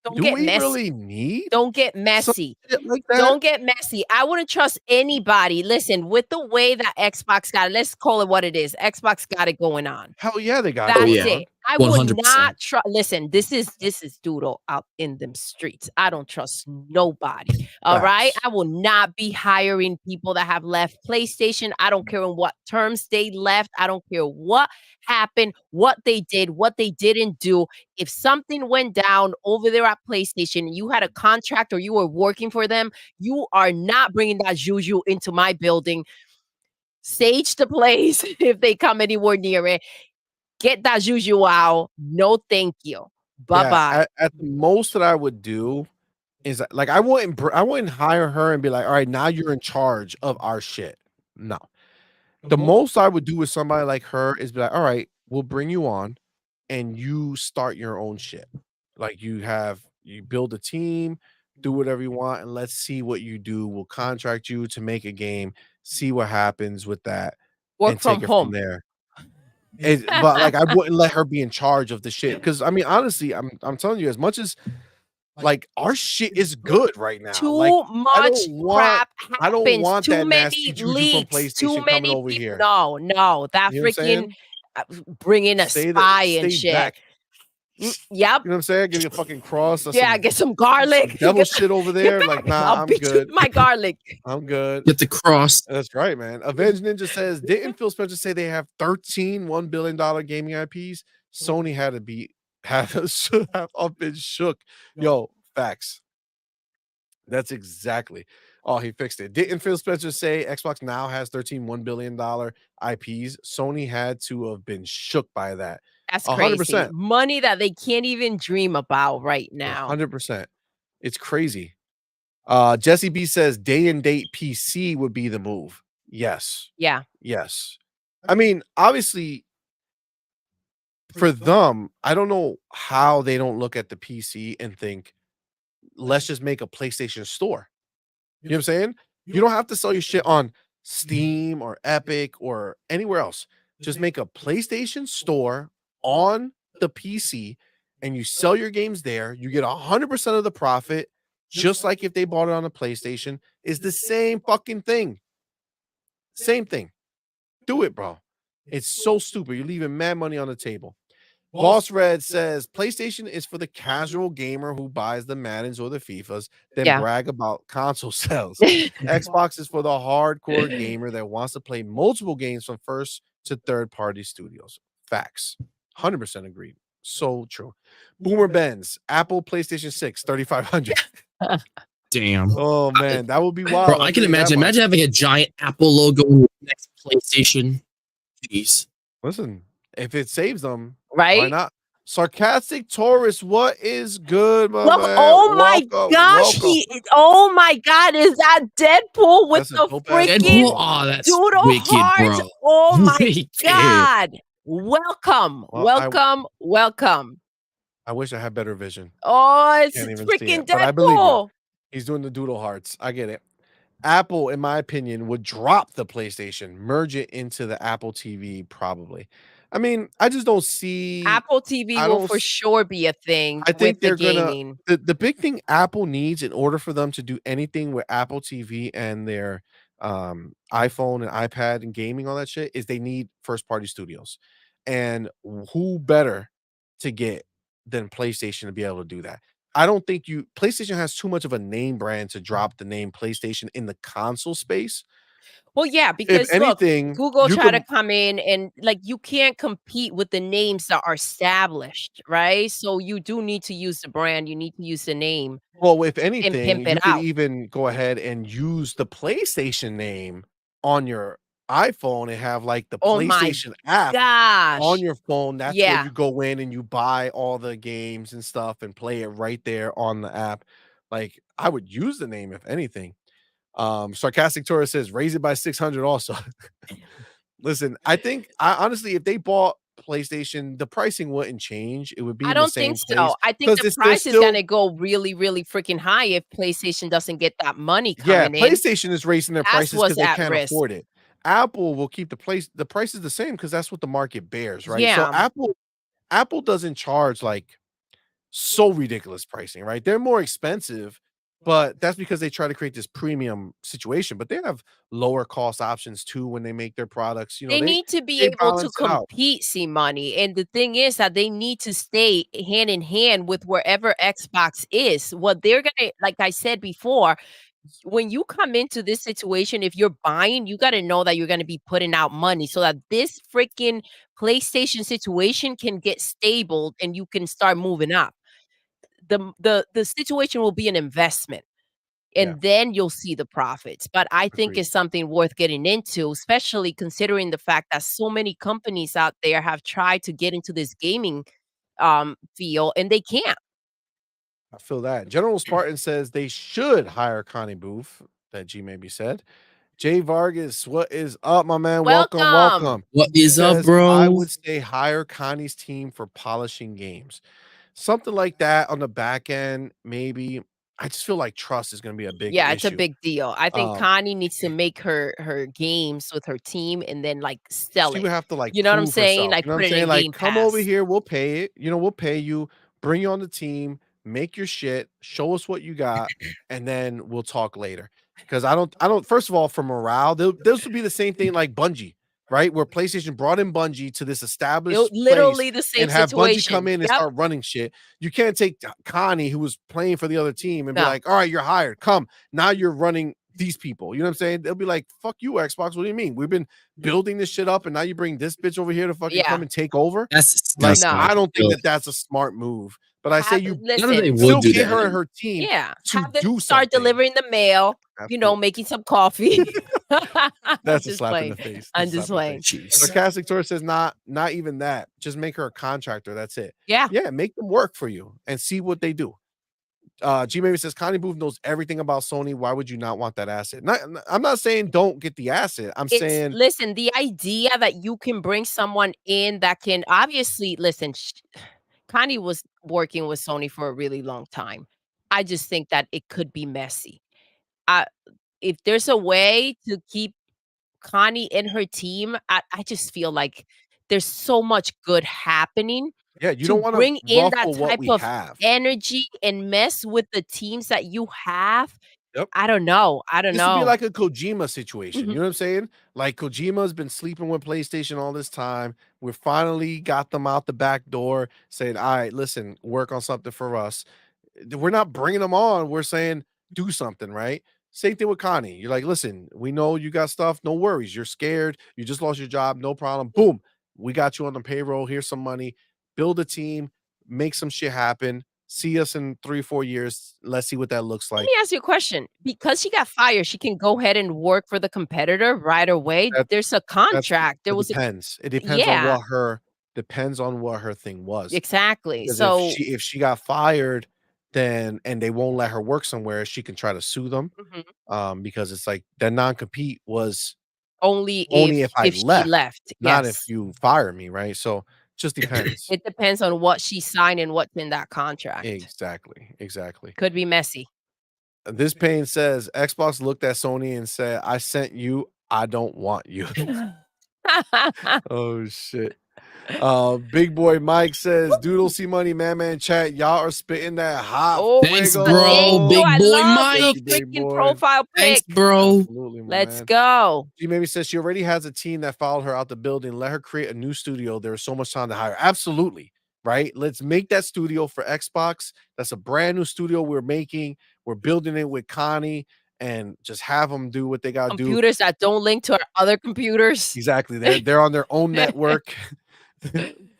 Speaker 2: Don't
Speaker 1: do
Speaker 2: get
Speaker 1: we
Speaker 2: messy.
Speaker 1: really need
Speaker 2: Don't get
Speaker 1: some
Speaker 2: messy.
Speaker 1: shit like that?
Speaker 2: Don't get messy. I wouldn't trust anybody. Listen, with the way that Xbox got it, let's call it what it is. Xbox got it going on.
Speaker 1: Hell yeah, they got
Speaker 2: That's
Speaker 1: it.
Speaker 3: yeah.
Speaker 1: going on.
Speaker 2: it. I would
Speaker 3: 100%.
Speaker 2: not trust. Listen, this is Doodle out in them streets. I don't trust nobody. All right.
Speaker 1: Facts.
Speaker 2: I will not be hiring people that have left PlayStation. I don't care in what terms they left. I don't care what happened, what they did, what they didn't do. If something went down over there at PlayStation, you had a contract or you were working for them, you are not bringing that juju into my building. Sage the place if they come anywhere near it. Get that juju out. No, thank you. Bye-bye.
Speaker 1: At the most that I would do is like I wouldn't hire her and be like, all right, now you're in charge of our shit. No. The most I would do with somebody like her is be like, all right, we'll bring you on and you start your own shit. Like you build a team, do whatever you want, and let's see what you do. We'll contract you to make a game, see what happens with that,
Speaker 2: Work
Speaker 1: and
Speaker 2: from
Speaker 1: take it
Speaker 2: home.
Speaker 1: from there. But like I wouldn't let her be in charge of the shit. Because I mean, honestly, I'm telling you, as much as like our shit is good right now.
Speaker 2: Too
Speaker 1: Like
Speaker 2: much crap
Speaker 1: I don't
Speaker 2: happens.
Speaker 1: want
Speaker 2: Too
Speaker 1: that
Speaker 2: many
Speaker 1: nasty juju from
Speaker 2: leaks. Too
Speaker 1: PlayStation coming
Speaker 2: many
Speaker 1: over
Speaker 2: people.
Speaker 1: here.
Speaker 2: No, that
Speaker 1: You know what I'm
Speaker 2: freaking bringing a spy and shit.
Speaker 1: Back.
Speaker 2: Yep.
Speaker 1: You know what I'm saying? Give you a fucking cross. Or
Speaker 2: Yeah,
Speaker 1: some
Speaker 2: get some garlic.
Speaker 1: devil
Speaker 2: Get
Speaker 1: shit over there. Like, nah,
Speaker 2: I'll
Speaker 1: I'm
Speaker 2: beat you
Speaker 1: good.
Speaker 2: with my garlic.
Speaker 1: I'm good.
Speaker 3: Get the cross.
Speaker 1: That's right, man. Avenge Ninja says, didn't Phil Spencer say they have 13 $1 billion gaming IPs? Sony had to have up and shook. Yo, facts. That's exactly. Oh, he fixed it. Didn't Phil Spencer say Xbox now has 13 $1 billion IPs? Sony had to have been shook by that.
Speaker 2: That's
Speaker 1: 100%.
Speaker 2: crazy. Money that they can't even dream about right now.
Speaker 1: 100%. It's crazy. Jesse B says day and date PC would be the move. Yes.
Speaker 2: Yeah.
Speaker 1: Yes. I mean, obviously, for them, I don't know how they don't look at the PC and think, let's just make a PlayStation store. You know what I'm saying? You don't have to sell your shit on Steam or Epic or anywhere else. Just make a PlayStation store on the PC and you sell your games there. You get 100% of the profit, just like if they bought it on a PlayStation. It's the same fucking thing. Same thing. Do it, bro. It's so stupid. You're leaving mad money on the table. Boss Red says PlayStation is for the casual gamer who buys the Maddens or the FIFAs, then brag about console sales. Xbox is for the hardcore gamer that wants to play multiple games from first to third party studios. Facts. 100% agreed. So true. Boomer Benz, Apple PlayStation 6, 3,500.
Speaker 3: Damn.
Speaker 1: Oh man, that would be wild.
Speaker 3: Bro, I can imagine having a giant Apple logo on the next PlayStation. Jeez.
Speaker 1: Listen, if it saves them,
Speaker 2: right?
Speaker 1: Why not? Sarcastic Taurus, what is good, my man?
Speaker 2: Oh my gosh, oh my god, is that Deadpool with the freaking
Speaker 3: Deadpool? Oh, that's
Speaker 2: Doodle
Speaker 3: wicked,
Speaker 2: hearts?
Speaker 3: bro.
Speaker 2: Oh my
Speaker 3: Wicked.
Speaker 2: god. Welcome.
Speaker 1: Well,
Speaker 2: welcome.
Speaker 1: I wish I had better vision.
Speaker 2: Oh, it's
Speaker 1: Can't even see
Speaker 2: freaking
Speaker 1: it, but I believe you.
Speaker 2: Deadpool.
Speaker 1: He's doing the doodle hearts. I get it. Apple, in my opinion, would drop the PlayStation, merge it into the Apple TV, probably. I mean, I just don't see.
Speaker 2: Apple TV
Speaker 1: I
Speaker 2: will
Speaker 1: don't.
Speaker 2: for sure be a thing
Speaker 1: I
Speaker 2: with
Speaker 1: think
Speaker 2: the
Speaker 1: they're gonna.
Speaker 2: gaming.
Speaker 1: The big thing Apple needs in order for them to do anything with Apple TV and their iPhone and iPad and gaming, all that shit, is they need first party studios. And who better to get than PlayStation to be able to do that? I don't think PlayStation has too much of a name brand to drop the name PlayStation in the console space.
Speaker 2: Well, yeah,
Speaker 1: If
Speaker 2: because look,
Speaker 1: anything,
Speaker 2: Google
Speaker 1: you
Speaker 2: tried to
Speaker 1: could.
Speaker 2: come in and like you can't compete with the names that are established, right? So you do need to use the brand, you need to use the name
Speaker 1: Well, if
Speaker 2: and
Speaker 1: anything,
Speaker 2: pimp it
Speaker 1: you could
Speaker 2: out.
Speaker 1: even go ahead and use the PlayStation name on your iPhone and have, like, the
Speaker 2: Oh my
Speaker 1: PlayStation app on
Speaker 2: gosh.
Speaker 1: your phone. That's where
Speaker 2: Yeah.
Speaker 1: you go in and you buy all the games and stuff and play it right there on the app. Like, I would use the name if anything. Sarcastic Tourist says, "Raise it by 600 also." Listen, I honestly, if they bought PlayStation, the pricing wouldn't change. It would be
Speaker 2: I
Speaker 1: in the
Speaker 2: don't think
Speaker 1: same
Speaker 2: so.
Speaker 1: place
Speaker 2: I think
Speaker 1: because
Speaker 2: the
Speaker 1: it's there's
Speaker 2: price is
Speaker 1: still.
Speaker 2: gonna go really, really freaking high if PlayStation doesn't get that money
Speaker 1: Yeah,
Speaker 2: coming in.
Speaker 1: PlayStation is raising their
Speaker 2: That's
Speaker 1: prices because
Speaker 2: what's
Speaker 1: they
Speaker 2: at
Speaker 1: can't
Speaker 2: risk.
Speaker 1: afford it. Apple will keep the price is the same because that's what the market bears, right? So
Speaker 2: Yeah.
Speaker 1: Apple doesn't charge, like, so ridiculous pricing, right? They're more expensive, but that's because they try to create this premium situation, but they have lower cost options too when they make their products,
Speaker 2: They need to be
Speaker 1: they
Speaker 2: able to
Speaker 1: balance it out.
Speaker 2: compete, CMoney, and the thing is that they need to stay hand in hand with wherever Xbox is. What they're gonna like I said before, when you come into this situation, if you're buying, you gotta know that you're gonna be putting out money so that this freaking PlayStation situation can get stable and you can start moving up. The situation will be an investment
Speaker 1: Yeah,
Speaker 2: and then you'll see the profits. But I think
Speaker 1: agreed.
Speaker 2: it's something worth getting into, especially considering the fact that so many companies out there have tried to get into this gaming field and they can't.
Speaker 1: I feel that. General Spartan says they should hire Connie Booth, that G maybe said. Jay Vargas, what is up, my man? Welcome,
Speaker 2: Welcome.
Speaker 1: welcome.
Speaker 3: What
Speaker 1: He
Speaker 3: is up,
Speaker 1: says, I
Speaker 3: bro?
Speaker 1: would say hire Connie's team for polishing games. Something like that on the back end, maybe. I just feel like trust is going to be a big
Speaker 2: Yeah, it's a
Speaker 1: issue.
Speaker 2: big deal. I think
Speaker 1: Um,
Speaker 2: Connie needs to make her games with her team and then like sell
Speaker 1: she
Speaker 2: it.
Speaker 1: would have to, like,
Speaker 2: You know what I'm
Speaker 1: prove
Speaker 2: saying?
Speaker 1: herself.
Speaker 2: Like
Speaker 1: You know what
Speaker 2: put
Speaker 1: I'm
Speaker 2: it
Speaker 1: saying?
Speaker 2: in
Speaker 1: Like,
Speaker 2: Game
Speaker 1: come over
Speaker 2: Pass.
Speaker 1: here, we'll pay it. We'll pay you, bring you on the team, make your shit, show us what you got, and then we'll talk later. Because I don't. First of all, for morale, this would be the same thing like Bungie, right? Where PlayStation brought in Bungie to this established place
Speaker 2: Literally the same
Speaker 1: and have Bungie come
Speaker 2: situation.
Speaker 1: in and
Speaker 2: Yep.
Speaker 1: start running shit. You can't take Connie, who was playing for the other team, and be
Speaker 2: No.
Speaker 1: like, "All right, you're hired. Come now, you're running." These people, you know what I'm saying? They'll be like, "Fuck you, Xbox. What do you mean? We've been building this shit up, and now you bring this bitch over here to fucking come
Speaker 2: Yeah.
Speaker 1: and take over."
Speaker 3: That's
Speaker 1: Like,
Speaker 3: disgusting.
Speaker 2: No.
Speaker 1: I don't think
Speaker 3: Really.
Speaker 1: that that's a smart move. But I say
Speaker 2: Have
Speaker 1: you
Speaker 3: None of they
Speaker 2: listen.
Speaker 3: would
Speaker 1: still
Speaker 3: do
Speaker 1: get
Speaker 3: that.
Speaker 1: her and her team
Speaker 2: Yeah,
Speaker 1: to
Speaker 2: have them
Speaker 1: do
Speaker 2: start
Speaker 1: something.
Speaker 2: delivering the mail,
Speaker 1: Absolutely.
Speaker 2: making some coffee. I'm
Speaker 1: That's a
Speaker 2: just
Speaker 1: slap in
Speaker 2: playing.
Speaker 1: the face. That's
Speaker 2: I'm
Speaker 1: a
Speaker 2: just
Speaker 1: slap in the
Speaker 2: playing.
Speaker 1: face.
Speaker 3: Jeez.
Speaker 1: Sarcastic Tourist says, not even that. Just make her a contractor. That's it.
Speaker 2: Yeah,
Speaker 1: Yeah, make them work for you and see what they do. G Maybe says Connie Booth knows everything about Sony. Why would you not want that asset? I'm not saying don't get the asset. I'm
Speaker 2: it's
Speaker 1: saying,
Speaker 2: listen, the idea that you can bring someone in that can obviously listen, Connie was working with Sony for a really long time. I just think that it could be messy. I if there's a way to keep Connie and her team, I just feel like there's so much good happening
Speaker 1: yeah, you
Speaker 2: to
Speaker 1: don't want to
Speaker 2: bring in that
Speaker 1: ruffle what
Speaker 2: type
Speaker 1: we
Speaker 2: of
Speaker 1: have.
Speaker 2: energy and mess with the teams that you have.
Speaker 1: Yep.
Speaker 2: I don't know. I don't
Speaker 1: This would be
Speaker 2: know.
Speaker 1: like a Kojima situation, you
Speaker 2: Mhm.
Speaker 1: know what I'm saying? Like, Kojima's been sleeping with PlayStation all this time. We finally got them out the back door saying, "Alright, listen, work on something for us." We're not bringing them on, we're saying, "Do something," right? Same thing with Connie. You're like, "Listen, we know you got stuff, no worries. You're scared, you just lost your job, no problem. Boom, we got you on the payroll, here's some money. Build a team, make some shit happen. See us in 3, 4 years. Let's see what that looks
Speaker 2: Let me
Speaker 1: like."
Speaker 2: ask you a question. Because she got fired, she can go ahead and work for the competitor right away. There's a
Speaker 1: That's
Speaker 2: contract. There
Speaker 1: It
Speaker 2: was a
Speaker 1: depends. It
Speaker 2: yeah,
Speaker 1: depends on what her thing was.
Speaker 2: exactly.
Speaker 1: Because
Speaker 2: So
Speaker 1: if she got fired, then and they won't let her work somewhere, she can try to sue them.
Speaker 2: mhm,
Speaker 1: Because it's like the non-compete was
Speaker 2: only
Speaker 1: only if I
Speaker 2: if she
Speaker 1: left,
Speaker 2: left.
Speaker 1: not if
Speaker 2: Yes.
Speaker 1: you fire me, right? So Just depends.
Speaker 2: It depends on what she signed and what's in that contract.
Speaker 1: Exactly.
Speaker 2: Could be messy.
Speaker 1: This Payne says Xbox looked at Sony and said, "I sent you. I don't want you." Oh shit. Big boy Mike says, "Doodle, CMoney, MADMAN chat. Y'all are spitting that hot
Speaker 2: Oh,
Speaker 3: Thanks,
Speaker 1: fuego."
Speaker 3: bro.
Speaker 2: thank you.
Speaker 3: Big
Speaker 2: I
Speaker 3: boy
Speaker 2: love
Speaker 3: Mike.
Speaker 2: your
Speaker 1: Thank you, big
Speaker 2: freaking
Speaker 1: boy.
Speaker 2: profile
Speaker 3: Thanks,
Speaker 2: pic.
Speaker 3: bro.
Speaker 1: Absolutely, my
Speaker 2: Let's
Speaker 1: man.
Speaker 2: go.
Speaker 1: She maybe says she already has a team that followed her out the building. Let her create a new studio. There's so much time to hire. Absolutely. Right. Let's make that studio for Xbox. That's a brand new studio we're making. We're building it with Connie and just have them do what they got to do.
Speaker 2: Computers that don't link to our other computers.
Speaker 1: Exactly. They're on their own network.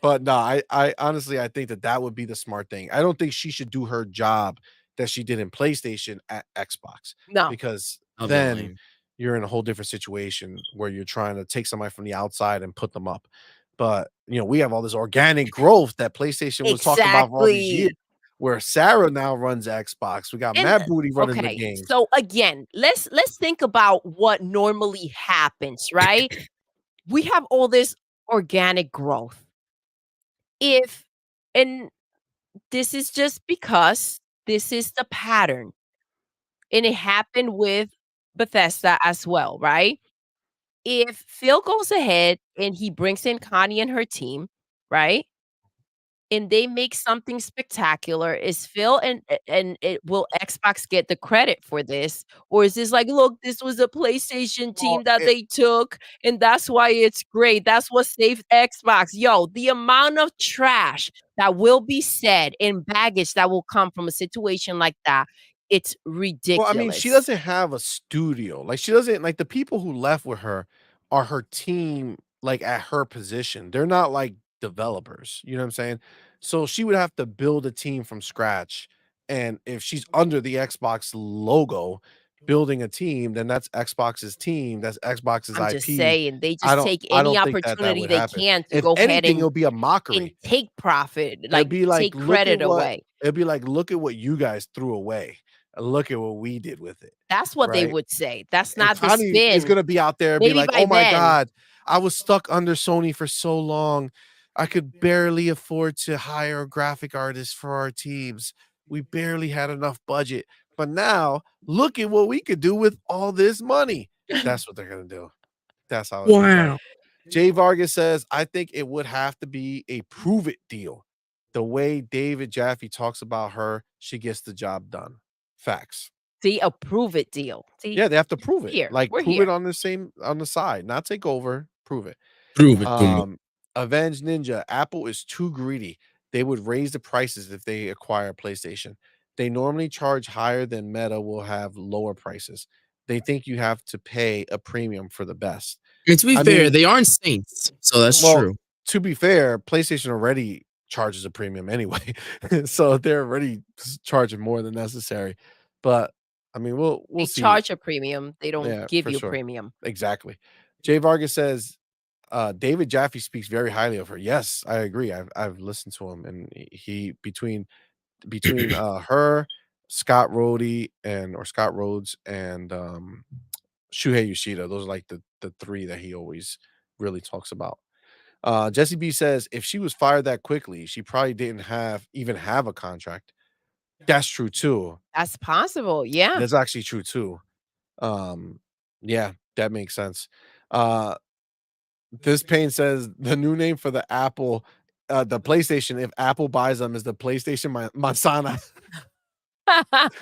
Speaker 1: But no, I honestly, I think that would be the smart thing. I don't think she should do her job that she did in PlayStation at Xbox.
Speaker 2: No.
Speaker 1: Because
Speaker 3: That'd be
Speaker 1: then
Speaker 3: lame.
Speaker 1: you're in a whole different situation where you're trying to take somebody from the outside and put them up. But we have all this organic growth that PlayStation was talking about for all these years,
Speaker 2: Exactly.
Speaker 1: where Sarah now runs Xbox. We got
Speaker 2: And
Speaker 1: Matt Booty running the
Speaker 2: okay,
Speaker 1: games.
Speaker 2: so again, let's think about what normally happens, right? We have all this organic growth. And this is just because this is the pattern. And it happened with Bethesda as well, right? If Phil goes ahead and he brings in Connie and her team, right? And they make something spectacular, is Phil and will Xbox get the credit for this? Or is this like, look, this was a PlayStation team
Speaker 1: Well,
Speaker 2: that they took, and that's why it's great. That's what saved Xbox. Yo, the amount of trash that will be said and baggage that will come from a situation like that, it's ridiculous.
Speaker 1: Well, I mean, she doesn't have a studio. Like, she doesn't like the people who left with her are her team, like at her position. They're not like developers. You know what I'm saying? So she would have to build a team from scratch. And if she's under the Xbox logo building a team, then that's Xbox's team. That's Xbox's
Speaker 2: I'm just
Speaker 1: IP.
Speaker 2: saying, they just take
Speaker 1: I
Speaker 2: any
Speaker 1: don't think that
Speaker 2: opportunity
Speaker 1: would
Speaker 2: they
Speaker 1: happen.
Speaker 2: can to
Speaker 1: If
Speaker 2: go ahead
Speaker 1: anything,
Speaker 2: and
Speaker 1: it'll be a mockery.
Speaker 2: take profit,
Speaker 1: It'd
Speaker 2: like
Speaker 1: be like,
Speaker 2: take
Speaker 1: look
Speaker 2: credit
Speaker 1: at what
Speaker 2: away.
Speaker 1: it'd be like, look at what you guys threw away. And look at what we did with it.
Speaker 2: That's what they
Speaker 1: Right?
Speaker 2: would say. That's
Speaker 1: And
Speaker 2: not the
Speaker 1: Connie is
Speaker 2: spin.
Speaker 1: gonna be out there and be
Speaker 2: Maybe
Speaker 1: like,
Speaker 2: by
Speaker 1: "Oh my
Speaker 2: then.
Speaker 1: god, I was stuck under Sony for so long. I could barely afford to hire a graphic artist for our teams. We barely had enough budget. But now, look at what we could do with all this money." That's what they're gonna do. That's how it'll be done.
Speaker 3: Wow.
Speaker 1: Jay Vargas says, "I think it would have to be a prove it deal. The way David Jaffe talks about her, she gets the job done." Facts.
Speaker 2: See, a prove it deal. See,
Speaker 1: Yeah, they have to prove it.
Speaker 2: here,
Speaker 1: Like,
Speaker 2: we're
Speaker 1: prove
Speaker 2: here.
Speaker 1: it on the side, not take over, prove it.
Speaker 3: Prove it to me.
Speaker 1: Avenged Ninja, Apple is too greedy. They would raise the prices if they acquire PlayStation. They normally charge higher than Meta will have lower prices. They think you have to pay a premium for the best.
Speaker 3: I mean, to be
Speaker 1: I
Speaker 3: fair,
Speaker 1: mean,
Speaker 3: they aren't saints, so that's
Speaker 1: well,
Speaker 3: true.
Speaker 1: to be fair, PlayStation already charges a premium anyway. So they're already charging more than necessary. But I mean, we'll
Speaker 2: They
Speaker 1: see.
Speaker 2: charge a premium. They don't
Speaker 1: Yeah,
Speaker 2: give
Speaker 1: for
Speaker 2: you a
Speaker 1: sure.
Speaker 2: premium.
Speaker 1: Exactly. Jay Vargas says, David Jaffe speaks very highly of her. Yes, I agree. I've listened to him, and he between her, Scott Rhodes and Shuhei Yoshida. Those are like the three that he always really talks about. Jesse B says, if she was fired that quickly, she probably didn't even have a contract. That's true too.
Speaker 2: That's possible. Yeah.
Speaker 1: That's actually true too. Yeah, that makes sense. This Payne says the new name for the the PlayStation, if Apple buys them, is the PlayStation Manzana.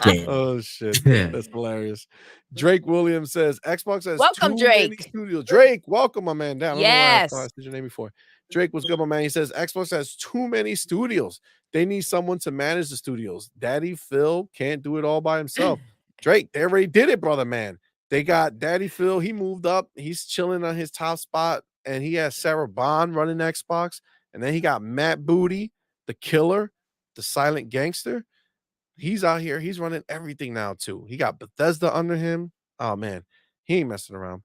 Speaker 3: Damn.
Speaker 1: Oh shit, that's hilarious. Drake Williams says Xbox has
Speaker 2: Welcome,
Speaker 1: too many
Speaker 2: Drake.
Speaker 1: studios. Drake, welcome, my man. Damn, I don't know why I thought I
Speaker 2: Yes.
Speaker 1: said your name before. Drake, what's good, my man? He says Xbox has too many studios. They need someone to manage the studios. Daddy Phil can't do it all by himself. Drake, they already did it, brother, man. They got Daddy Phil. He moved up. He's chilling on his top spot, and he has Sarah Bond running Xbox. And then he got Matt Booty, the killer, the silent gangster. He's out here. He's running everything now, too. He got Bethesda under him. Oh, man. He ain't messing around.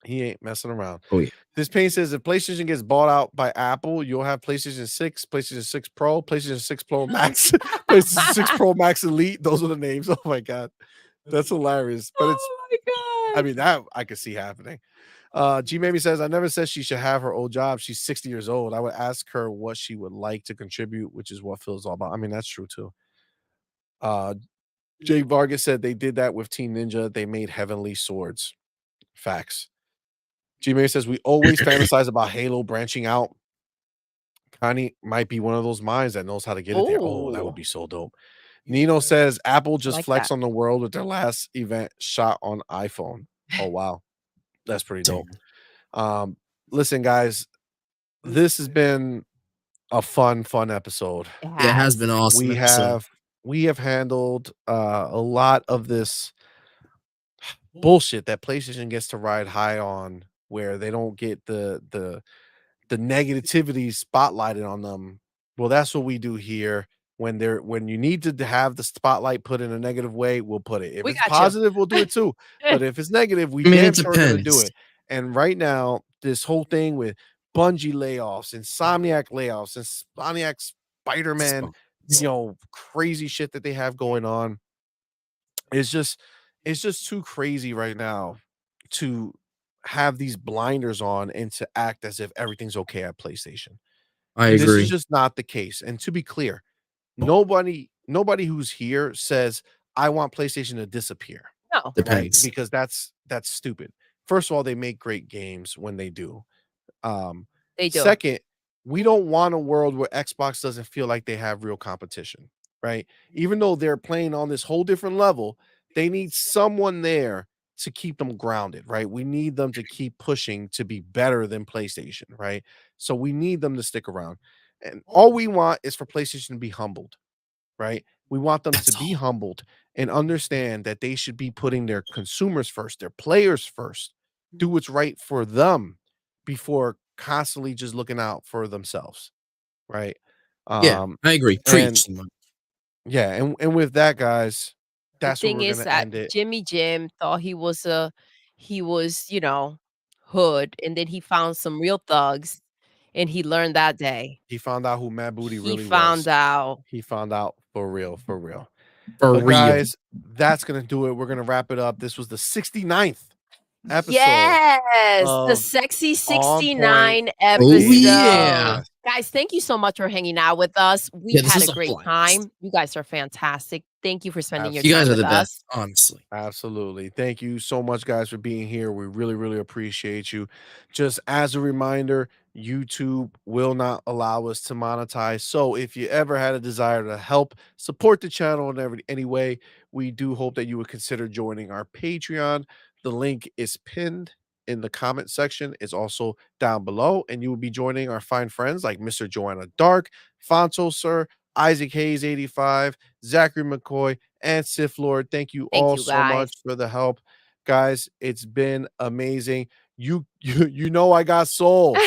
Speaker 1: He ain't messing around.
Speaker 3: Oh, yeah.
Speaker 1: This Payne says if PlayStation gets bought out by Apple, you'll have PlayStation 6, PlayStation 6 Pro, PlayStation 6 Pro Max, PlayStation 6 Pro Max Elite. Those are the names. Oh, my God. That's hilarious. But it's,
Speaker 2: Oh my God.
Speaker 1: I mean, that I could see happening. G Mamie says, I never said she should have her old job. She's 60 years old. I would ask her what she would like to contribute, which is what Phil's all about. I mean, that's true too. Uh, Jay Vargas said they did that with Team Ninja. They made heavenly swords. Facts. G Mamie says, we always fantasize about Halo branching out. Connie might be one of those minds that knows how to get it there. Oh, that would be so dope. Nino says Apple just
Speaker 2: like
Speaker 1: flexed
Speaker 2: that.
Speaker 1: on the world with their last event shot on iPhone. Oh wow. That's pretty dope. Listen, guys, this has been a fun episode.
Speaker 3: Yeah, it has been awesome.
Speaker 1: We have handled a lot of this bullshit that PlayStation gets to ride high on, where they don't get the negativity spotlighted on them. Well, that's what we do here. When you need to have the spotlight put in a negative way, we'll put it. If
Speaker 2: We
Speaker 1: it's
Speaker 2: got you.
Speaker 1: positive, we'll do it too. But if it's negative, we
Speaker 3: I mean,
Speaker 1: damn
Speaker 3: it
Speaker 1: sure gonna do
Speaker 3: depends.
Speaker 1: it. And right now, this whole thing with Bungie layoffs, Insomniac layoffs, Insomniac Spider-Man, crazy shit that they have going on. It's just too crazy right now to have these blinders on and to act as if everything's okay at PlayStation.
Speaker 3: I
Speaker 1: This is
Speaker 3: agree.
Speaker 1: just not the case. And to be clear, nobody who's here says I want PlayStation to disappear.
Speaker 2: No.
Speaker 1: Right?
Speaker 3: Depends.
Speaker 1: Because that's stupid. First of all, they make great games when they do.
Speaker 2: They do.
Speaker 1: Second, we don't want a world where Xbox doesn't feel like they have real competition, right? Even though they're playing on this whole different level, they need someone there to keep them grounded, right? We need them to keep pushing to be better than PlayStation, right? So we need them to stick around. And all we want is for PlayStation to be humbled, right? We want them to be humbled and understand that they should be putting their consumers first, their players first, do what's right for them before constantly just looking out for themselves, right?
Speaker 3: Yeah, I agree.
Speaker 1: And
Speaker 3: Preach.
Speaker 1: yeah, and with that, guys,
Speaker 2: The
Speaker 1: that's where
Speaker 2: thing
Speaker 1: we're
Speaker 2: is
Speaker 1: gonna
Speaker 2: that
Speaker 1: end it.
Speaker 2: Jimmy Jim thought he was, hood, and then he found some real thugs, and he learned that day.
Speaker 1: He found out who Mad Booty
Speaker 2: He
Speaker 1: really
Speaker 2: found
Speaker 1: was.
Speaker 2: out.
Speaker 1: He found out for real, for real.
Speaker 3: For
Speaker 1: But
Speaker 3: real.
Speaker 1: guys, that's gonna do it. We're gonna wrap it up. This was the 69th episode.
Speaker 2: Yes, the
Speaker 1: of
Speaker 2: sexy
Speaker 1: On
Speaker 2: 69
Speaker 1: Point
Speaker 2: episode.
Speaker 1: Gaming
Speaker 3: yeah.
Speaker 1: Newscast.
Speaker 2: Guys, thank you so much for hanging out with us. We
Speaker 3: Yeah, this
Speaker 2: had
Speaker 3: was
Speaker 2: a
Speaker 3: a
Speaker 2: great
Speaker 3: blast.
Speaker 2: time. You guys are fantastic. Thank you for spending your
Speaker 3: You
Speaker 2: time
Speaker 3: guys are
Speaker 2: with
Speaker 3: the
Speaker 2: us.
Speaker 3: best, honestly.
Speaker 1: Absolutely. Thank you so much, guys, for being here. We really, really appreciate you. Just as a reminder, YouTube will not allow us to monetize. So if you ever had a desire to help support the channel in any way, we do hope that you would consider joining our Patreon. The link is pinned in the comment section. It's also down below, and you will be joining our fine friends like Mr. Joanna Dark, Fonto Sir, Isaac Hayes 85, Zachary McCoy, and Sith Lord. Thank you
Speaker 2: Thank
Speaker 1: all
Speaker 2: you,
Speaker 1: so much
Speaker 2: guys.
Speaker 1: for the help, guys. It's been amazing. You know I got soul.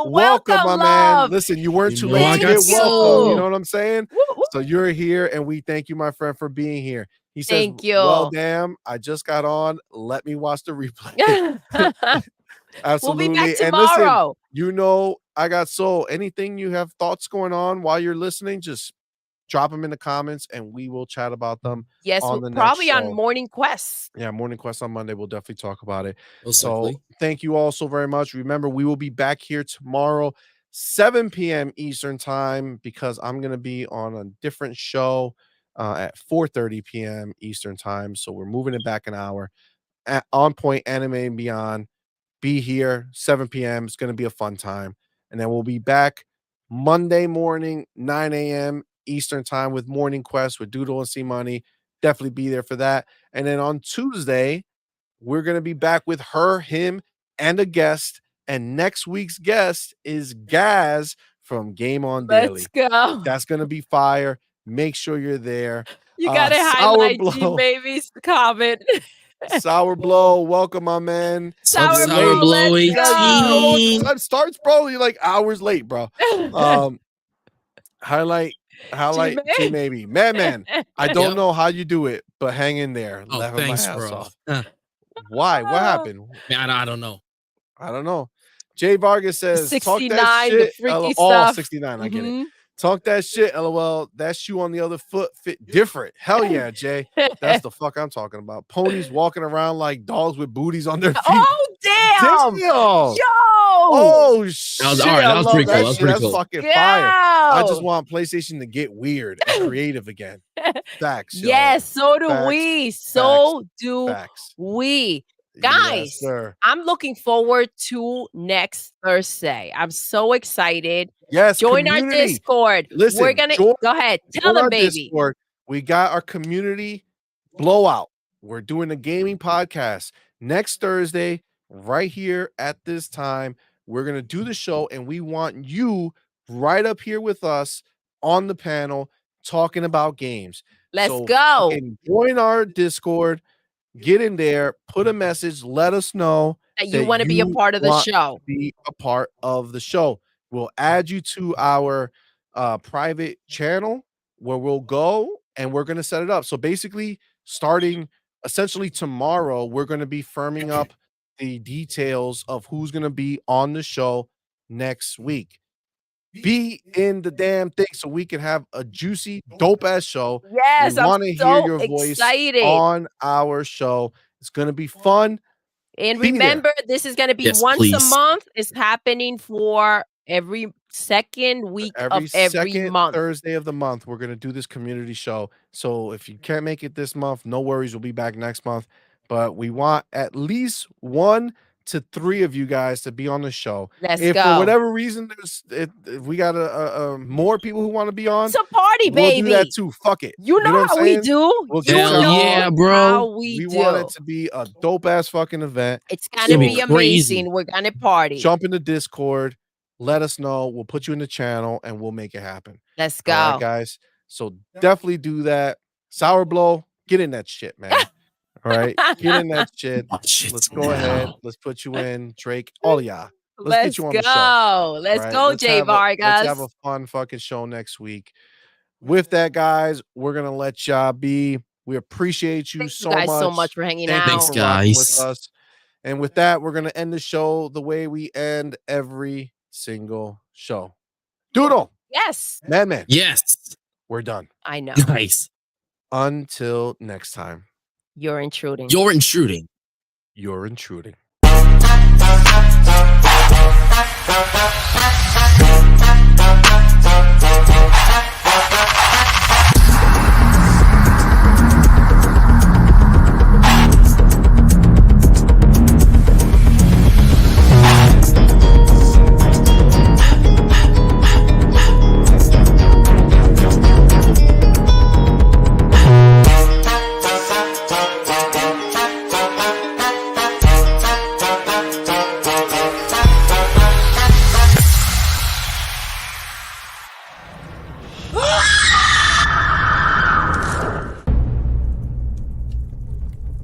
Speaker 1: Welcome, my man.
Speaker 2: love.
Speaker 1: Listen, you weren't
Speaker 3: You
Speaker 1: too
Speaker 3: know
Speaker 1: late
Speaker 3: I
Speaker 1: to
Speaker 3: got
Speaker 1: get welcome. You
Speaker 3: soul.
Speaker 1: know what I'm saying?
Speaker 2: Woo, woo.
Speaker 1: So you're here, and we thank you, my friend, for being here. He says,
Speaker 2: Thank you.
Speaker 1: well, damn, I just got on. Let me watch the replay. Absolutely.
Speaker 2: We'll be back
Speaker 1: And listen,
Speaker 2: tomorrow.
Speaker 1: you know I got soul. Anything you have thoughts going on while you're listening, just drop them in the comments and we will chat about them
Speaker 2: Yes,
Speaker 1: on the next
Speaker 2: probably on
Speaker 1: show.
Speaker 2: Morning Quest.
Speaker 1: Yeah, Morning Quest on Monday. We'll definitely talk about it.
Speaker 3: Most
Speaker 1: So
Speaker 3: likely.
Speaker 1: thank you all so very much. Remember, we will be back here tomorrow, 7 p.m. Eastern time, because I'm going to be on a different show at 4:30 p.m. Eastern time. So we're moving it back an hour. At On Point Anime and Beyond. Be here 7 p.m. It's going to be a fun time. And then we'll be back Monday morning, 9 a.m. Eastern time with Morning Quest with Doodle and CMoney. Definitely be there for that. And then on Tuesday, we're going to be back with her, him, and a guest. And next week's guest is Gaz from Game On Daily.
Speaker 2: Let's go.
Speaker 1: That's going to be fire. Make sure you're there.
Speaker 2: You got to highlight G Baby's comment.
Speaker 1: Sour Blow, welcome, my man.
Speaker 2: Sour
Speaker 3: Blow,
Speaker 2: Blow,
Speaker 1: You guys, you know what the
Speaker 3: 18.
Speaker 1: time starts, bro? You're like hours late, bro. Highlight G Maybe. Man, I don't know how you do it, but hang in there.
Speaker 3: Oh,
Speaker 1: Laughing my
Speaker 3: thanks,
Speaker 1: ass
Speaker 3: bro.
Speaker 1: off. Why? What happened?
Speaker 3: Man, I don't know.
Speaker 1: I don't know. Jay Vargas says, talk
Speaker 2: 69,
Speaker 1: that
Speaker 2: the
Speaker 1: shit.
Speaker 2: freaky
Speaker 1: All
Speaker 2: stuff.
Speaker 1: 69. I get it. Talk that shit, LOL. That shoe on the other foot fit different. Hell yeah, Jay. That's the fuck I'm talking about. Ponies walking around like dogs with booties on their feet.
Speaker 2: Oh damn!
Speaker 1: Damn.
Speaker 2: Yo!
Speaker 1: Oh shit!
Speaker 3: That was all right. That
Speaker 1: I
Speaker 3: was
Speaker 1: love
Speaker 3: pretty cool.
Speaker 1: that
Speaker 3: That was
Speaker 1: shit.
Speaker 3: pretty
Speaker 1: That's
Speaker 3: cool.
Speaker 1: fucking fire. I just
Speaker 2: Yo!
Speaker 1: want PlayStation to get weird and creative again. Facts, yo.
Speaker 2: Yes, so do
Speaker 1: Facts,
Speaker 2: we. So do
Speaker 1: Facts.
Speaker 2: we.
Speaker 1: Yes,
Speaker 2: Guys,
Speaker 1: sir.
Speaker 2: I'm looking forward to next Thursday. I'm so excited.
Speaker 1: Yes,
Speaker 2: Join our
Speaker 1: community.
Speaker 2: Discord.
Speaker 1: Listen,
Speaker 2: We're gonna
Speaker 1: join-
Speaker 2: go ahead. Tell
Speaker 1: On
Speaker 2: them,
Speaker 1: our
Speaker 2: baby.
Speaker 1: Discord, we got our community blowout. We're doing a gaming podcast next Thursday, right here at this time. We're gonna do the show, and we want you right up here with us on the panel talking about games.
Speaker 2: Let's
Speaker 1: So
Speaker 2: go.
Speaker 1: fucking join our Discord, get in there, put a message, let us know
Speaker 2: That you want to be a part of the
Speaker 1: want
Speaker 2: show.
Speaker 1: to be a part of the show. We'll add you to our private channel where we'll go and we're going to set it up. So basically, starting essentially tomorrow, we're going to be firming up the details of who's going to be on the show next week. Be in the damn thing so we can have a juicy, dope ass show.
Speaker 2: Yes,
Speaker 1: We
Speaker 2: I'm
Speaker 1: want to
Speaker 2: so
Speaker 1: hear your voice
Speaker 2: excited.
Speaker 1: on our show. It's going to be fun.
Speaker 2: And
Speaker 1: Be there.
Speaker 2: remember, this is going to be
Speaker 3: Yes,
Speaker 2: once a
Speaker 3: please.
Speaker 2: month. It's happening for every second week of every
Speaker 1: second
Speaker 2: month.
Speaker 1: Thursday of the month, we're going to do this community show. So if you can't make it this month, no worries. We'll be back next month. But we want at least 1 to 3 of you guys to be on the show.
Speaker 2: Let's
Speaker 1: If
Speaker 2: go.
Speaker 1: for whatever reason if we got more people who want to be on,
Speaker 2: It's a party,
Speaker 1: we'll
Speaker 2: baby.
Speaker 1: do that too. Fuck it.
Speaker 2: You know
Speaker 1: what I'm
Speaker 2: how we
Speaker 1: saying?
Speaker 2: do.
Speaker 1: We'll
Speaker 2: You
Speaker 1: get
Speaker 3: Hell
Speaker 2: know
Speaker 3: yeah, bro.
Speaker 2: how we do.
Speaker 1: want it to be a dope ass fucking event.
Speaker 2: It's gonna
Speaker 1: So-
Speaker 2: be
Speaker 3: Crazy.
Speaker 2: amazing. We're gonna party.
Speaker 1: Jump in the Discord. Let us know. We'll put you in the channel and we'll make it happen.
Speaker 2: Let's go.
Speaker 1: All right, guys. So definitely do that. Sour Blow, get in that shit, man. All right, get in that shit.
Speaker 3: Oh, shit.
Speaker 1: Let's go ahead. Let's put you in, Drake. All of y'all. Let's get you on
Speaker 2: go.
Speaker 1: the show.
Speaker 2: Let's
Speaker 1: right?
Speaker 2: go,
Speaker 1: Let's
Speaker 2: J
Speaker 1: have a-
Speaker 2: Vargas.
Speaker 1: Let's have a fun fucking show next week. With that, guys, we're gonna let y'all be. We appreciate you
Speaker 2: Thank
Speaker 1: so
Speaker 2: you guys
Speaker 1: much.
Speaker 2: so much for hanging
Speaker 1: Thank you
Speaker 2: out.
Speaker 3: Thanks,
Speaker 1: for rocking with
Speaker 3: guys.
Speaker 1: us. And with that, we're gonna end the show the way we end every single show. Doodle,
Speaker 2: Yes,
Speaker 1: Madman,
Speaker 3: Yes.
Speaker 1: we're done.
Speaker 2: I know.
Speaker 3: Nice.
Speaker 1: Until next time,
Speaker 2: You're intruding.
Speaker 3: You're intruding.
Speaker 1: you're intruding.